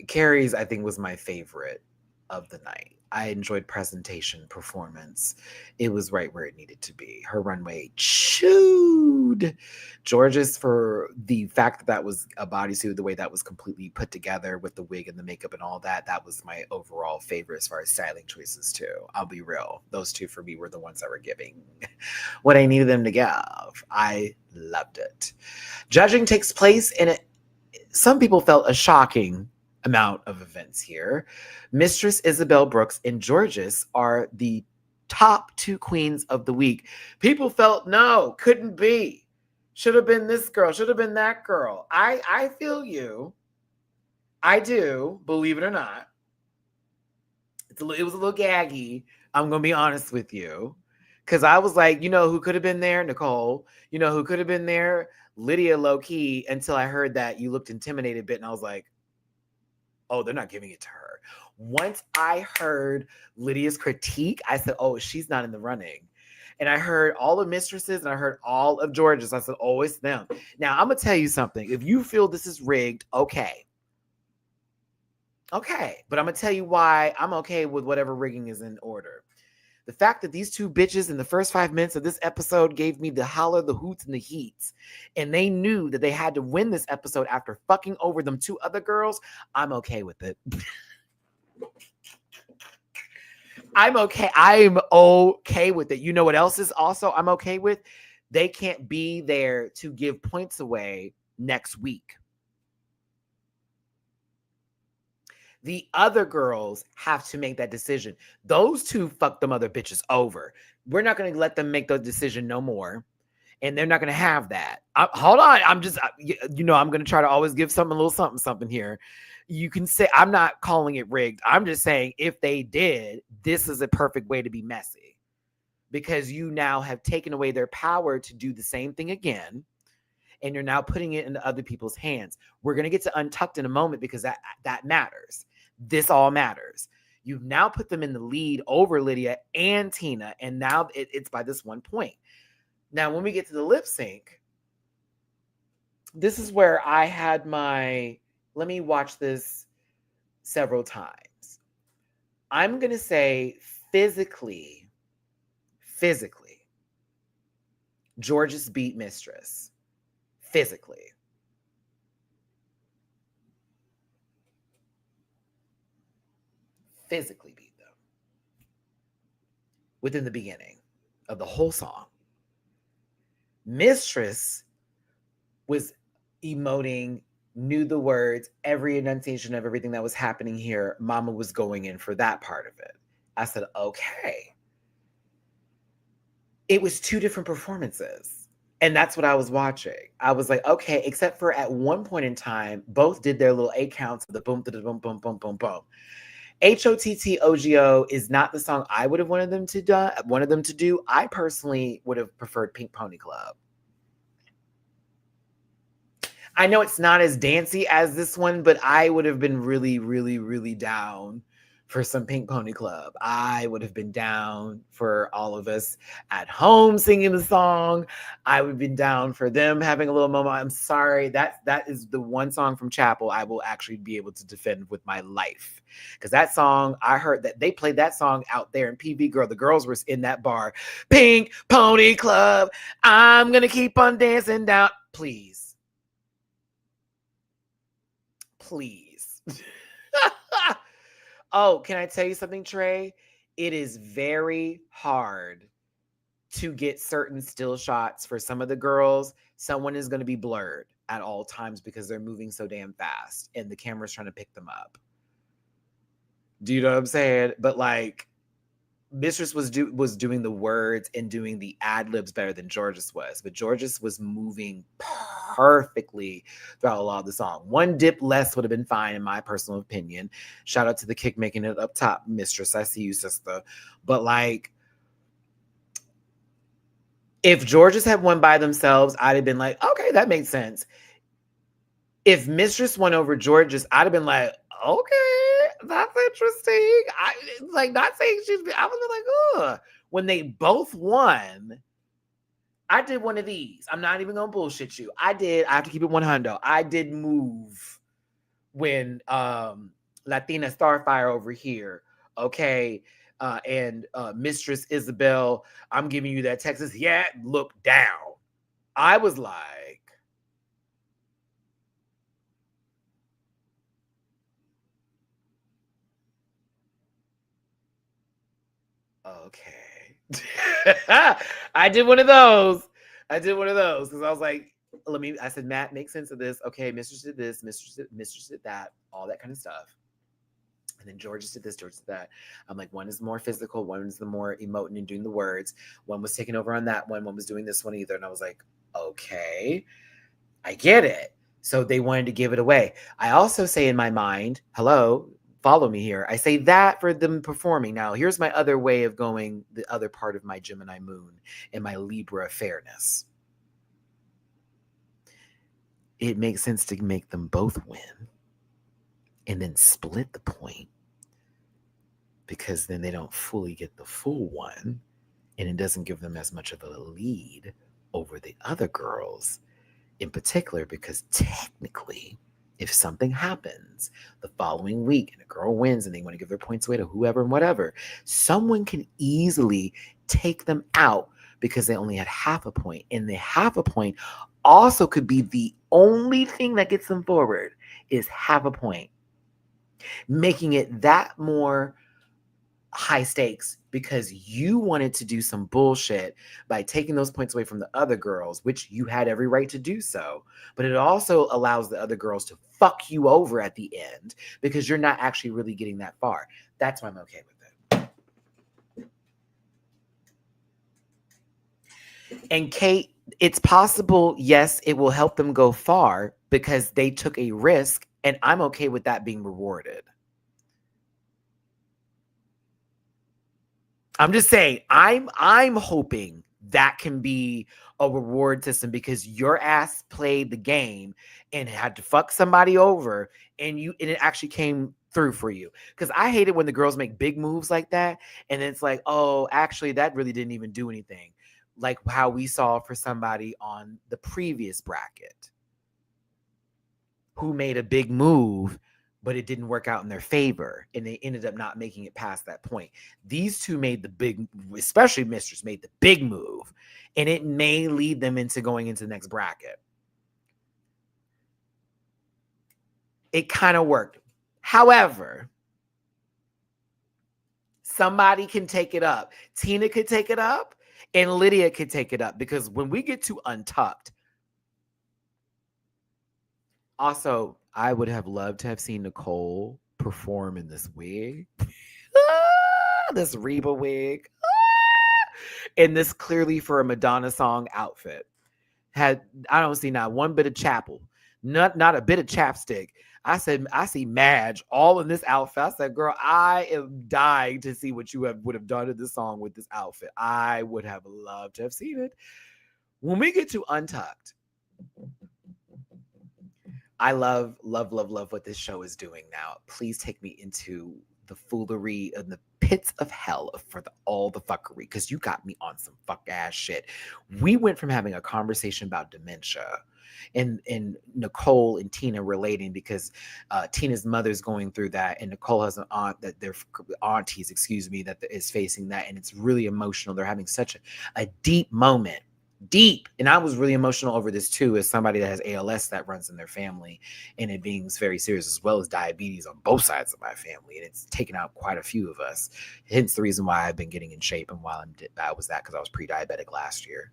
Carrie's, I think, was my favorite of the night. I enjoyed presentation, performance. It was right where it needed to be. Her runway chewed. George's, for the fact that that was a bodysuit, the way that was completely put together with the wig and the makeup and all that, that was my overall favorite as far as styling choices too. I'll be real. Those two for me were the ones that were giving what I needed them to give. I loved it. Judging takes place in some people felt a shocking amount of events here. Mistress Isabel Brooks and Georges are the top two queens of the week. People felt no, couldn't be. Should have been this girl. Should have been that girl. I feel you. I do, believe it or not. It was a little gaggy. I'm gonna be honest with you, because I was like, you know, who could have been there, Nicole. You know, who could have been there, Lydia, low key. Until I heard that you looked intimidated a bit, and I was like, oh, they're not giving it to her. Once I heard Lydia's critique, I said, oh, she's not in the running. And I heard all the mistresses and I heard all of George's. I said, oh, it's them. Now, I'm going to tell you something. If you feel this is rigged, okay. Okay. But I'm going to tell you why I'm okay with whatever rigging is in order. The fact that these two bitches in the first 5 minutes of this episode gave me the holler, the hoots, and the heats, and they knew that they had to win this episode after fucking over them two other girls, I'm okay with it. I'm okay. I'm okay with it. You know what else is also I'm okay with? They can't be there to give points away next week. The other girls have to make that decision. Those two fuck them other bitches over. We're not going to let them make the decision no more. And they're not going to have that. Hold on. I'm just, you know, I'm going to try to always give something, a little something here. You can say, I'm not calling it rigged. I'm just saying if they did, this is a perfect way to be messy. Because you now have taken away their power to do the same thing again. And you're now putting it into other people's hands. We're going to get to Untucked in a moment because that matters. This all matters. You've now put them in the lead over Lydia and Tina. And now it's by this one point. Now, when we get to the lip sync, this is where I had my, let me watch this several times. I'm going to say physically, George's beat Mistress. Physically. Physically beat them. Within the beginning of the whole song. Mistress was emoting, knew the words, every enunciation of everything that was happening here. Mama was going in for that part of it. I said, okay. It was two different performances. And that's what I was watching. I was like, okay, except for at one point in time, both did their little 8 counts of the boom, boom, boom, boom, boom, boom. HOTTOGO is not the song I would have wanted them to do. I personally would have preferred Pink Pony Club. I know it's not as dancey as this one, but I would have been really, really, really down for some Pink Pony Club. I would have been down for all of us at home singing the song. I would have been down for them having a little moment. I'm sorry. That is the one song from Chapel I will actually be able to defend with my life. Because that song, I heard that they played that song out there in PV Girl. The girls were in that bar. Pink Pony Club. I'm going to keep on dancing down. Please. Please. Oh, can I tell you something, Trey? It is very hard to get certain still shots for some of the girls. Someone is going to be blurred at all times because they're moving so damn fast and the camera's trying to pick them up. Do you know what I'm saying? But like, Mistress was doing the words and doing the ad-libs better than George's was. But George's was moving perfectly throughout a lot of the song. One dip less would have been fine, in my personal opinion. Shout out to the kick making it up top, Mistress. I see you, sister. But like, if George's had won by themselves, I'd have been like, okay, that makes sense. If Mistress won over George's, I'd have been like, okay, that's interesting. I like not saying I was like, ugh. When they both won, I did one of these. I'm not even gonna bullshit you. I have to keep it 100. I did move when Latina Starfire over here, okay, and Mistress Isabel, I'm giving you that Texas. Yeah, look down. I was like, okay. I did one of those. Because I was like, I said, Matt, make sense of this. Okay, Mistress did this, Mistress did that, all that kind of stuff. And then George did this, George did that. I'm like, one is more physical, one is the more emoting and doing the words. One was taking over on that one was doing this one either. And I was like, Okay, I get it. So they wanted to give it away. I also say in my mind, hello, follow me here. I say that for them performing. Now, here's my other way of going, the other part of my Gemini moon and my Libra fairness. It makes sense to make them both win and then split the point, because then they don't fully get the full one and it doesn't give them as much of a lead over the other girls in particular, because technically, if something happens the following week and a girl wins and they want to give their points away to whoever and whatever, someone can easily take them out because they only had half a point. And the half a point also could be the only thing that gets them forward, is half a point, making it that more high stakes because you wanted to do some bullshit by taking those points away from the other girls, which you had every right to do so. But it also allows the other girls to fuck you over at the end because you're not actually really getting that far. That's why I'm okay with it. And Kate, it's possible, yes, it will help them go far because they took a risk, and I'm okay with that being rewarded. I'm just saying, I'm hoping that can be a reward system because your ass played the game and had to fuck somebody over, and it actually came through for you. Because I hate it when the girls make big moves like that, and it's like, oh, actually, that really didn't even do anything. Like how we saw for somebody on the previous bracket who made a big move, but it didn't work out in their favor, and they ended up not making it past that point. These two made the big, especially Mistress, made the big move, and it may lead them into going into the next bracket. It kind of worked. However, somebody can take it up. Tina could take it up, and Lydia could take it up, because when we get to Untucked, also, I would have loved to have seen Nicole perform in this wig. This Reba wig. And this clearly for a Madonna song outfit. I don't see not one bit of chapel. Not a bit of chapstick. I said, I see Madge all in this outfit. I said, girl, I am dying to see what you would have done to this song with this outfit. I would have loved to have seen it. When we get to Untucked, I love what this show is doing now. Please take me into the foolery and the pits of hell for all the fuckery, because you got me on some fuck ass shit. We went from having a conversation about dementia and Nicole and Tina relating, because Tina's mother's going through that, and Nicole has an aunt that their aunties, that is facing that, and it's really emotional. They're having such a deep moment. And I was really emotional over this too, as somebody that has ALS that runs in their family, and it being very serious, as well as diabetes on both sides of my family, and it's taken out quite a few of us. Hence the reason why I've been getting in shape, and why I was because I was pre-diabetic last year.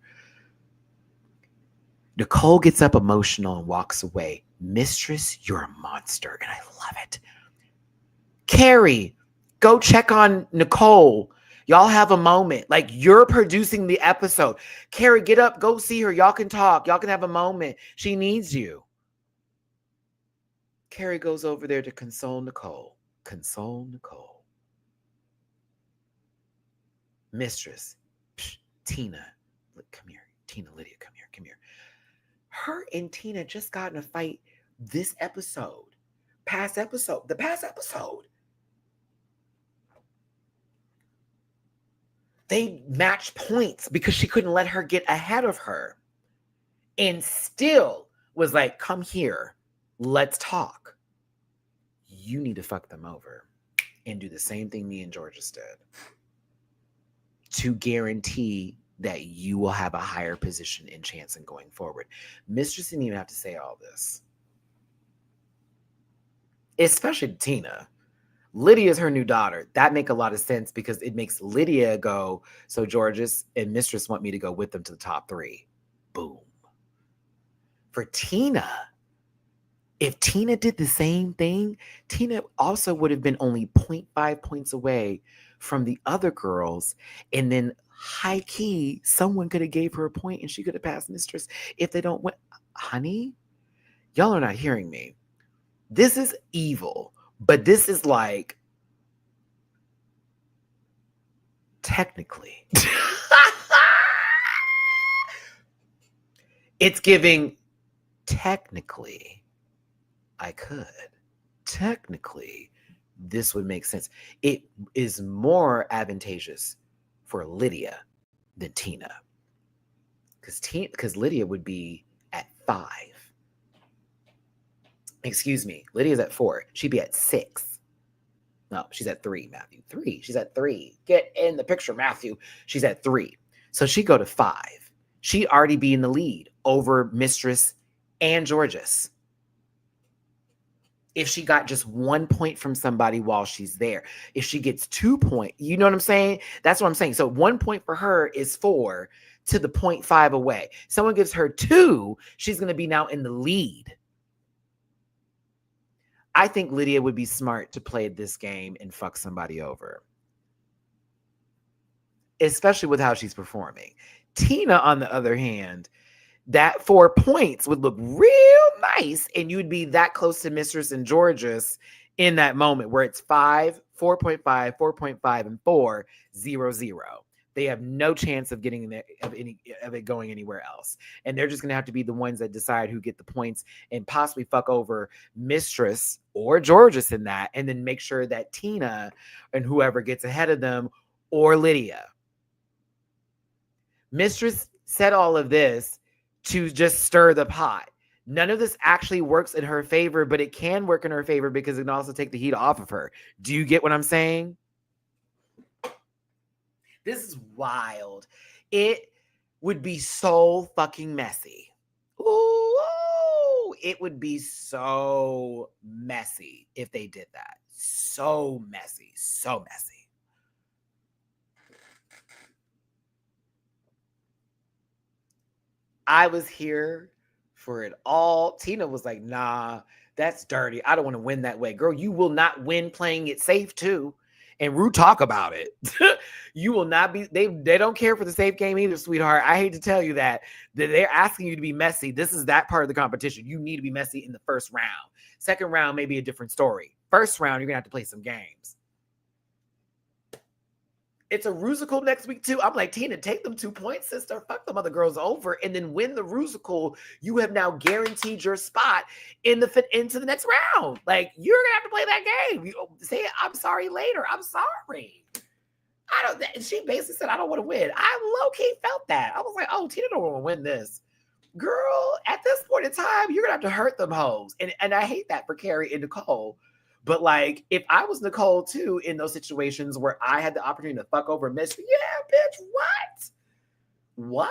Nicole gets up emotional and walks away. Mistress, you're a monster, and I love it. Carrie, go check on Nicole. Y'all have a moment. Like, you're producing the episode. Carrie, get up, go see her. Y'all can talk. Y'all can have a moment. She needs you. Carrie goes over there to console Nicole. Mistress, Tina, look, come here. Tina, Lydia, come here. Her and Tina just got in a fight this episode. The past episode. They matched points because she couldn't let her get ahead of her, and still was like, come here, let's talk. You need to fuck them over and do the same thing me and Georges did to guarantee that you will have a higher position and chance in going forward. Mistress didn't even have to say all this, especially Tina. Lydia is her new daughter. That make a lot of sense, because it makes Lydia go, so Georges and Mistress want me to go with them to the top 3. Boom. For Tina, if Tina did the same thing, Tina also would have been only 0.5 points away from the other girls, and then high key, someone could have gave her a point and she could have passed Mistress if they don't win. Honey, y'all are not hearing me. This is evil, but this is like technically. It's giving technically I could. Technically, this would make sense. It is more advantageous for Lydia than Tina. Because Lydia would be at 5. Excuse me. Lydia's at 4. She'd be at 6. No, she's at 3, Matthew. 3. She's at 3. Get in the picture, Matthew. She's at 3. So she'd go to 5. She'd already be in the lead over Mistress and Georges. If she got just 1 point from somebody while she's there. If she gets 2 points, you know what I'm saying? That's what I'm saying. So 1 point for her is 4 to the 0.5 away. Someone gives her 2, she's going to be now in the lead. I think Lydia would be smart to play this game and fuck somebody over. Especially with how she's performing. Tina, on the other hand, that 4 points would look real nice, and you'd be that close to Mistress and Georges in that moment where it's 5, 4.5, 4.5, and 4, 0, 0. They have no chance of getting of it going anywhere else, and they're just gonna have to be the ones that decide who get the points and possibly fuck over Mistress or Georges in that, and then make sure that Tina and whoever gets ahead of them or Lydia. Mistress said all of this to just stir the pot. None of this actually works in her favor, but it can work in her favor because it can also take the heat off of her. Do you get what I'm saying? This is wild. It would be so fucking messy. Ooh, it would be so messy if they did that. So messy, so messy. I was here for it all. Tina was like, nah, that's dirty. I don't want to win that way. Girl, you will not win playing it safe too. And Ru talk about it. You will not be, they don't care for the safe game either, sweetheart. I hate to tell you that they're asking you to be messy. This is that part of the competition. You need to be messy in the first round. Second round may be a different story. First round, you're gonna have to play some games. It's a Rusical next week too. I'm like, Tina, take them 2 points, sister. Fuck them other girls over, and then win the Rusical. You have now guaranteed your spot into the next round. Like, you're gonna have to play that game. You say, I'm sorry later. I'm sorry. She basically said, I don't want to win. I low-key felt that. I was like, oh, Tina don't want to win this. Girl, at this point in time, you're gonna have to hurt them hoes. And I hate that for Carrie and Nicole. But like, if I was Nicole too in those situations where I had the opportunity to fuck over Miss, yeah, bitch, what?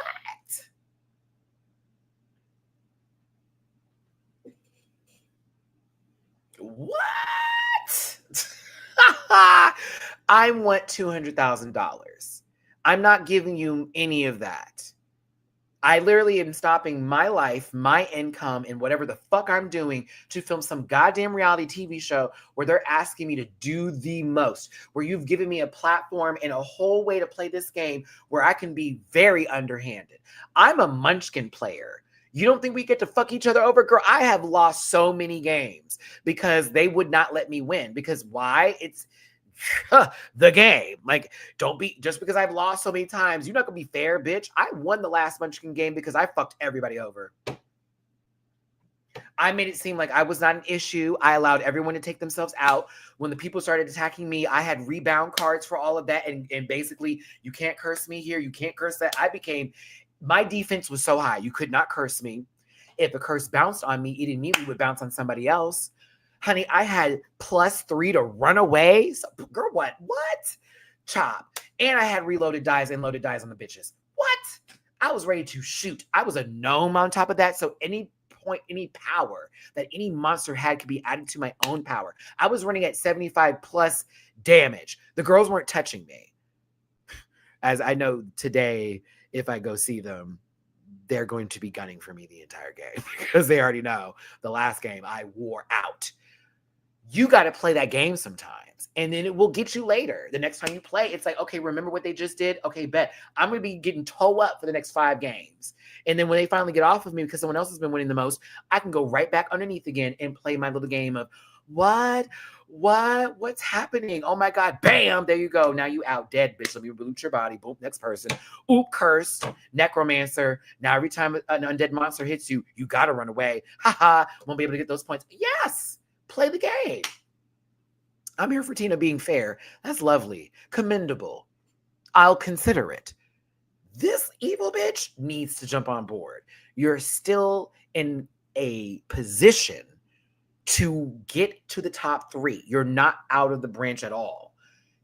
What? I want $200,000. I'm not giving you any of that. I literally am stopping my life, my income, and whatever the fuck I'm doing to film some goddamn reality TV show where they're asking me to do the most, where you've given me a platform and a whole way to play this game where I can be very underhanded. I'm a munchkin player. You don't think we get to fuck each other over? Girl, I have lost so many games because they would not let me win. Because why? It's the game. Like, don't be, just because I've lost so many times, you're not gonna be fair, bitch. I won the last Munchkin game because I fucked everybody over. I made it seem like I was not an issue. I allowed everyone to take themselves out. When the people started attacking me, I had rebound cards for all of that. And basically, you can't curse me here. You can't curse that. My defense was so high. You could not curse me. If a curse bounced on me, it immediately would bounce on somebody else. Honey, I had +3 to run away. So, girl, what? Chop. And I had reloaded dies and loaded dies on the bitches. What? I was ready to shoot. I was a gnome on top of that. So any power that any monster had could be added to my own power. I was running at 75 plus damage. The girls weren't touching me. As I know today, if I go see them, they're going to be gunning for me the entire game because they already know the last game I wore out. you got to play that game sometimes. And then it will get you later. The next time you play, it's like, okay, remember what they just did? Okay, bet. I'm going to be getting toe up for the next 5 games. And then when they finally get off of me because someone else has been winning the most, I can go right back underneath again and play my little game of what's happening? Oh my God, bam, there you go. Now you out dead, bitch. Let me loot your body. Boom, next person. Oop, cursed, necromancer. Now every time an undead monster hits you, you got to run away. Haha, won't be able to get those points. Yes, play the game. I'm here for Tina being fair. That's lovely. Commendable. I'll consider it. This evil bitch needs to jump on board. You're still in a position to get to the top 3. You're not out of the branch at all.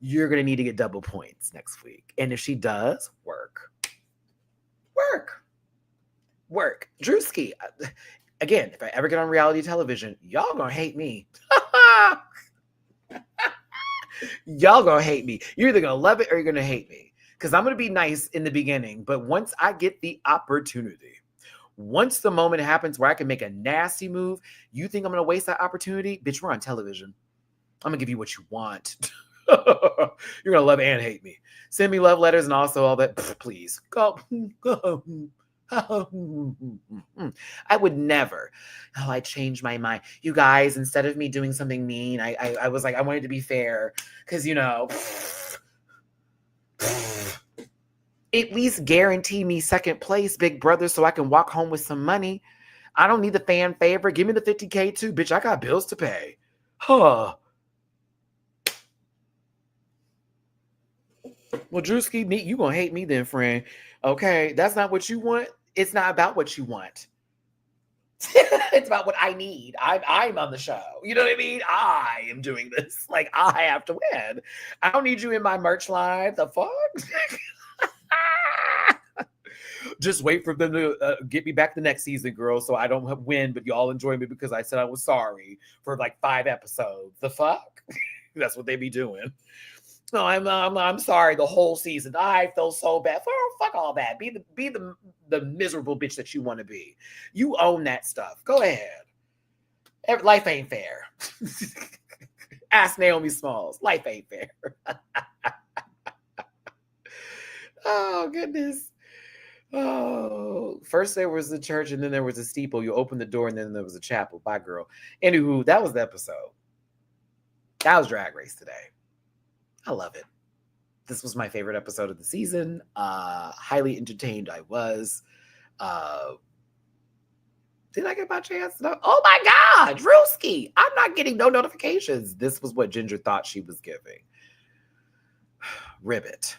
You're going to need to get double points next week. And if she does, work. Drewski, again, if I ever get on reality television, y'all going to hate me. Y'all going to hate me. You're either going to love it or you're going to hate me. Because I'm going to be nice in the beginning. But once I get the opportunity, once the moment happens where I can make a nasty move, you think I'm going to waste that opportunity? Bitch, we're on television. I'm going to give you what you want. You're going to love and hate me. Send me love letters and also all that. Please. Go. I would never. Oh, I changed my mind. You guys, instead of me doing something mean, I was like, I wanted to be fair. Because, you know, at least guarantee me second place, big brother, so I can walk home with some money. I don't need the fan favor. Give me the 50K too, bitch. I got bills to pay. Huh. Well, Drewski, you gonna hate me then, friend. Okay, that's not what you want. It's not about what you want. It's about what I need. I'm on the show. You know what I mean? I am doing this. Like, I have to win. I don't need you in my merch line. The fuck? Just wait for them to get me back the next season, girl, so I don't win, but y'all enjoy me because I said I was sorry for like 5 episodes. The fuck? That's what they be doing. No, I'm sorry. The whole season, I felt so bad. Fuck all that. Be the miserable bitch that you want to be. You own that stuff. Go ahead. Life ain't fair. Ask Naomi Smalls. Life ain't fair. Oh goodness. Oh, first there was the church and then there was a steeple. You opened the door and then there was a chapel. Bye, girl. Anywho, that was the episode. That was Drag Race today. I love it. This was my favorite episode of the season. Highly entertained I was. Did I get my chance? No. Oh my God, Drewski. I'm not getting no notifications. This was what Ginger thought she was giving. Ribbit.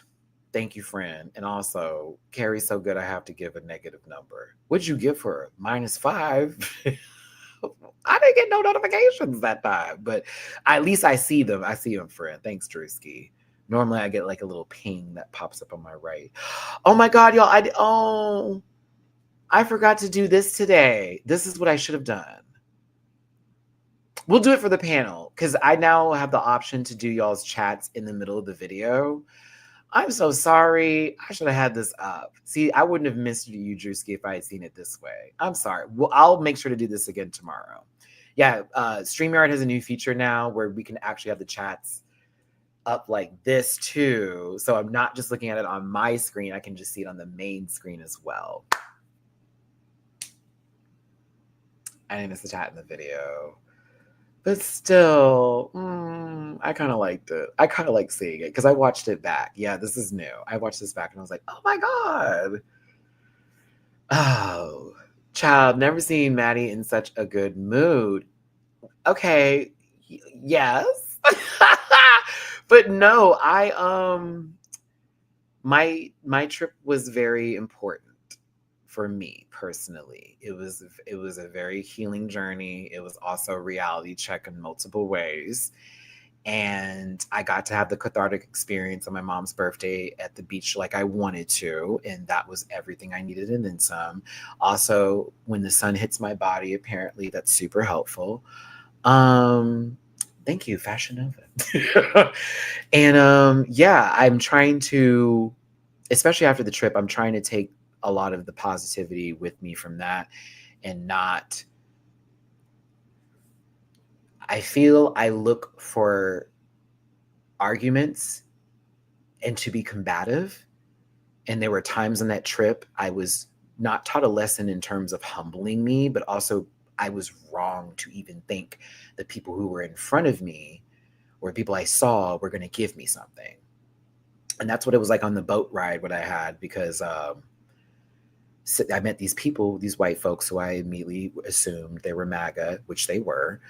Thank you, friend. And also, Carrie's so good, I have to give a negative number. What'd you give her? -5? I didn't get no notifications that time, but at least I see them. I see them, friend. Thanks, Drewski. Normally, I get like a little ping that pops up on my right. Oh my God, y'all. I forgot to do this today. This is what I should have done. We'll do it for the panel because I now have the option to do y'all's chats in the middle of the video. I'm so sorry. I should have had this up. See, I wouldn't have missed you, Drewski, if I had seen it this way. I'm sorry. Well, I'll make sure to do this again tomorrow. Yeah, StreamYard has a new feature now where we can actually have the chats up like this too. So I'm not just looking at it on my screen. I can just see it on the main screen as well. I didn't miss the chat in the video. But still, I kind of liked it. I kind of like seeing it because I watched it back. Yeah, this is new. I watched this back and I was like, oh my God. Oh, child, never seen Maddie in such a good mood. Okay, yes. But no, my trip was very important for me personally. It was a very healing journey. It was also a reality check in multiple ways. And I got to have the cathartic experience on my mom's birthday at the beach like I wanted to. And that was everything I needed and then some. Also, when the sun hits my body, apparently that's super helpful. Thank you, Fashion Nova. And yeah, I'm trying to, especially after the trip, I'm trying to take a lot of the positivity with me from that and not, I feel I look for arguments and to be combative. And there were times on that trip I was not taught a lesson in terms of humbling me, but also I was wrong to even think the people who were in front of me or people I saw were going to give me something. And that's what it was like on the boat ride, what I had, because I met these people, these white folks who I immediately assumed they were MAGA, which they were.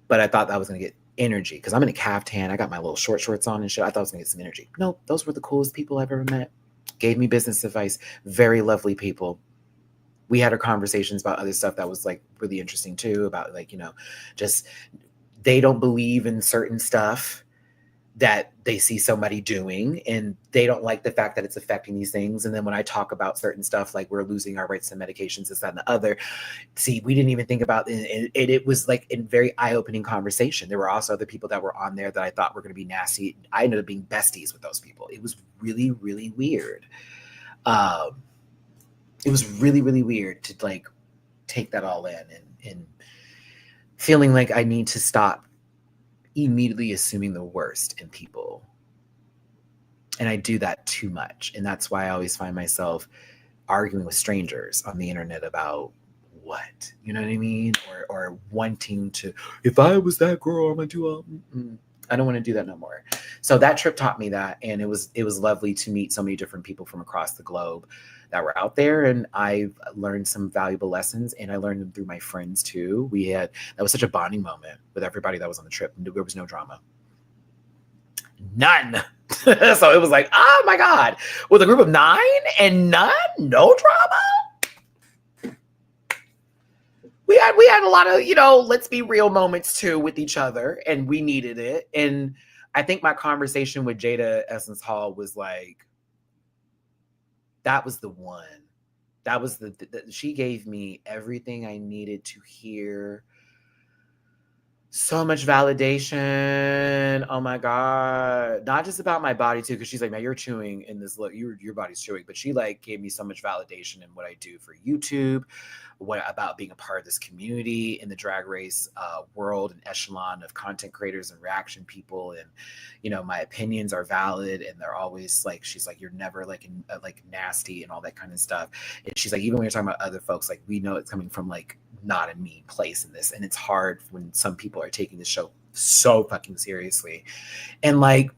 But I thought that I was going to get energy because I'm in a caftan. I got my little shorts on and shit. I thought I was going to get some energy. No, those were the coolest people I've ever met. Gave me business advice. Very lovely people. We had our conversations about other stuff that was like really interesting too, about like, you know, just they don't believe in certain stuff that they see somebody doing, and they don't like the fact that it's affecting these things. And then when I talk about certain stuff, like we're losing our rights to medications, this, that, and the other, see, we didn't even think about it. It was like a very eye-opening conversation. There were also other people that were on there that I thought were going to be nasty. I ended up being besties with those people. It was really, really weird. It was really, really weird to like take that all in and feeling like I need to stop immediately assuming the worst in people. And I do that too much. And that's why I always find myself arguing with strangers on the internet about what, you know what I mean? Or wanting to, if I was that girl, I'm gonna do I don't want to do that no more. So that trip taught me that. And it was lovely to meet so many different people from across the globe that were out there. And I learned some valuable lessons, and I learned them through my friends too. That was such a bonding moment with everybody that was on the trip. There was no drama. None. So it was like, oh my God, with a group of 9 and no drama. We had a lot of, you know, let's be real moments too with each other, and we needed it. And I think my conversation with Jada Essence Hall was like, that was the one. That was she gave me everything I needed to hear. So much validation. Oh my God. Not just about my body too, because she's like, man, you're chewing in this look. Your body's chewing. But she like gave me so much validation in what I do for YouTube, what about being a part of this community in the Drag Race world and echelon of content creators and reaction people. And, you know, my opinions are valid, and they're always like, she's like, you're never like nasty and all that kind of stuff. And she's like, even when you're talking about other folks, like we know it's coming from like not a mean place in this. And it's hard when some people are taking the show so fucking seriously. And like,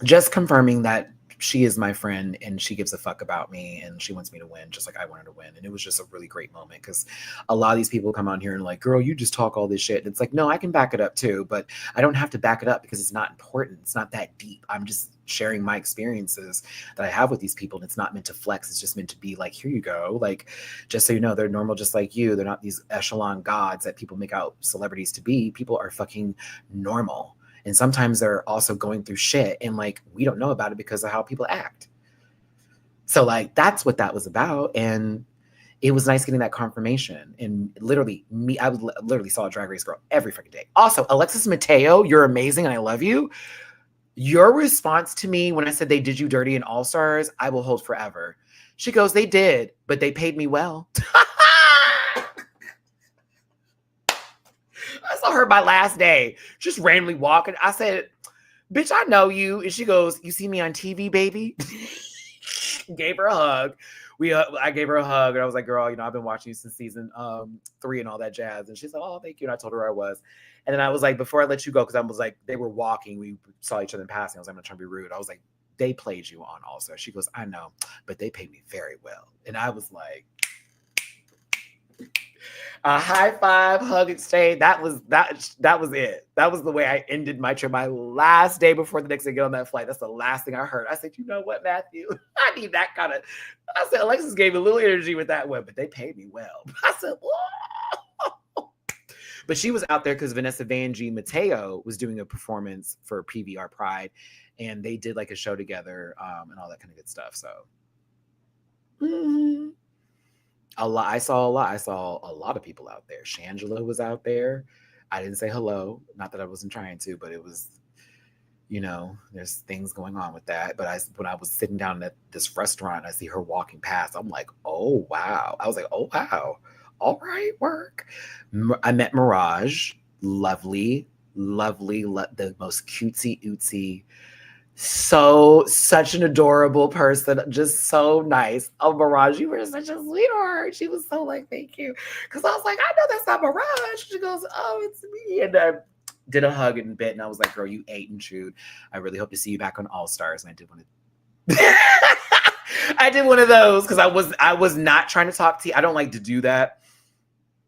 just confirming that she is my friend and she gives a fuck about me and she wants me to win just like I wanted to win. And it was just a really great moment, because a lot of these people come on here and like, girl, you just talk all this shit. And it's like, no, I can back it up too, but I don't have to back it up because it's not important. It's not that deep. I'm just sharing my experiences that I have with these people, and it's not meant to flex. It's just meant to be like, here you go. Like, just so you know, they're normal just like you. They're not these echelon gods that people make out celebrities to be. People are fucking normal. And sometimes they're also going through shit, and like, we don't know about it because of how people act. So like, that's what that was about. And it was nice getting that confirmation. And literally I literally saw a Drag Race girl every freaking day. Also, Alexis Mateo, you're amazing and I love you. Your response to me when I said they did you dirty in All Stars, I will hold forever. She goes, they did, but they paid me well. I saw her my last day, just randomly walking. I said, bitch, I know you. And she goes, you see me on TV, baby? Gave her a hug. I gave her a hug, and I was like, girl, you know, I've been watching you since season 3 and all that jazz. And she's like, oh, thank you. And I told her I was. And then I was like, before I let you go, because I was like, they were walking. We saw each other in passing. I was like, I'm not trying to be rude. I was like, they played you on All Star. She goes, I know, but they paid me very well. And I was like, a high five, hug exchange. That was it. That was the way I ended my trip. My last day before the next day to get on that flight. That's the last thing I heard. I said, you know what, Matthew? I need that kind of. I said, Alexis gave me a little energy with that one, but they paid me well. I said, whoa. But she was out there because Vanessa Vanjie Mateo was doing a performance for PVR Pride, and they did like a show together and all that kind of good stuff. So. Mm-hmm. I saw a lot of people out there. Shangela was out there. I didn't say hello. Not that I wasn't trying to, but it was, you know, there's things going on with that. But when I was sitting down at this restaurant, I see her walking past. I'm like, oh, wow. I was like, oh, wow. All right, work. I met Mirage. lovely, the most cutesy ootsy, such an adorable person, just so nice. Oh, Mirage, you were such a sweetheart. She was so like, thank you. Because I was like, I know that's not Mirage. She goes, oh, it's me. And I did a hug and bit, and I was like, girl, you ate and chewed. I really hope to see you back on All Stars. And I did one of I did one of those because I was not trying to talk to you. I don't like to do that.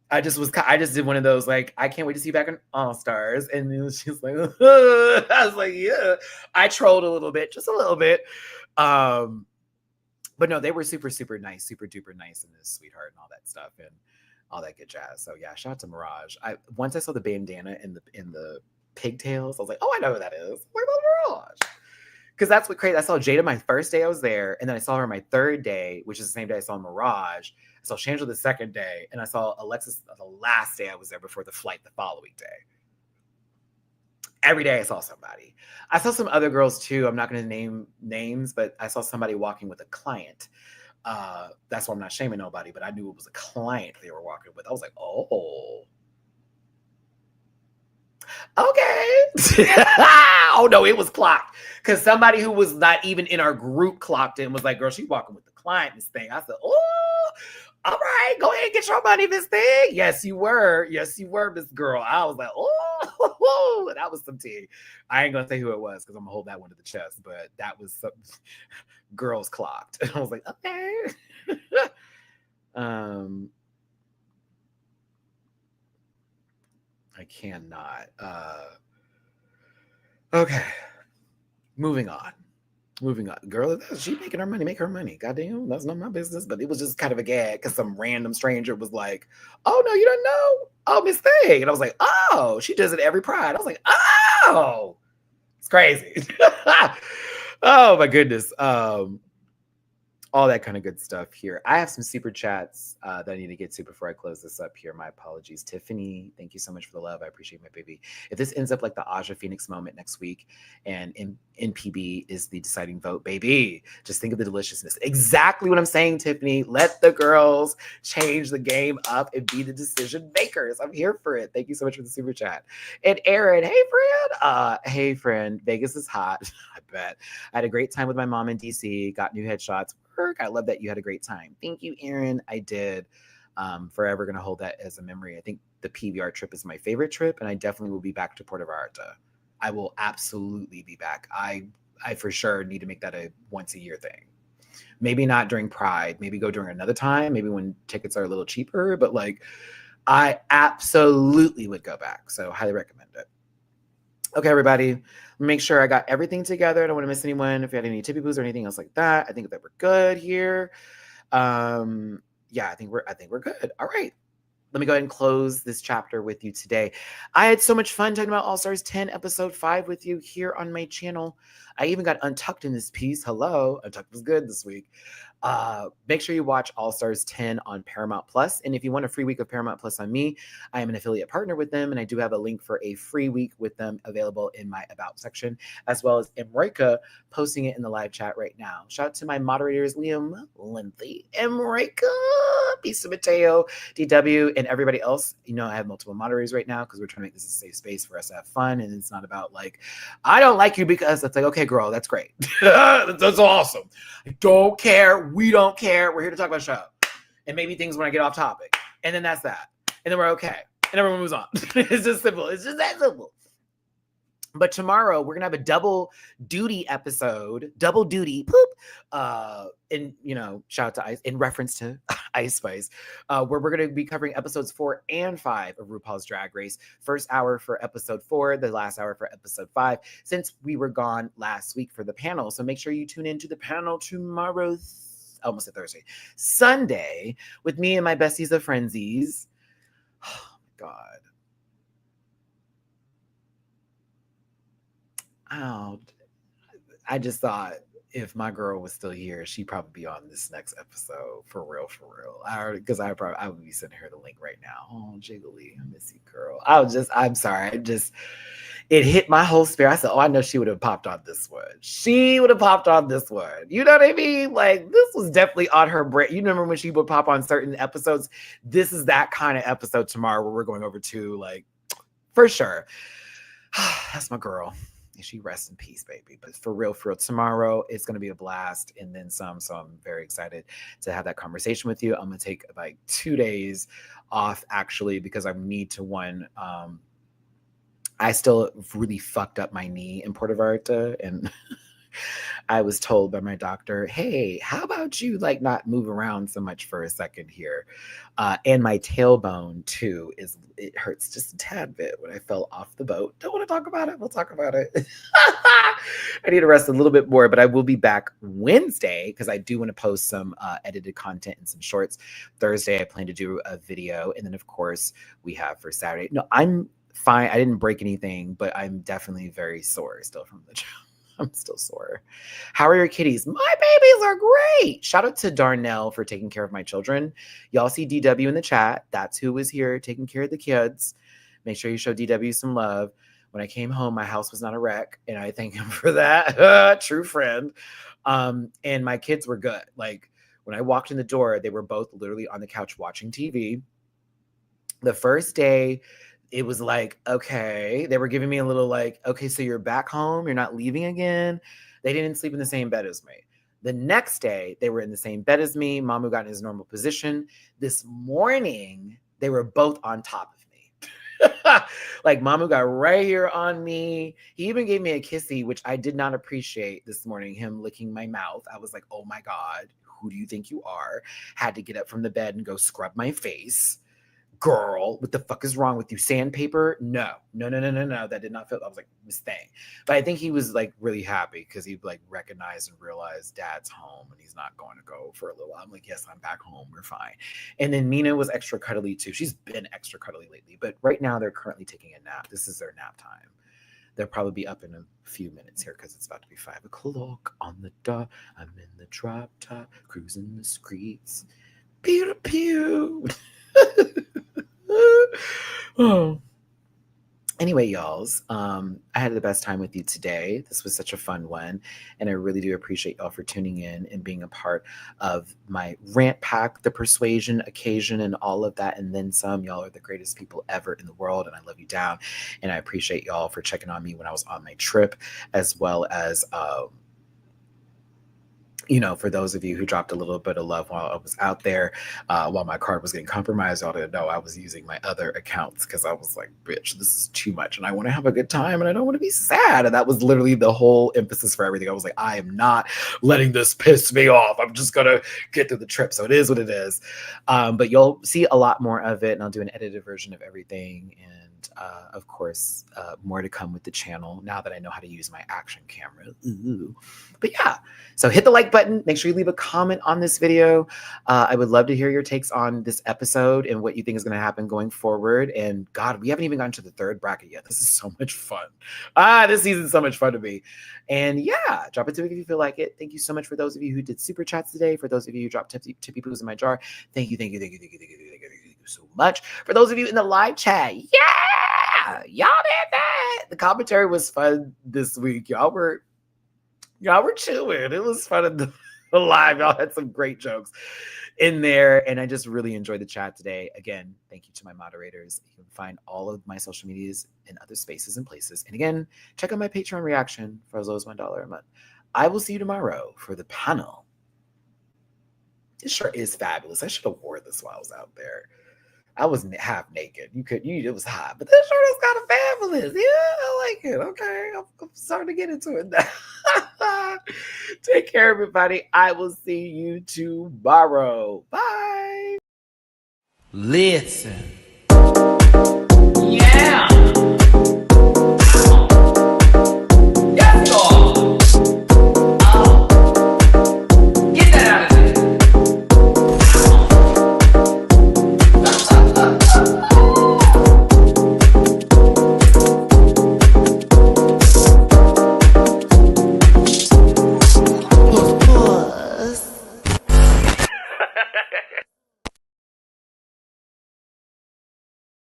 I just did one of those, like, I can't wait to see you back on All Stars. And then she's like, I was like, yeah. I trolled a little bit, just a little bit. But no, they were super, super nice, super duper nice, and this sweetheart and all that stuff and all that good jazz. So yeah, shout out to Mirage. Once I saw the bandana in the pigtails, I was like, oh, I know who that is. What about Mirage? Because that's what crazy. I saw Jada my first day I was there, and then I saw her my third day, which is the same day I saw Mirage. I saw Shangela the second day, and I saw Alexis the last day I was there before the flight the following day. Every day I saw somebody. I saw some other girls too. I'm not going to name names, but I saw somebody walking with a client. That's why I'm not shaming nobody, but I knew it was a client they were walking with. I was like, oh. Okay. Oh no, it was clocked. Because somebody who was not even in our group clocked in was like, girl, she's walking with the client, this thing. I said, oh, all right, go ahead and get your money, Miss Thing. Yes, you were. Yes, you were, Miss Girl. I was like, oh, that was some tea. I ain't gonna say who it was because I'm gonna hold that one to the chest, but that was some girls clocked. And I was like, okay. I cannot. Okay. Moving on. Girl, she making her money. Make her money. Goddamn, that's not my business. But it was just kind of a gag because some random stranger was like, oh, no, you don't know? Oh, Miss Thing. And I was like, oh, she does it every Pride. I was like, oh, it's crazy. Oh, my goodness. All that kind of good stuff here. I have some super chats that I need to get to before I close this up here. My apologies. Tiffany, thank you so much for the love. I appreciate my baby. If this ends up like the Aja Phoenix moment next week and NPB is the deciding vote, baby, just think of the deliciousness. Exactly what I'm saying, Tiffany. Let the girls change the game up and be the decision makers. I'm here for it. Thank you so much for the super chat. And Aaron, hey friend, Vegas is hot. I bet. I had a great time with my mom in DC, got new headshots. I love that you had a great time. Thank you, Aaron. I did. Forever going to hold that as a memory. I think the PVR trip is my favorite trip, and I definitely will be back to Puerto Vallarta. I will absolutely be back. I for sure need to make that a once a year thing. Maybe not during Pride. Maybe go during another time. Maybe when tickets are a little cheaper. But like, I absolutely would go back. So highly recommend it. Okay, everybody, make sure I got everything together. I don't want to miss anyone. If you had any tippy boos or anything else like that, I think that we're good here. Yeah, I think we're good. All right. Let me go ahead and close this chapter with you today. I had so much fun talking about All Stars 10, episode 5 with you here on my channel. I even got Untucked in this piece. Hello. Untucked was good this week. Make sure you watch All Stars 10 on Paramount Plus. And if you want a free week of Paramount Plus on me, I am an affiliate partner with them. And I do have a link for a free week with them available in my About section, as well as Emrika posting it in the live chat right now. Shout out to my moderators, Liam, Linthy, Emrika, Bisa Mateo, DW, and everybody else. You know, I have multiple moderators right now because we're trying to make this a safe space for us to have fun. And it's not about like, I don't like you because it's like, okay, girl, that's great. That's awesome. I don't care. We don't care. We're here to talk about the show. And maybe things when I get off topic. And then that's that. And then we're okay. And everyone moves on. It's just simple. It's just that simple. But tomorrow we're gonna have a double duty episode, double duty poop. And you know, shout out to Ice in reference to Ice Spice, where we're gonna be covering episodes 4 and 5 of RuPaul's Drag Race. First hour for episode 4, the last hour for episode 5, since we were gone last week for the panel. So make sure you tune into the panel tomorrow, almost a Thursday, Sunday, with me and my besties of Frenzies. Oh my God. Oh, I just thought if my girl was still here, she'd probably be on this next episode for real. Because I would be sending her the link right now. Oh, Jiggly, I miss you, girl. I'm sorry. It hit my whole spirit. I said, oh, I know she would have popped on this one. You know what I mean? Like, this was definitely on her brain. You remember when she would pop on certain episodes? This is that kind of episode tomorrow where we're going over to like for sure. That's my girl. She rests in peace, baby. But for real, tomorrow it's going to be a blast and then some. So I'm very excited to have that conversation with you. I'm going to take like 2 days off actually because I need to I still really fucked up my knee in Puerto Vallarta, and I was told by my doctor, hey, how about you like not move around so much for a second here? And my tailbone too it hurts just a tad bit when I fell off the boat. Don't want to talk about it. We'll talk about it. I need to rest a little bit more, but I will be back Wednesday because I do want to post some edited content and some shorts. Thursday, I plan to do a video. And then of course we have for Saturday. No, I'm fine. I didn't break anything, but I'm definitely very sore still from the job. I'm still sore. How are your kitties? My babies are great. Shout out to Darnell for taking care of my children. Y'all see DW in the chat. That's who was here taking care of the kids. Make sure you show DW some love. When I came home, my house was not a wreck, and I thank him for that. True friend. And my kids were good. Like when I walked in the door, they were both literally on the couch watching TV. The first day, it was like, okay, they were giving me a little like, okay, so you're back home, you're not leaving again. They didn't sleep in the same bed as me. The next day, they were in the same bed as me. Mamu got in his normal position. This morning, they were both on top of me. Like Mamu got right here on me. He even gave me a kissy, which I did not appreciate this morning, him licking my mouth. I was like, oh my God, who do you think you are? Had to get up from the bed and go scrub my face. Girl, what the fuck is wrong with you? Sandpaper? No. That did not feel. I was like, Miss Thing. But I think he was like really happy because he like recognized and realized Dad's home and he's not going to go for a little while. I'm like, yes, I'm back home. We're fine. And then Mina was extra cuddly too. She's been extra cuddly lately, but right now they're currently taking a nap. This is their nap time. They'll probably be up in a few minutes here because it's about to be 5 o'clock on the dot. I'm in the drop top, cruising the streets. Pew pew. Oh. Anyway, y'alls, I had the best time with you today. This was such a fun one, and I really do appreciate y'all for tuning in and being a part of my rant pack, the persuasion occasion, and all of that, and then some. Y'all are the greatest people ever in the world, and I love you down, and I appreciate y'all for checking on me when I was on my trip, as well as for those of you who dropped a little bit of love while I was out there, while my card was getting compromised, y'all didn't know I was using my other accounts because I was like, bitch, this is too much. And I want to have a good time and I don't want to be sad. And that was literally the whole emphasis for everything. I was like, I am not letting this piss me off. I'm just going to get through the trip. So it is what it is. But you'll see a lot more of it, and I'll do an edited version of everything. And of course, more to come with the channel now that I know how to use my action camera. Ooh. But yeah, so hit the like button. Make sure you leave a comment on this video. I would love to hear your takes on this episode and what you think is going to happen going forward. And God, we haven't even gotten to the third bracket yet. This is so much fun. This season's so much fun to me. And yeah, drop a tip if you feel like it. Thank you so much for those of you who did super chats today. For those of you who dropped tippy poos in my jar, thank you so much. For those of you in the live chat, yeah, y'all did that. The commentary was fun this week. Y'all were chilling. It was fun in the live. Y'all had some great jokes in there, and I just really enjoyed the chat today. Again, thank you to my moderators. You can find all of my social medias in other spaces and places. And again, check out my Patreon reaction for as low as $1 a month. I will see you tomorrow for the panel. It sure is fabulous. I should have wore this while I was out there. I was half naked. It was hot, but this shirt is kind of fabulous. Yeah, I like it. Okay, I'm starting to get into it now. Take care, everybody. I will see you tomorrow. Bye. Listen.